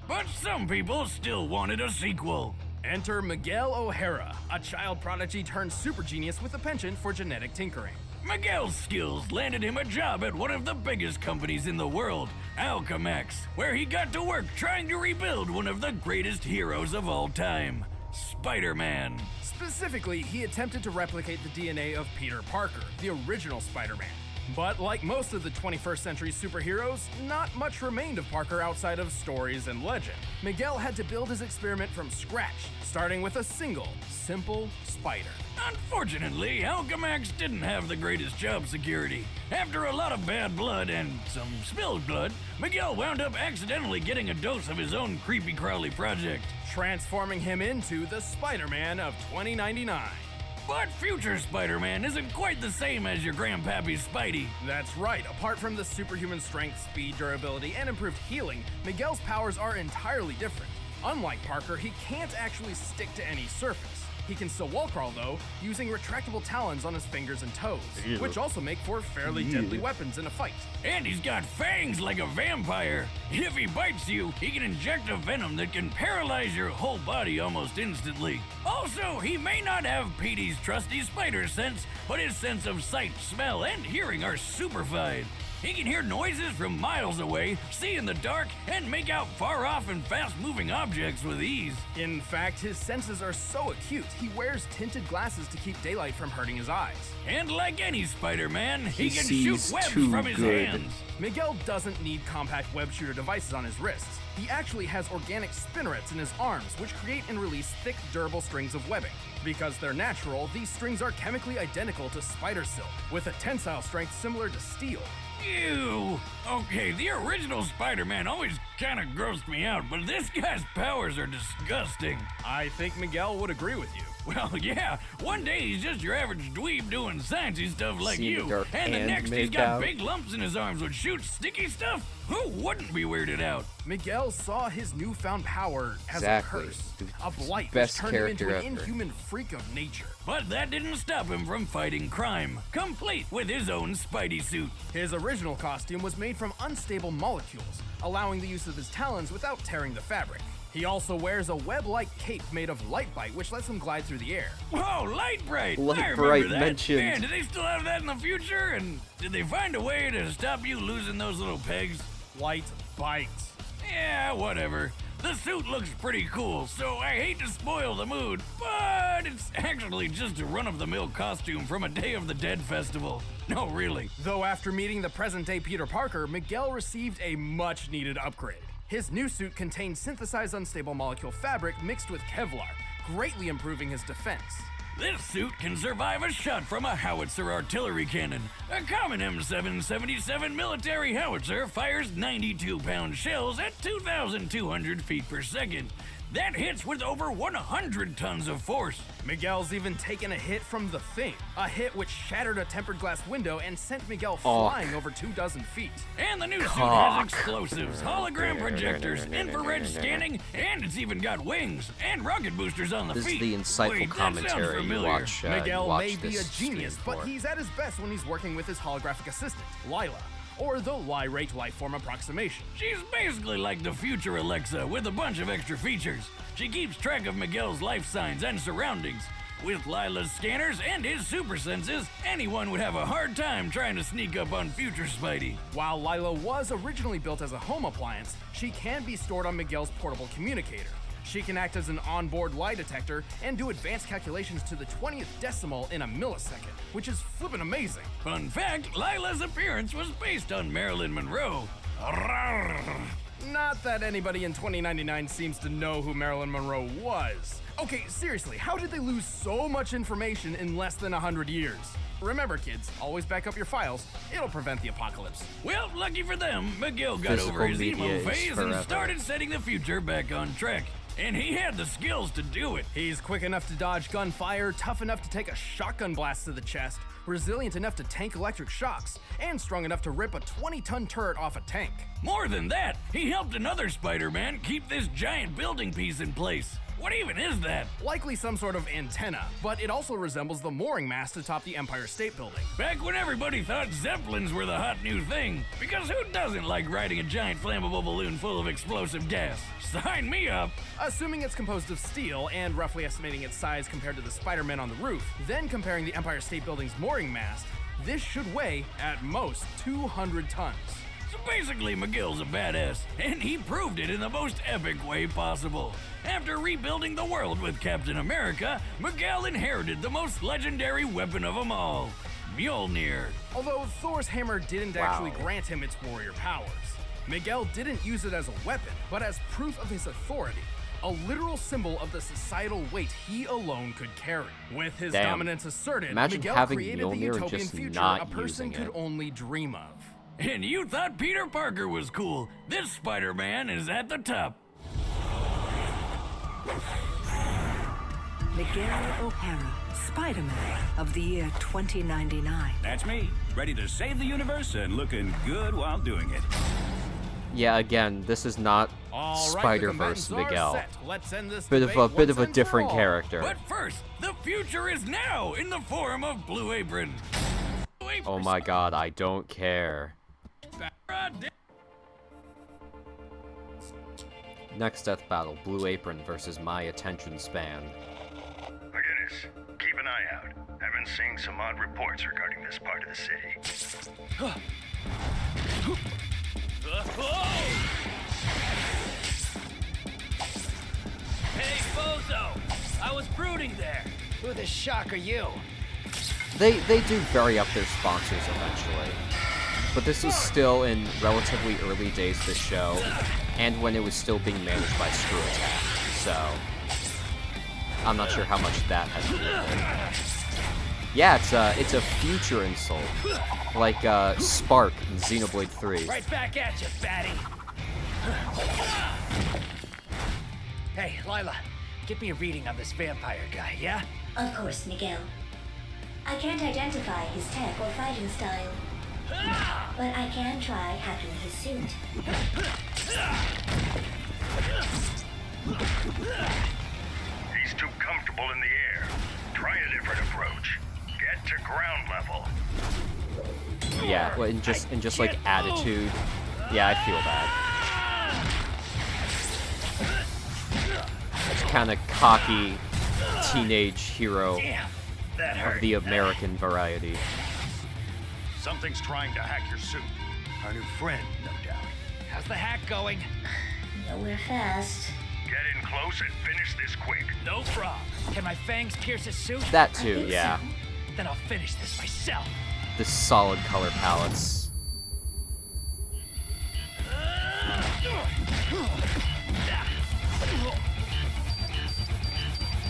But some people still wanted a sequel. Enter Miguel O'Hara, a child prodigy turned super genius with a penchant for genetic tinkering. Miguel's skills landed him a job at one of the biggest companies in the world, Alchemax, where he got to work trying to rebuild one of the greatest heroes of all time, Spider-Man. Specifically, he attempted to replicate the DNA of Peter Parker, the original Spider-Man. But like most of the 21st century superheroes, not much remained of Parker outside of stories and legend. Miguel had to build his experiment from scratch, starting with a single, simple spider. Unfortunately, Alchemax didn't have the greatest job security. After a lot of bad blood and some spilled blood, Miguel wound up accidentally getting a dose of his own creepy crawly project, transforming him into the Spider-Man of 2099. But future Spider-Man isn't quite the same as your grandpappy's Spidey. That's right. Apart from the superhuman strength, speed, durability, and improved healing, Miguel's powers are entirely different. Unlike Parker, he can't actually stick to any surface. He can still wall crawl, though, using retractable talons on his fingers and toes, which also make for fairly deadly weapons in a fight. And he's got fangs like a vampire. If he bites you, he can inject a venom that can paralyze your whole body almost instantly. Also, he may not have Petey's trusty spider sense, but his sense of sight, smell, and hearing are superfied. He can hear noises from miles away, see in the dark, and make out far-off and fast-moving objects with ease. In fact, his senses are so acute, he wears tinted glasses to keep daylight from hurting his eyes. And like any Spider-Man, he can shoot webs from his hands. Miguel doesn't need compact web shooter devices on his wrists. He actually has organic spinnerets in his arms, which create and release thick, durable strings of webbing. Because they're natural, these strings are chemically identical to spider silk, with a tensile strength similar to steel. Ew! Okay, the original Spider-Man always kinda grossed me out, but this guy's powers are disgusting. I think Miguel would agree with you. Well, yeah, one day he's just your average dweeb doing sciencey stuff like you, and the next he's got big lumps in his arms which shoot sticky stuff? Who wouldn't be weirded out? Miguel saw his newfound power as a curse, a blight which Best turned him into an character ever. inhuman freak of nature. But that didn't stop him from fighting crime, complete with his own Spidey suit. His original costume was made from unstable molecules, allowing the use of his talons without tearing the fabric. He also wears a web-like cape made of light bite, which lets him glide through the air. Whoa, light bright! Light I remember bright that. mentioned. Man, do they still have that in the future? And did they find a way to stop you losing those little pegs? Light bite. Yeah, whatever. The suit looks pretty cool, so I hate to spoil the mood, but it's actually just a run-of-the-mill costume from a Day of the Dead festival. No, really. Though after meeting the present-day Peter Parker, Miguel received a much-needed upgrade. His new suit contains synthesized unstable molecule fabric mixed with Kevlar, greatly improving his defense. This suit can survive a shot from a howitzer artillery cannon. A common M777 military howitzer fires 92-pound shells at 2,200 feet per second. That hits with over 100 tons of force. Miguel's even taken a hit from the Thing, a hit which shattered a tempered glass window and sent Miguel flying over 24 feet. And the new suit has explosives, hologram projectors, infrared scanning, and it's even got wings and rocket boosters on the feet. This is the insightful Wait, commentary you watch. Miguel may be a genius, but he's at his best when he's working with his holographic assistant, Lila, or the Lyrate Lifeform Approximation. She's basically like the future Alexa with a bunch of extra features. She keeps track of Miguel's life signs and surroundings. With Lila's scanners and his super senses, anyone would have a hard time trying to sneak up on future Spidey. While Lila was originally built as a home appliance, she can be stored on Miguel's portable communicator. She can act as an onboard lie detector and do advanced calculations to the 20th decimal in a millisecond, which is flippin' amazing. Fun fact, Lila's appearance was based on Marilyn Monroe. Not that anybody in 2099 seems to know who Marilyn Monroe was. Okay, seriously, how did they lose so much information in less than 100 years? Remember, kids, always back up your files. It'll prevent the apocalypse. Well, lucky for them, Miguel got over his emo phase and started setting the future back on track. And he had the skills to do it. He's quick enough to dodge gunfire, tough enough to take a shotgun blast to the chest, resilient enough to tank electric shocks, and strong enough to rip a 20-ton turret off a tank. More than that, he helped another Spider-Man keep this giant building piece in place. What even is that? Likely some sort of antenna, but it also resembles the mooring mast atop the Empire State Building. Back when everybody thought Zeppelins were the hot new thing, because who doesn't like riding a giant flammable balloon full of explosive gas? Sign me up! Assuming it's composed of steel and roughly estimating its size compared to the Spider-Man on the roof, then comparing the Empire State Building's mooring mast, this should weigh, at most, 200 tons. So basically, Miguel's a badass, and he proved it in the most epic way possible. After rebuilding the world with Captain America, Miguel inherited the most legendary weapon of them all, Mjolnir. Although Thor's hammer didn't actually grant him its warrior powers, Miguel didn't use it as a weapon, but as proof of his authority, a literal symbol of the societal weight he alone could carry. With his dominance asserted, Miguel created the utopian future a person could only dream of. And you thought Peter Parker was cool. This Spider-Man is at the top. Miguel O'Hara, Spider-Man of the year 2099. That's me, ready to save the universe and looking good while doing it. Yeah, again, this is not Spider-Verse Miguel. Let's end this bit of a different character. But first, the future is now in the form of Blue Apron. Oh my god, I don't care. Next death battle, Blue Apron versus my attention span. McGinnis, keep an eye out. I've been seeing some odd reports regarding this part of the city. Hey, Bozo! I was brooding there. Who the shock are you? They do vary up their sponsors eventually. But this was still in relatively early days of the show, and when it was still being managed by Screw Attack, so I'm not sure how much that has to do with it. Yeah, it's a future insult, like Spark in Xenoblade 3. Right back at you, fatty. Hey, Lila, get me a reading on this vampire guy, yeah? Of course, Miguel. I can't identify his tech or fighting style, but I can try hacking his suit. He's too comfortable in the air. Try a different approach. Get to ground level. Yeah, well, and just like attitude. Yeah, I feel that. kind of cocky teenage hero That of hurt. the American variety. Something's trying to hack your suit. Our new friend, no doubt. How's the hack going? Nowhere fast. Get in close and finish this quick. No problem. Can my fangs pierce his suit? That too, yeah. Then I'll finish this myself. The solid color palettes.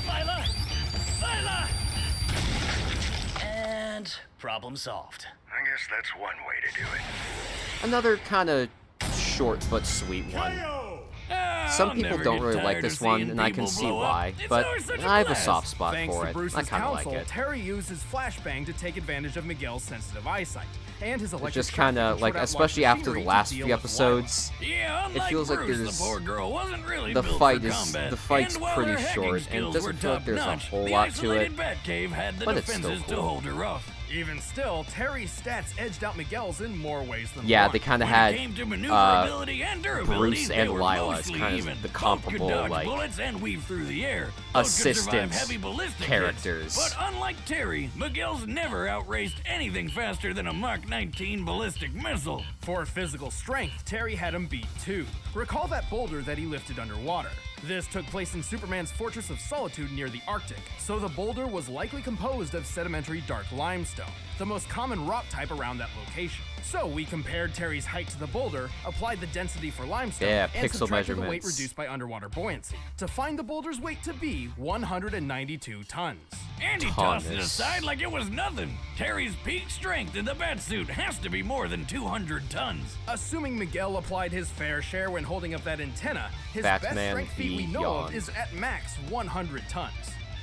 Lila! And problem solved. I guess that's one way to do it. Another kind of short but sweet one. Some people don't really like this one, and I can see why, but I have a soft spot Thanks for to it. Bruce's I kind of counsel, like it. Terry used his flashbang to take advantage of Miguel's sensitive eyesight and his electric. It's just kind of like, especially after the last few episodes, it feels like there's the fight's pretty short, and it doesn't feel like there's a whole lot to it, but it's still cool. Even still, Terry's stats edged out Miguel's in more ways than Yeah, one. they kind of had Bruce and Lila as kind of the comparable, like, assistant characters. But unlike Terry, Miguel's never outraced anything faster than a Mach 19 ballistic missile. For physical strength, Terry had him beat too. Recall that boulder that he lifted underwater. This took place in Superman's Fortress of Solitude near the Arctic, so the boulder was likely composed of sedimentary dark limestone, the most common rock type around that location. So we compared Terry's height to the boulder, applied the density for limestone, and pixel subtracted the weight measurements. reduced by underwater buoyancy, to find the boulder's weight to be 192 tons. And he tossed it aside like it was nothing. Terry's peak strength in the batsuit has to be more than 200 tons. Assuming Miguel applied his fair share when holding up that antenna, his best Batman strength feat we know beyond. of is at max 100 tons.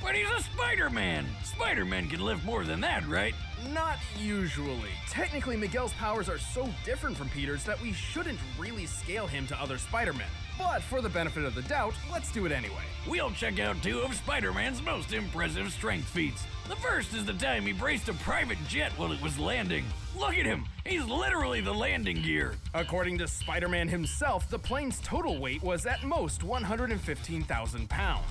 But he's a Spider-Man. Spider-Man can lift more than that, right? Not usually. Technically, Miguel's powers are so different from Peter's that we shouldn't really scale him to other Spider-Men. But for the benefit of the doubt, let's do it anyway. We'll check out two of Spider-Man's most impressive strength feats. The first is the time he braced a private jet while it was landing. Look at him! He's literally the landing gear. According to Spider-Man himself, the plane's total weight was at most 115,000 pounds.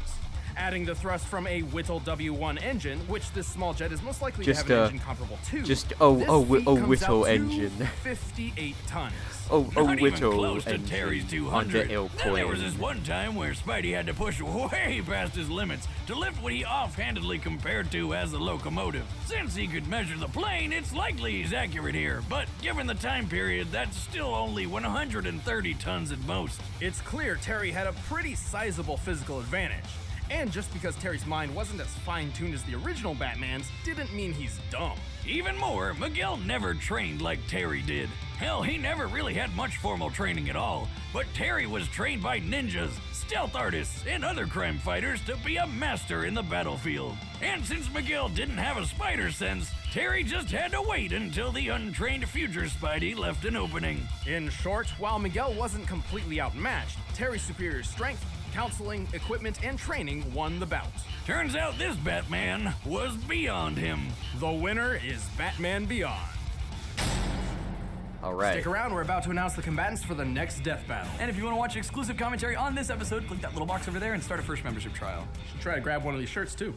Adding the thrust from a Whittle W1 engine, which this small jet is most likely to have an engine comparable to, this feat comes Whittle out to engine. 58 tons. Not even Whittle close to engine Terry's on 200. the Then there was airplane. this one time where Spidey had to push way past his limits to lift what he offhandedly compared to as a locomotive. Since he could measure the plane, it's likely he's accurate here, but given the time period, that's still only 130 tons at most. It's clear Terry had a pretty sizable physical advantage. And just because Terry's mind wasn't as fine-tuned as the original Batman's, didn't mean he's dumb. Even more, Miguel never trained like Terry did. Hell, he never really had much formal training at all, but Terry was trained by ninjas, stealth artists, and other crime fighters to be a master in the battlefield. And since Miguel didn't have a spider sense, Terry just had to wait until the untrained future Spidey left an opening. In short, while Miguel wasn't completely outmatched, Terry's superior strength, counseling, equipment, and training won the bout. Turns out this Batman was beyond him. The winner is Batman Beyond. Alright. Stick around, we're about to announce the combatants for the next death battle. And if you want to watch exclusive commentary on this episode, click that little box over there and start a first membership trial. Should try to grab one of these shirts too.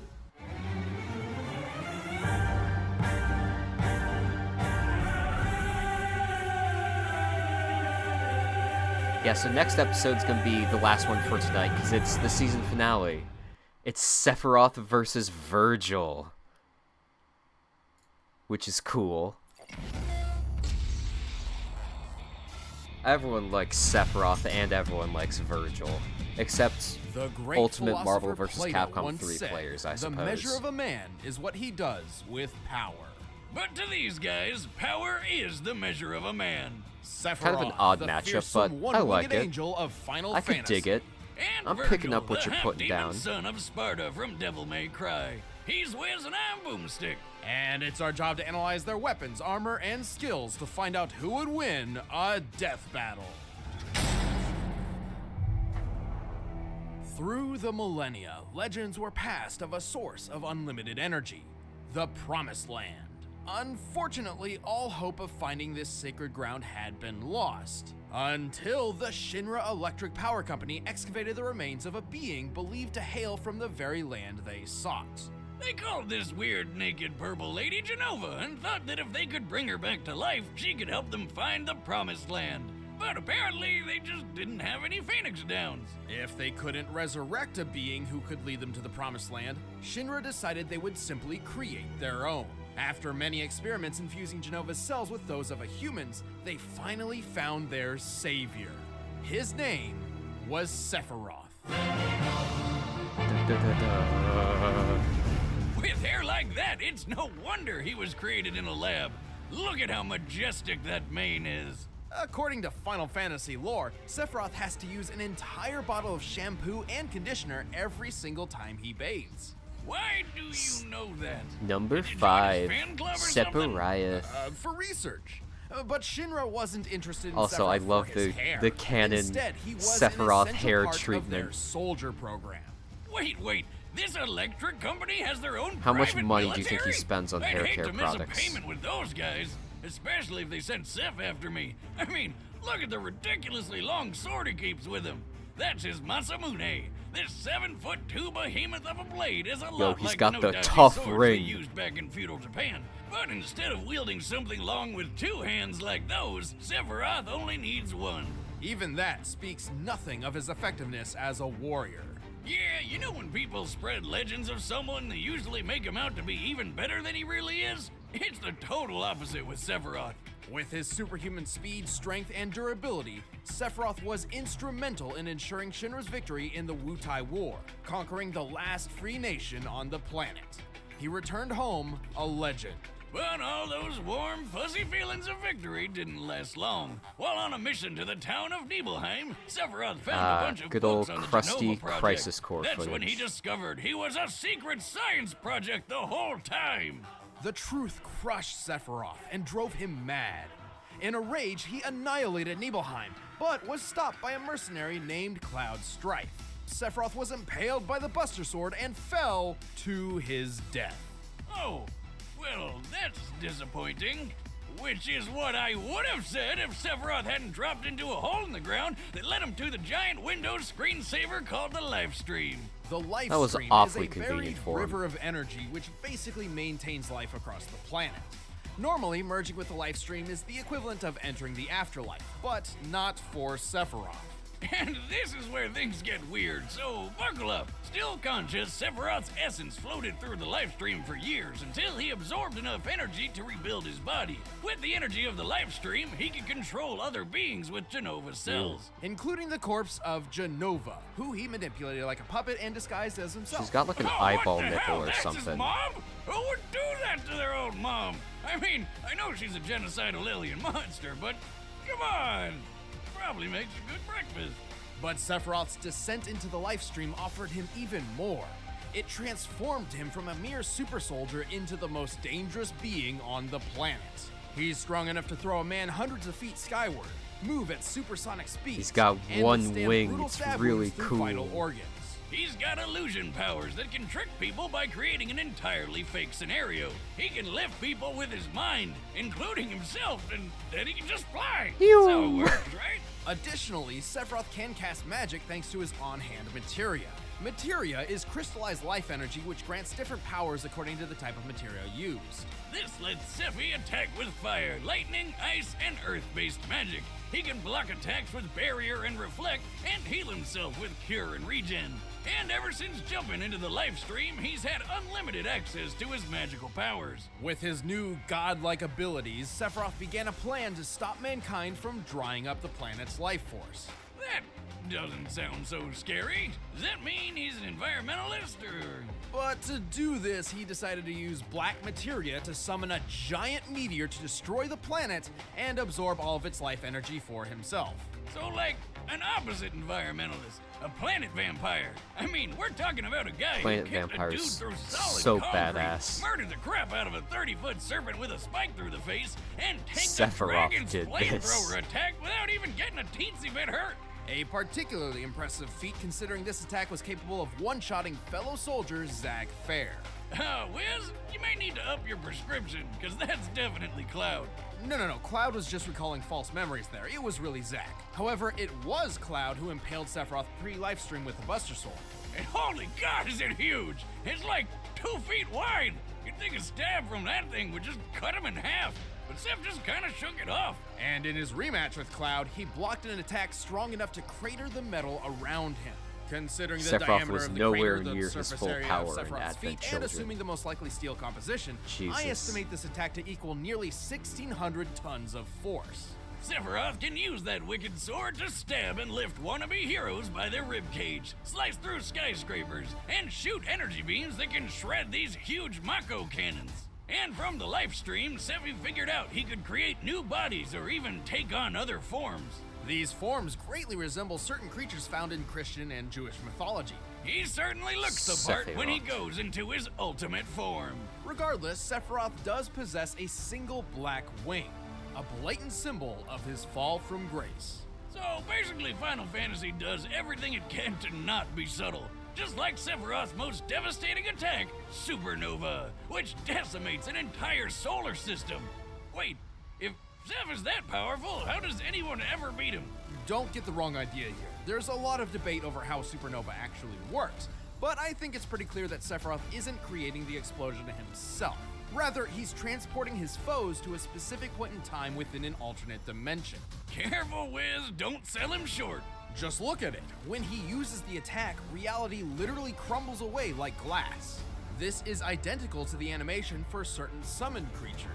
Yeah, so next episode's gonna be the last one for tonight, because it's the season finale. It's Sephiroth versus Virgil. Which is cool. Everyone likes Sephiroth and everyone likes Virgil. Except The great Ultimate Marvel philosopher vs. Plato Capcom once 3 said, players, I The suppose. measure of a man is what he does with power. But to these guys, power is the measure of a man. Sephiroth, Kind of an odd the matchup, fearsome but I like one-winged it. angel of Final I could Fantasy. dig it. And I'm Virgil, picking up what the you're putting half-demon down. son of Sparta from Devil May Cry. He's Wiz and I'm Boomstick. And it's our job to analyze their weapons, armor, and skills to find out who would win a death battle. Through the millennia, legends were passed of a source of unlimited energy, the Promised Land. Unfortunately, all hope of finding this sacred ground had been lost, until the Shinra Electric Power Company excavated the remains of a being believed to hail from the very land they sought. They called this weird naked purple lady Jenova and thought that if they could bring her back to life, she could help them find the promised land. But apparently, they just didn't have any Phoenix Downs. If they couldn't resurrect a being who could lead them to the promised land, Shinra decided they would simply create their own. After many experiments infusing Jenova's cells with those of a human's, they finally found their savior. His name was Sephiroth. With hair like that, it's no wonder he was created in a lab. Look at how majestic that mane is. According to Final Fantasy lore, Sephiroth has to use an entire bottle of shampoo and conditioner every single time he bathes. Why do you know that? Number 5, Sephiroth. For research. But Shinra wasn't interested in also, Sephiroth I love for his hair. the canon Instead, he was Sephiroth an hair part treatment. Of their soldier program. Wait. This electric company has their own How much private money military? do you think he spends on hair I'd hate care to miss products? a payment with those guys, especially if they sent Seth after me. I mean, look at the ridiculously long sword he keeps with him. That's his Masamune. This 7'2" behemoth of a blade is a lot he's like got the the no-dodgy tough swords ring. they used back in feudal Japan. But instead of wielding something long with 2 hands like those, Sephiroth only needs 1. Even that speaks nothing of his effectiveness as a warrior. Yeah, you know when people spread legends of someone, they usually make him out to be even better than he really is? It's the total opposite with Sephiroth. With his superhuman speed, strength, and durability, Sephiroth was instrumental in ensuring Shinra's victory in the Wutai War, conquering the last free nation on the planet. He returned home a legend. But all those warm, fuzzy feelings of victory didn't last long. While on a mission to the town of Nibelheim, Sephiroth found a bunch of good books old on the crusty Jenova Project. Crisis Core That's footage. when he discovered he was a secret science project the whole time. The truth crushed Sephiroth and drove him mad. In a rage, he annihilated Nibelheim, but was stopped by a mercenary named Cloud Strife. Sephiroth was impaled by the Buster Sword and fell to his death. Oh, well, that's disappointing. Which is what I would have said if Sephiroth hadn't dropped into a hole in the ground that led him to the giant Windows screensaver called the life stream. The life That was stream awfully is a convenient buried for him. river of energy which basically maintains life across the planet. Normally, merging with the life stream is the equivalent of entering the afterlife, but not for Sephiroth. And this is where things get weird, so buckle up. Still conscious, Sephiroth's essence floated through the life stream for years until he absorbed enough energy to rebuild his body. With the energy of the life stream, he could control other beings with Jenova's cells. Including the corpse of Jenova, who he manipulated like a puppet and disguised as himself. She's got like an eyeball nipple or That's something. his mom? Who would do that to their own mom? I mean, I know she's a genocidal alien monster, but come on. Probably makes a good breakfast. But Sephiroth's descent into the life stream offered him even more. It transformed him from a mere super soldier into the most dangerous being on the planet. He's strong enough to throw a man hundreds of feet skyward, move at supersonic speeds. He's got and one withstand wing, brutal it's stab really wounds through cool. vital organs. He's got illusion powers that can trick people by creating an entirely fake scenario. He can lift people with his mind, including himself, and then he can just fly. That's how it works, right? Additionally, Sephiroth can cast magic thanks to his on-hand materia. Materia is crystallized life energy which grants different powers according to the type of materia used. This lets Sephi attack with fire, lightning, ice, and earth-based magic. He can block attacks with barrier and reflect, and heal himself with cure and regen. And ever since jumping into the life stream, he's had unlimited access to his magical powers. With his new godlike abilities, Sephiroth began a plan to stop mankind from drying up the planet's life force. That doesn't sound so scary. Does that mean he's an environmentalist, or...? But to do this, he decided to use black materia to summon a giant meteor to destroy the planet and absorb all of its life energy for himself. So like an opposite environmentalist, a planet vampire. I mean, we're talking about a guy Planet who kicked a dude vampire's through solid so concrete, badass. murdered the crap out of a 30-foot serpent with a spike through the face, and tanked Sephiroth a dragon's did this. flamethrower attack without even getting a teensy bit hurt. A particularly impressive feat considering this attack was capable of one-shotting fellow soldier Zag Fair. Wiz, you may need to up your prescription, because that's definitely Cloud. No. Cloud was just recalling false memories there. It was really Zack. However, it was Cloud who impaled Sephiroth pre-livestream with the Buster Sword. And holy God, is it huge! It's like 2 feet wide! You'd think a stab from that thing would just cut him in half. But Seph just kind of shook it off. And in his rematch with Cloud, he blocked an attack strong enough to crater the metal around him. Considering the Sephiroth diameter was of the nowhere crater, the near his surface full area of power in Sephiroth's Advent feet, and Children. assuming the most likely steel composition, Jesus. I estimate this attack to equal nearly 1,600 tons of force. Sephiroth can use that wicked sword to stab and lift wannabe heroes by their ribcage, slice through skyscrapers, and shoot energy beams that can shred these huge Mako cannons. And from the live stream, Sephi figured out he could create new bodies or even take on other forms. These forms greatly resemble certain creatures found in Christian and Jewish mythology. He certainly looks the part when he goes into his ultimate form. Regardless, Sephiroth does possess a single black wing, a blatant symbol of his fall from grace. So basically, Final Fantasy does everything it can to not be subtle. Just like Sephiroth's most devastating attack, Supernova, which decimates an entire solar system. Wait, if Seph is that powerful, how does anyone ever beat him? Don't get the wrong idea here. There's a lot of debate over how Supernova actually works, but I think it's pretty clear that Sephiroth isn't creating the explosion himself. Rather, he's transporting his foes to a specific point in time within an alternate dimension. Careful, Wiz, don't sell him short. Just look at it. When he uses the attack, reality literally crumbles away like glass. This is identical to the animation for certain summoned creatures.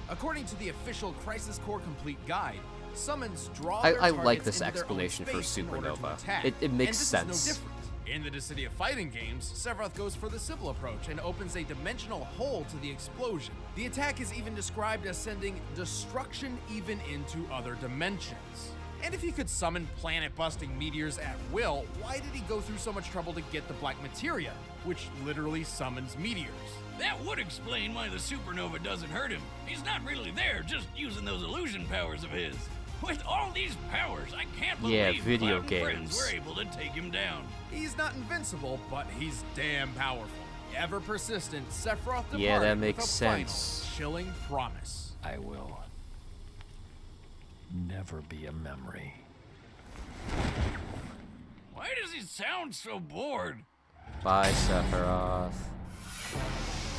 According to the official Crisis Core Complete Guide, summons draw their I like targets this into their own explanation for space in order to Supernova. attack. It makes and this sense. Is no different. In the Dissidia fighting games, Sephiroth goes for the simple approach and opens a dimensional hole to the explosion. The attack is even described as sending destruction even into other dimensions. And if he could summon planet-busting meteors at will, why did he go through so much trouble to get the Black Materia, which literally summons meteors? That would explain why the supernova doesn't hurt him. He's not really there, just using those illusion powers of his. With all these powers, I can't believe video Cloud and friends games. were able to take him down. He's not invincible, but he's damn powerful. Ever persistent, Sephiroth departed Yeah, that makes with a sense. final, chilling promise. I will never be a memory. Why does he sound so bored? Bye, Sephiroth.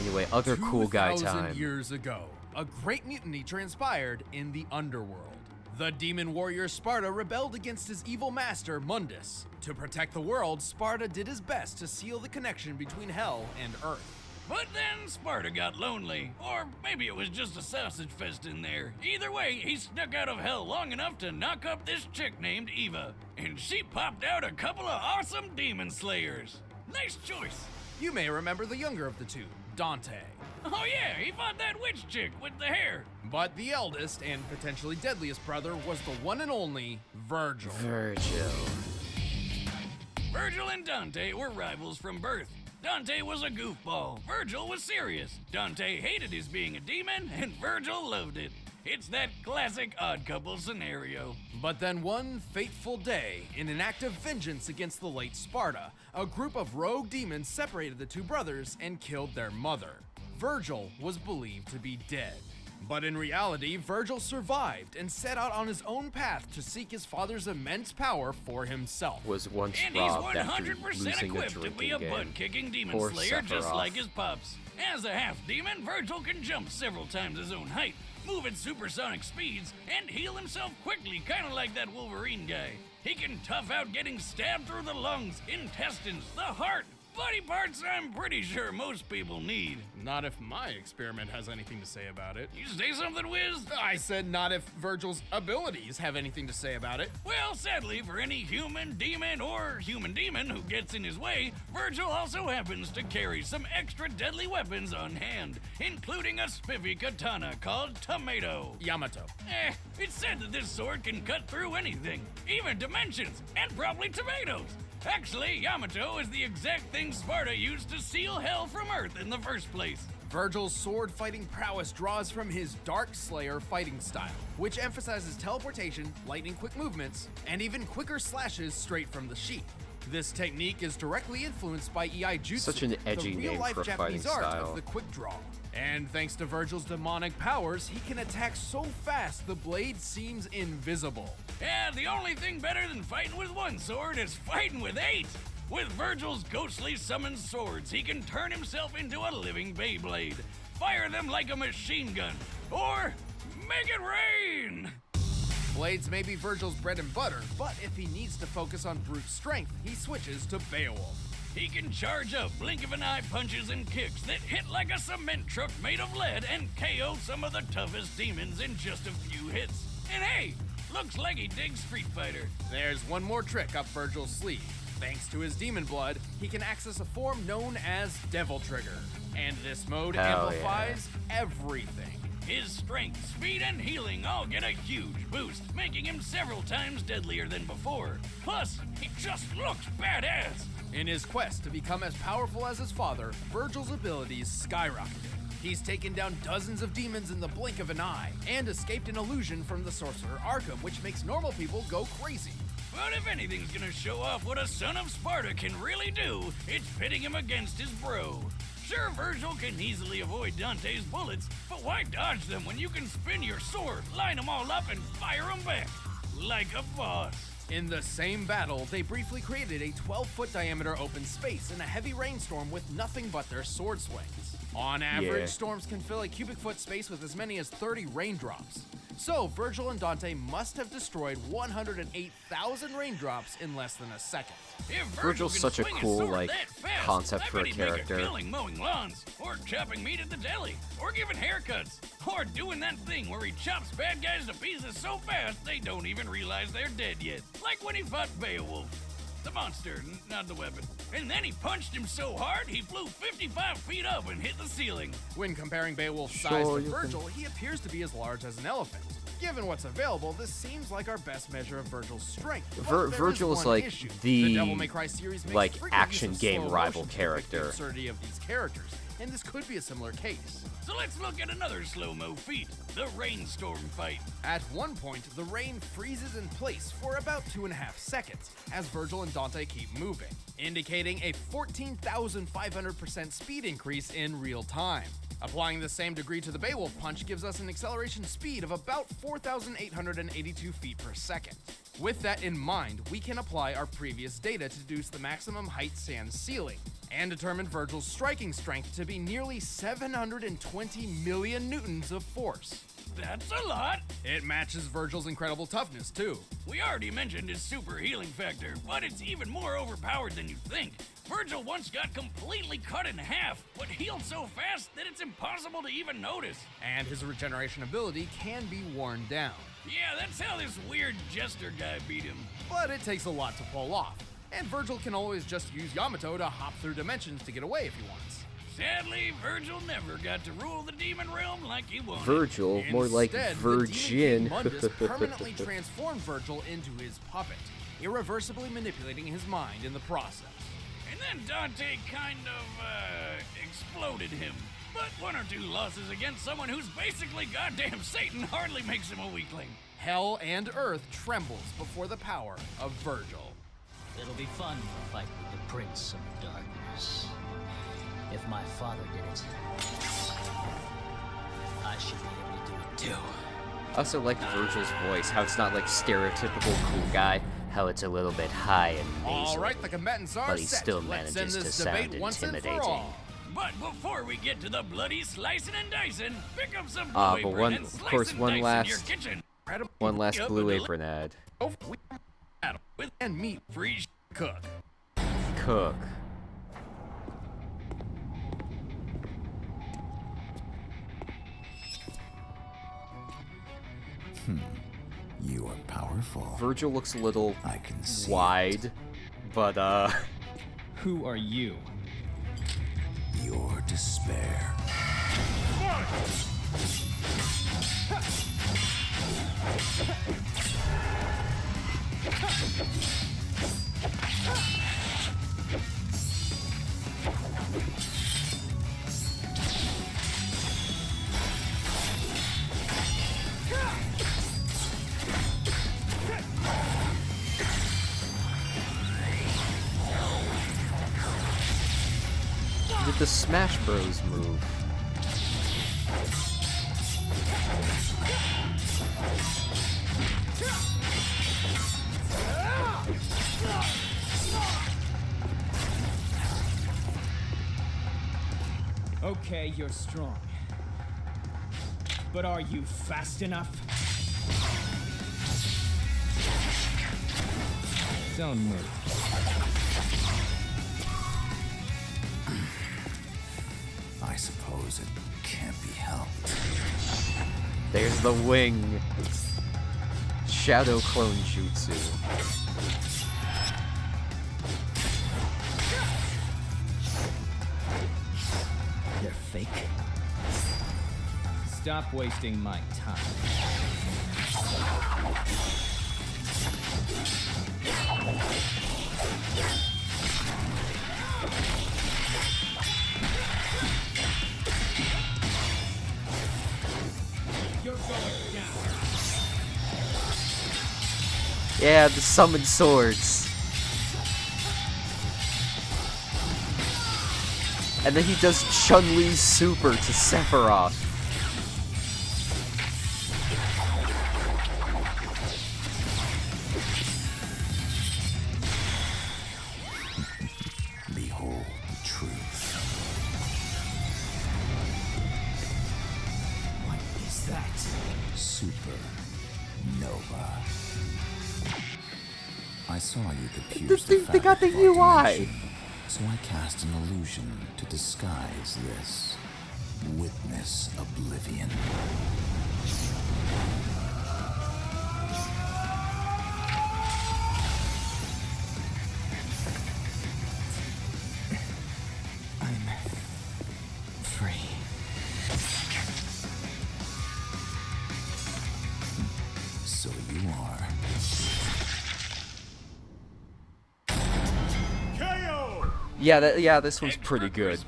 Anyway, other cool guy 2,000 time. years ago, a great mutiny transpired in the underworld. The demon warrior Sparta rebelled against his evil master, Mundus. To protect the world, Sparta did his best to seal the connection between Hell and Earth. But then Sparta got lonely, or maybe it was just a sausage fest in there. Either way, he snuck out of hell long enough to knock up this chick named Eva, and she popped out a couple of awesome demon slayers. Nice choice. You may remember the younger of the two, Dante. Oh yeah, he fought that witch chick with the hair. But the eldest and potentially deadliest brother was the one and only Virgil. Virgil and Dante were rivals from birth. Dante was a goofball, Virgil was serious. Dante hated his being a demon, and Virgil loved it. It's that classic odd couple scenario. But then one fateful day, in an act of vengeance against the late Sparta, a group of rogue demons separated the two brothers and killed their mother. Virgil was believed to be dead. But in reality, Virgil survived and set out on his own path to seek his father's immense power for himself. Was once And he's robbed after 100% losing a equipped to be drinking a game. butt-kicking demon Poor slayer just Sephiroth. like his pops. As a half-demon, Virgil can jump several times his own height, move at supersonic speeds, and heal himself quickly, kind of like that Wolverine guy. He can tough out getting stabbed through the lungs, intestines, the heart, body parts I'm pretty sure most people need. Not if my experiment has anything to say about it. You say something, Wiz? I said not if Virgil's abilities have anything to say about it. Well, sadly, for any human demon or human demon who gets in his way, Virgil also happens to carry some extra deadly weapons on hand, including a spiffy katana called Tomato. Yamato. It's said that this sword can cut through anything, even dimensions, and probably tomatoes. Actually, Yamato is the exact thing Sparta used to seal hell from Earth in the first place. Virgil's sword-fighting prowess draws from his Dark Slayer fighting style, which emphasizes teleportation, lightning-quick movements, and even quicker slashes straight from the sheath. This technique is directly influenced by Iaijutsu, Such an edgy the name real-life for a Japanese fighting art style. of the quick draw. And thanks to Virgil's demonic powers, he can attack so fast the blade seems invisible. Yeah, the only thing better than fighting with one sword is fighting with 8. With Virgil's ghostly summoned swords, he can turn himself into a living Beyblade, fire them like a machine gun, or make it rain! Blades may be Virgil's bread and butter, but if he needs to focus on brute strength, he switches to Beowulf. He can charge up blink of an eye punches and kicks that hit like a cement truck made of lead and KO some of the toughest demons in just a few hits. And hey, looks like he digs Street Fighter. There's one more trick up Virgil's sleeve. Thanks to his demon blood, he can access a form known as Devil Trigger. And this mode amplifies everything. His strength, speed, and healing all get a huge boost, making him several times deadlier than before. Plus, he just looks badass. In his quest to become as powerful as his father, Virgil's abilities skyrocketed. He's taken down dozens of demons in the blink of an eye, and escaped an illusion from the sorcerer Arkham, which makes normal people go crazy. But if anything's gonna show off what a son of Sparta can really do, it's pitting him against his bro. Sure, Virgil can easily avoid Dante's bullets, but why dodge them when you can spin your sword, line them all up, and fire them back? Like a boss. In the same battle, they briefly created a 12-foot diameter open space in a heavy rainstorm with nothing but their sword swings. On average, storms can fill a cubic foot space with as many as 30 raindrops. So, Virgil and Dante must have destroyed 108,000 raindrops in less than a second. Virgil's such a cool, like, concept for a character. Killing, mowing lawns, or chopping meat at the deli, or giving haircuts, or doing that thing where he chops bad guys to pieces so fast they don't even realize they're dead yet. Like when he fought Beowulf. The monster, not the weapon. And then he punched him so hard he flew 55 feet up and hit the ceiling. When comparing Beowulf's size to Virgil, he appears to be as large as an elephant. Given what's available, this seems like our best measure of Virgil's strength. Virgil is like the Devil May Cry series makes like frequent action use of game slow rival motion to depict the character. absurdity of these characters, and this could be a similar case. So let's look at another slow-mo feat, the rainstorm fight. At one point, the rain freezes in place for about 2.5 seconds as Virgil and Dante keep moving, indicating a 14,500% speed increase in real time. Applying the same degree to the Beowulf punch gives us an acceleration speed of about 4,882 feet per second. With that in mind, we can apply our previous data to deduce the maximum height sans ceiling, and determine Virgil's striking strength to be nearly 720 million newtons of force. That's a lot! It matches Virgil's incredible toughness, too. We already mentioned his super healing factor, but it's even more overpowered than you think. Virgil once got completely cut in half, but healed so fast that it's impossible to even notice. And his regeneration ability can be worn down. Yeah, that's how this weird jester guy beat him. But it takes a lot to pull off, and Virgil can always just use Yamato to hop through dimensions to get away if he wants. Sadly, Virgil never got to rule the demon realm like he wanted. Virgil, more like Virgin. The demon king Mundus permanently transformed Virgil into his puppet, irreversibly manipulating his mind in the process. And then Dante kind of, exploded him. But 1 or 2 losses against someone who's basically goddamn Satan hardly makes him a weakling. Hell and earth trembles before the power of Virgil. It'll be fun to fight with the Prince of Darkness. If my father did it, I should be able to do it too. I also like Virgil's voice, how it's not like stereotypical cool guy, how it's a little bit high and nasal. Alright, the combatants are but he set. still Let's manages end to this sound debate once and for intimidating. all. But before we get to the bloody slicing and dicing, pick up some blue But apron and slice and dice in your kitchen. one last Blue Apron ad. And meat free cook. Cook. You are powerful. Virgil looks a little wide, but Who are you? Your despair. Did the Smash Bros move? Okay, you're strong. But are you fast enough? Don't move. I suppose it can't be helped. There's the wing. Shadow clone jutsu. They're fake. Stop wasting my time. You're going down. Yeah, the summoned swords. And then he does Chun-Li's super to Sephiroth. Behold the truth. What is that? Supernova. I saw you could pierce the They got the fabric of our UI. dimension, so I cast an illusion to disguise this. Witness oblivion. Free. So you are. KO! This one's pretty good.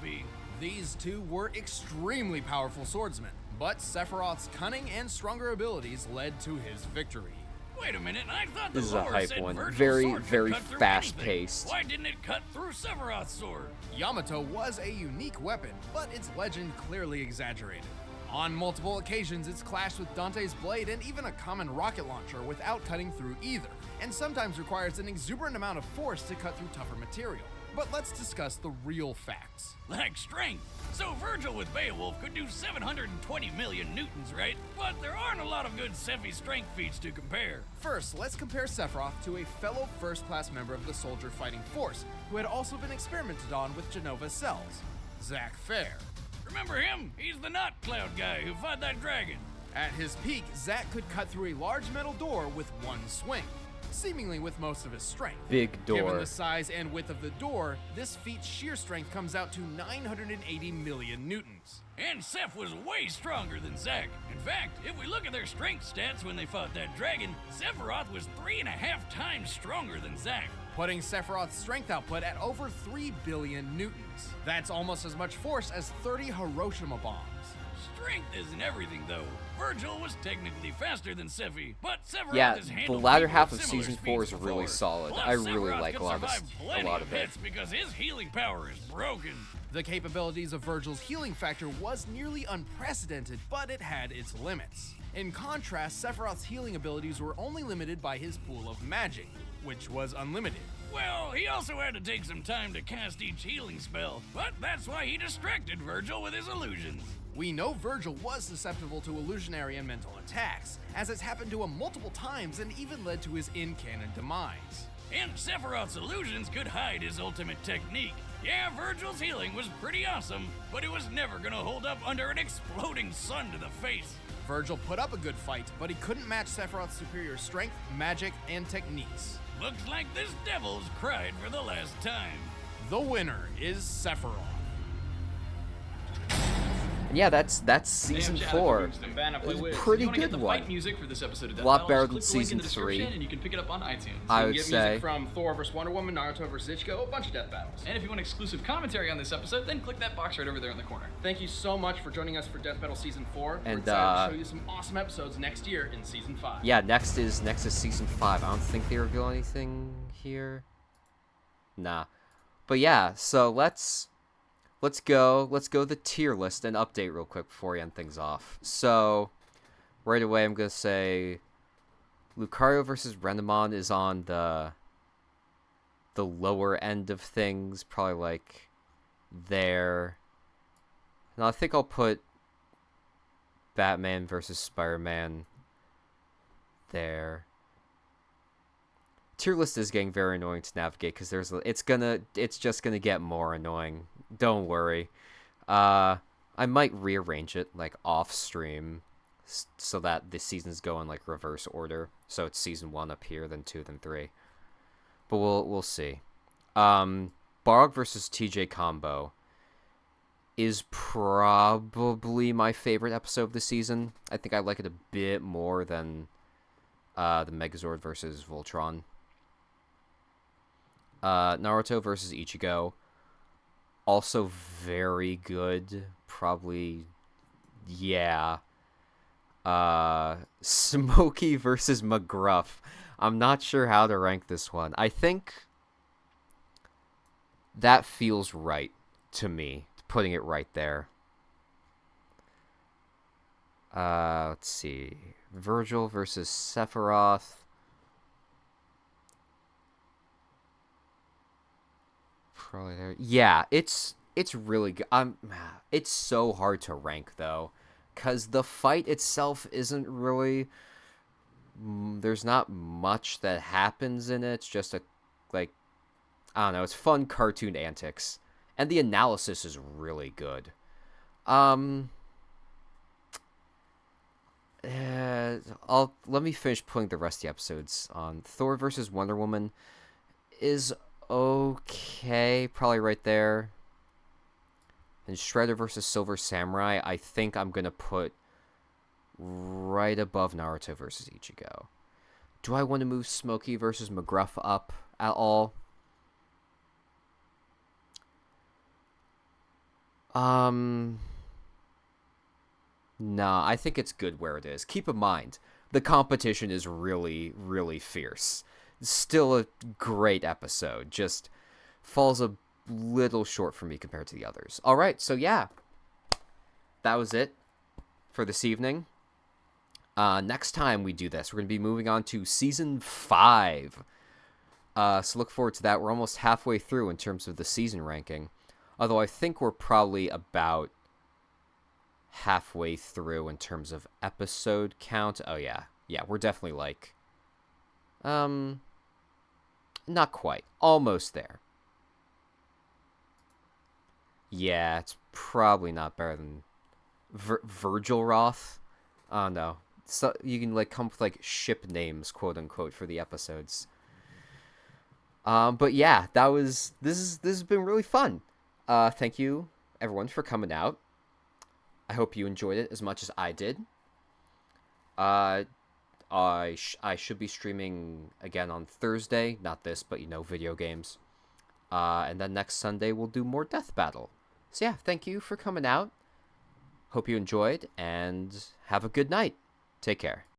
These two were extremely powerful swordsmen, but Sephiroth's cunning and stronger abilities led to his victory. Wait a minute, I thought This is the a lore hype said one. Virgil's Very, sword could very cut through fast-paced. anything. Why didn't it cut through Sephiroth's sword? Yamato was a unique weapon, but its legend clearly exaggerated. On multiple occasions, it's clashed with Dante's blade and even a common rocket launcher without cutting through either, and sometimes requires an exuberant amount of force to cut through tougher material. But let's discuss the real facts. Like strength. So Virgil with Beowulf could do 720 million newtons, right? But there aren't a lot of good Sephi strength feats to compare. First, let's compare Sephiroth to a fellow first-class member of the soldier fighting force, who had also been experimented on with Genova's cells, Zack Fair. Remember him? He's the Knot Cloud guy who fought that dragon. At his peak, Zack could cut through a large metal door with one swing, seemingly with most of his strength. Big door. Given the size and width of the door, this feat's sheer strength comes out to 980 million newtons. And Seph was way stronger than Zack. In fact, if we look at their strength stats when they fought that dragon, Sephiroth was 3.5 times stronger than Zack, putting Sephiroth's strength output at over 3 billion newtons. That's almost as much force as 30 Hiroshima bombs. Strength isn't everything, though. Virgil was technically faster than Sephi, but Sephiroth has The handled latter people half with of similar season speeds 4 is before. really solid. Plus, I really Sephiroth like could a lot survive plenty of it. hits because his healing power is broken. The capabilities of Virgil's healing factor was nearly unprecedented, but it had its limits. In contrast, Sephiroth's healing abilities were only limited by his pool of magic, which was unlimited. Well, he also had to take some time to cast each healing spell, but that's why he distracted Virgil with his illusions. We know Virgil was susceptible to illusionary and mental attacks, as it's happened to him multiple times and even led to his in-canon demise. And Sephiroth's illusions could hide his ultimate technique. Yeah, Virgil's healing was pretty awesome, but it was never gonna hold up under an exploding sun to the face. Virgil put up a good fight, but he couldn't match Sephiroth's superior strength, magic, and techniques. Looks like this devil's cried for the last time. The winner is Sephiroth. Yeah, that's season 4. It was a pretty good one. Fight music for this episode of A lot Death better Battle, than just click the link in season the description 3. and you can pick it up on iTunes. I You would can get say. music from Thor vs. Wonder Woman, Naruto vs. Ichigo, a bunch of death battles. And if you want exclusive commentary on this episode, then click that box right over there in the corner. Thank you so much for joining us for Death Battle Season 4. We're And, excited to show you some awesome episodes next year in Season 5. Yeah, next is season 5. I don't think they reveal anything here. Nah. But yeah, so let's let's go the tier list and update real quick before we end things off. So, right away, I'm gonna say Lucario versus Renamon is on the lower end of things, probably like there. And I think I'll put Batman versus Spider-Man there. Tier list is getting very annoying to navigate because it's just gonna get more annoying. Don't worry. I might rearrange it like off stream so that the seasons go in like reverse order. So it's season 1 up here, then 2, then 3. But we'll see. Barog versus TJ combo is probably my favorite episode of the season. I think I like it a bit more than the Megazord versus Voltron. Naruto versus Ichigo, also very good. Probably, yeah. Smokey versus McGruff. I'm not sure how to rank this one. I think that feels right to me, putting it right there. Let's see. Virgil versus Sephiroth. Probably there. Yeah, it's really good. It's so hard to rank though, cause the fight itself isn't really. There's not much that happens in it. It's just I don't know. It's fun cartoon antics, and the analysis is really good. Let me finish putting the rest of the episodes on. Thor versus Wonder Woman is okay, probably right there. And Shredder versus Silver Samurai, I think I'm gonna put right above Naruto versus Ichigo. Do I want to move Smokey versus McGruff up at all? No, I think it's good where it is. Keep in mind, the competition is really, really fierce. Still a great episode, just falls a little short for me compared to the others. Alright, so yeah, that was it for this evening. Next time we do this, we're going to be moving on to Season 5. So look forward to that. We're almost halfway through in terms of the season ranking. Although I think we're probably about halfway through in terms of episode count. Oh, yeah. Yeah, we're definitely like... not quite. Almost there. Yeah, it's probably not better than Virgil Roth. Oh, no. So you can like come up with like ship names, quote unquote, for the episodes. But yeah, this has been really fun. Thank you everyone for coming out. I hope you enjoyed it as much as I did. I should be streaming again on Thursday, not this, but video games. And then next Sunday we'll do more Death Battle. So yeah, thank you for coming out. Hope you enjoyed and have a good night. Take care.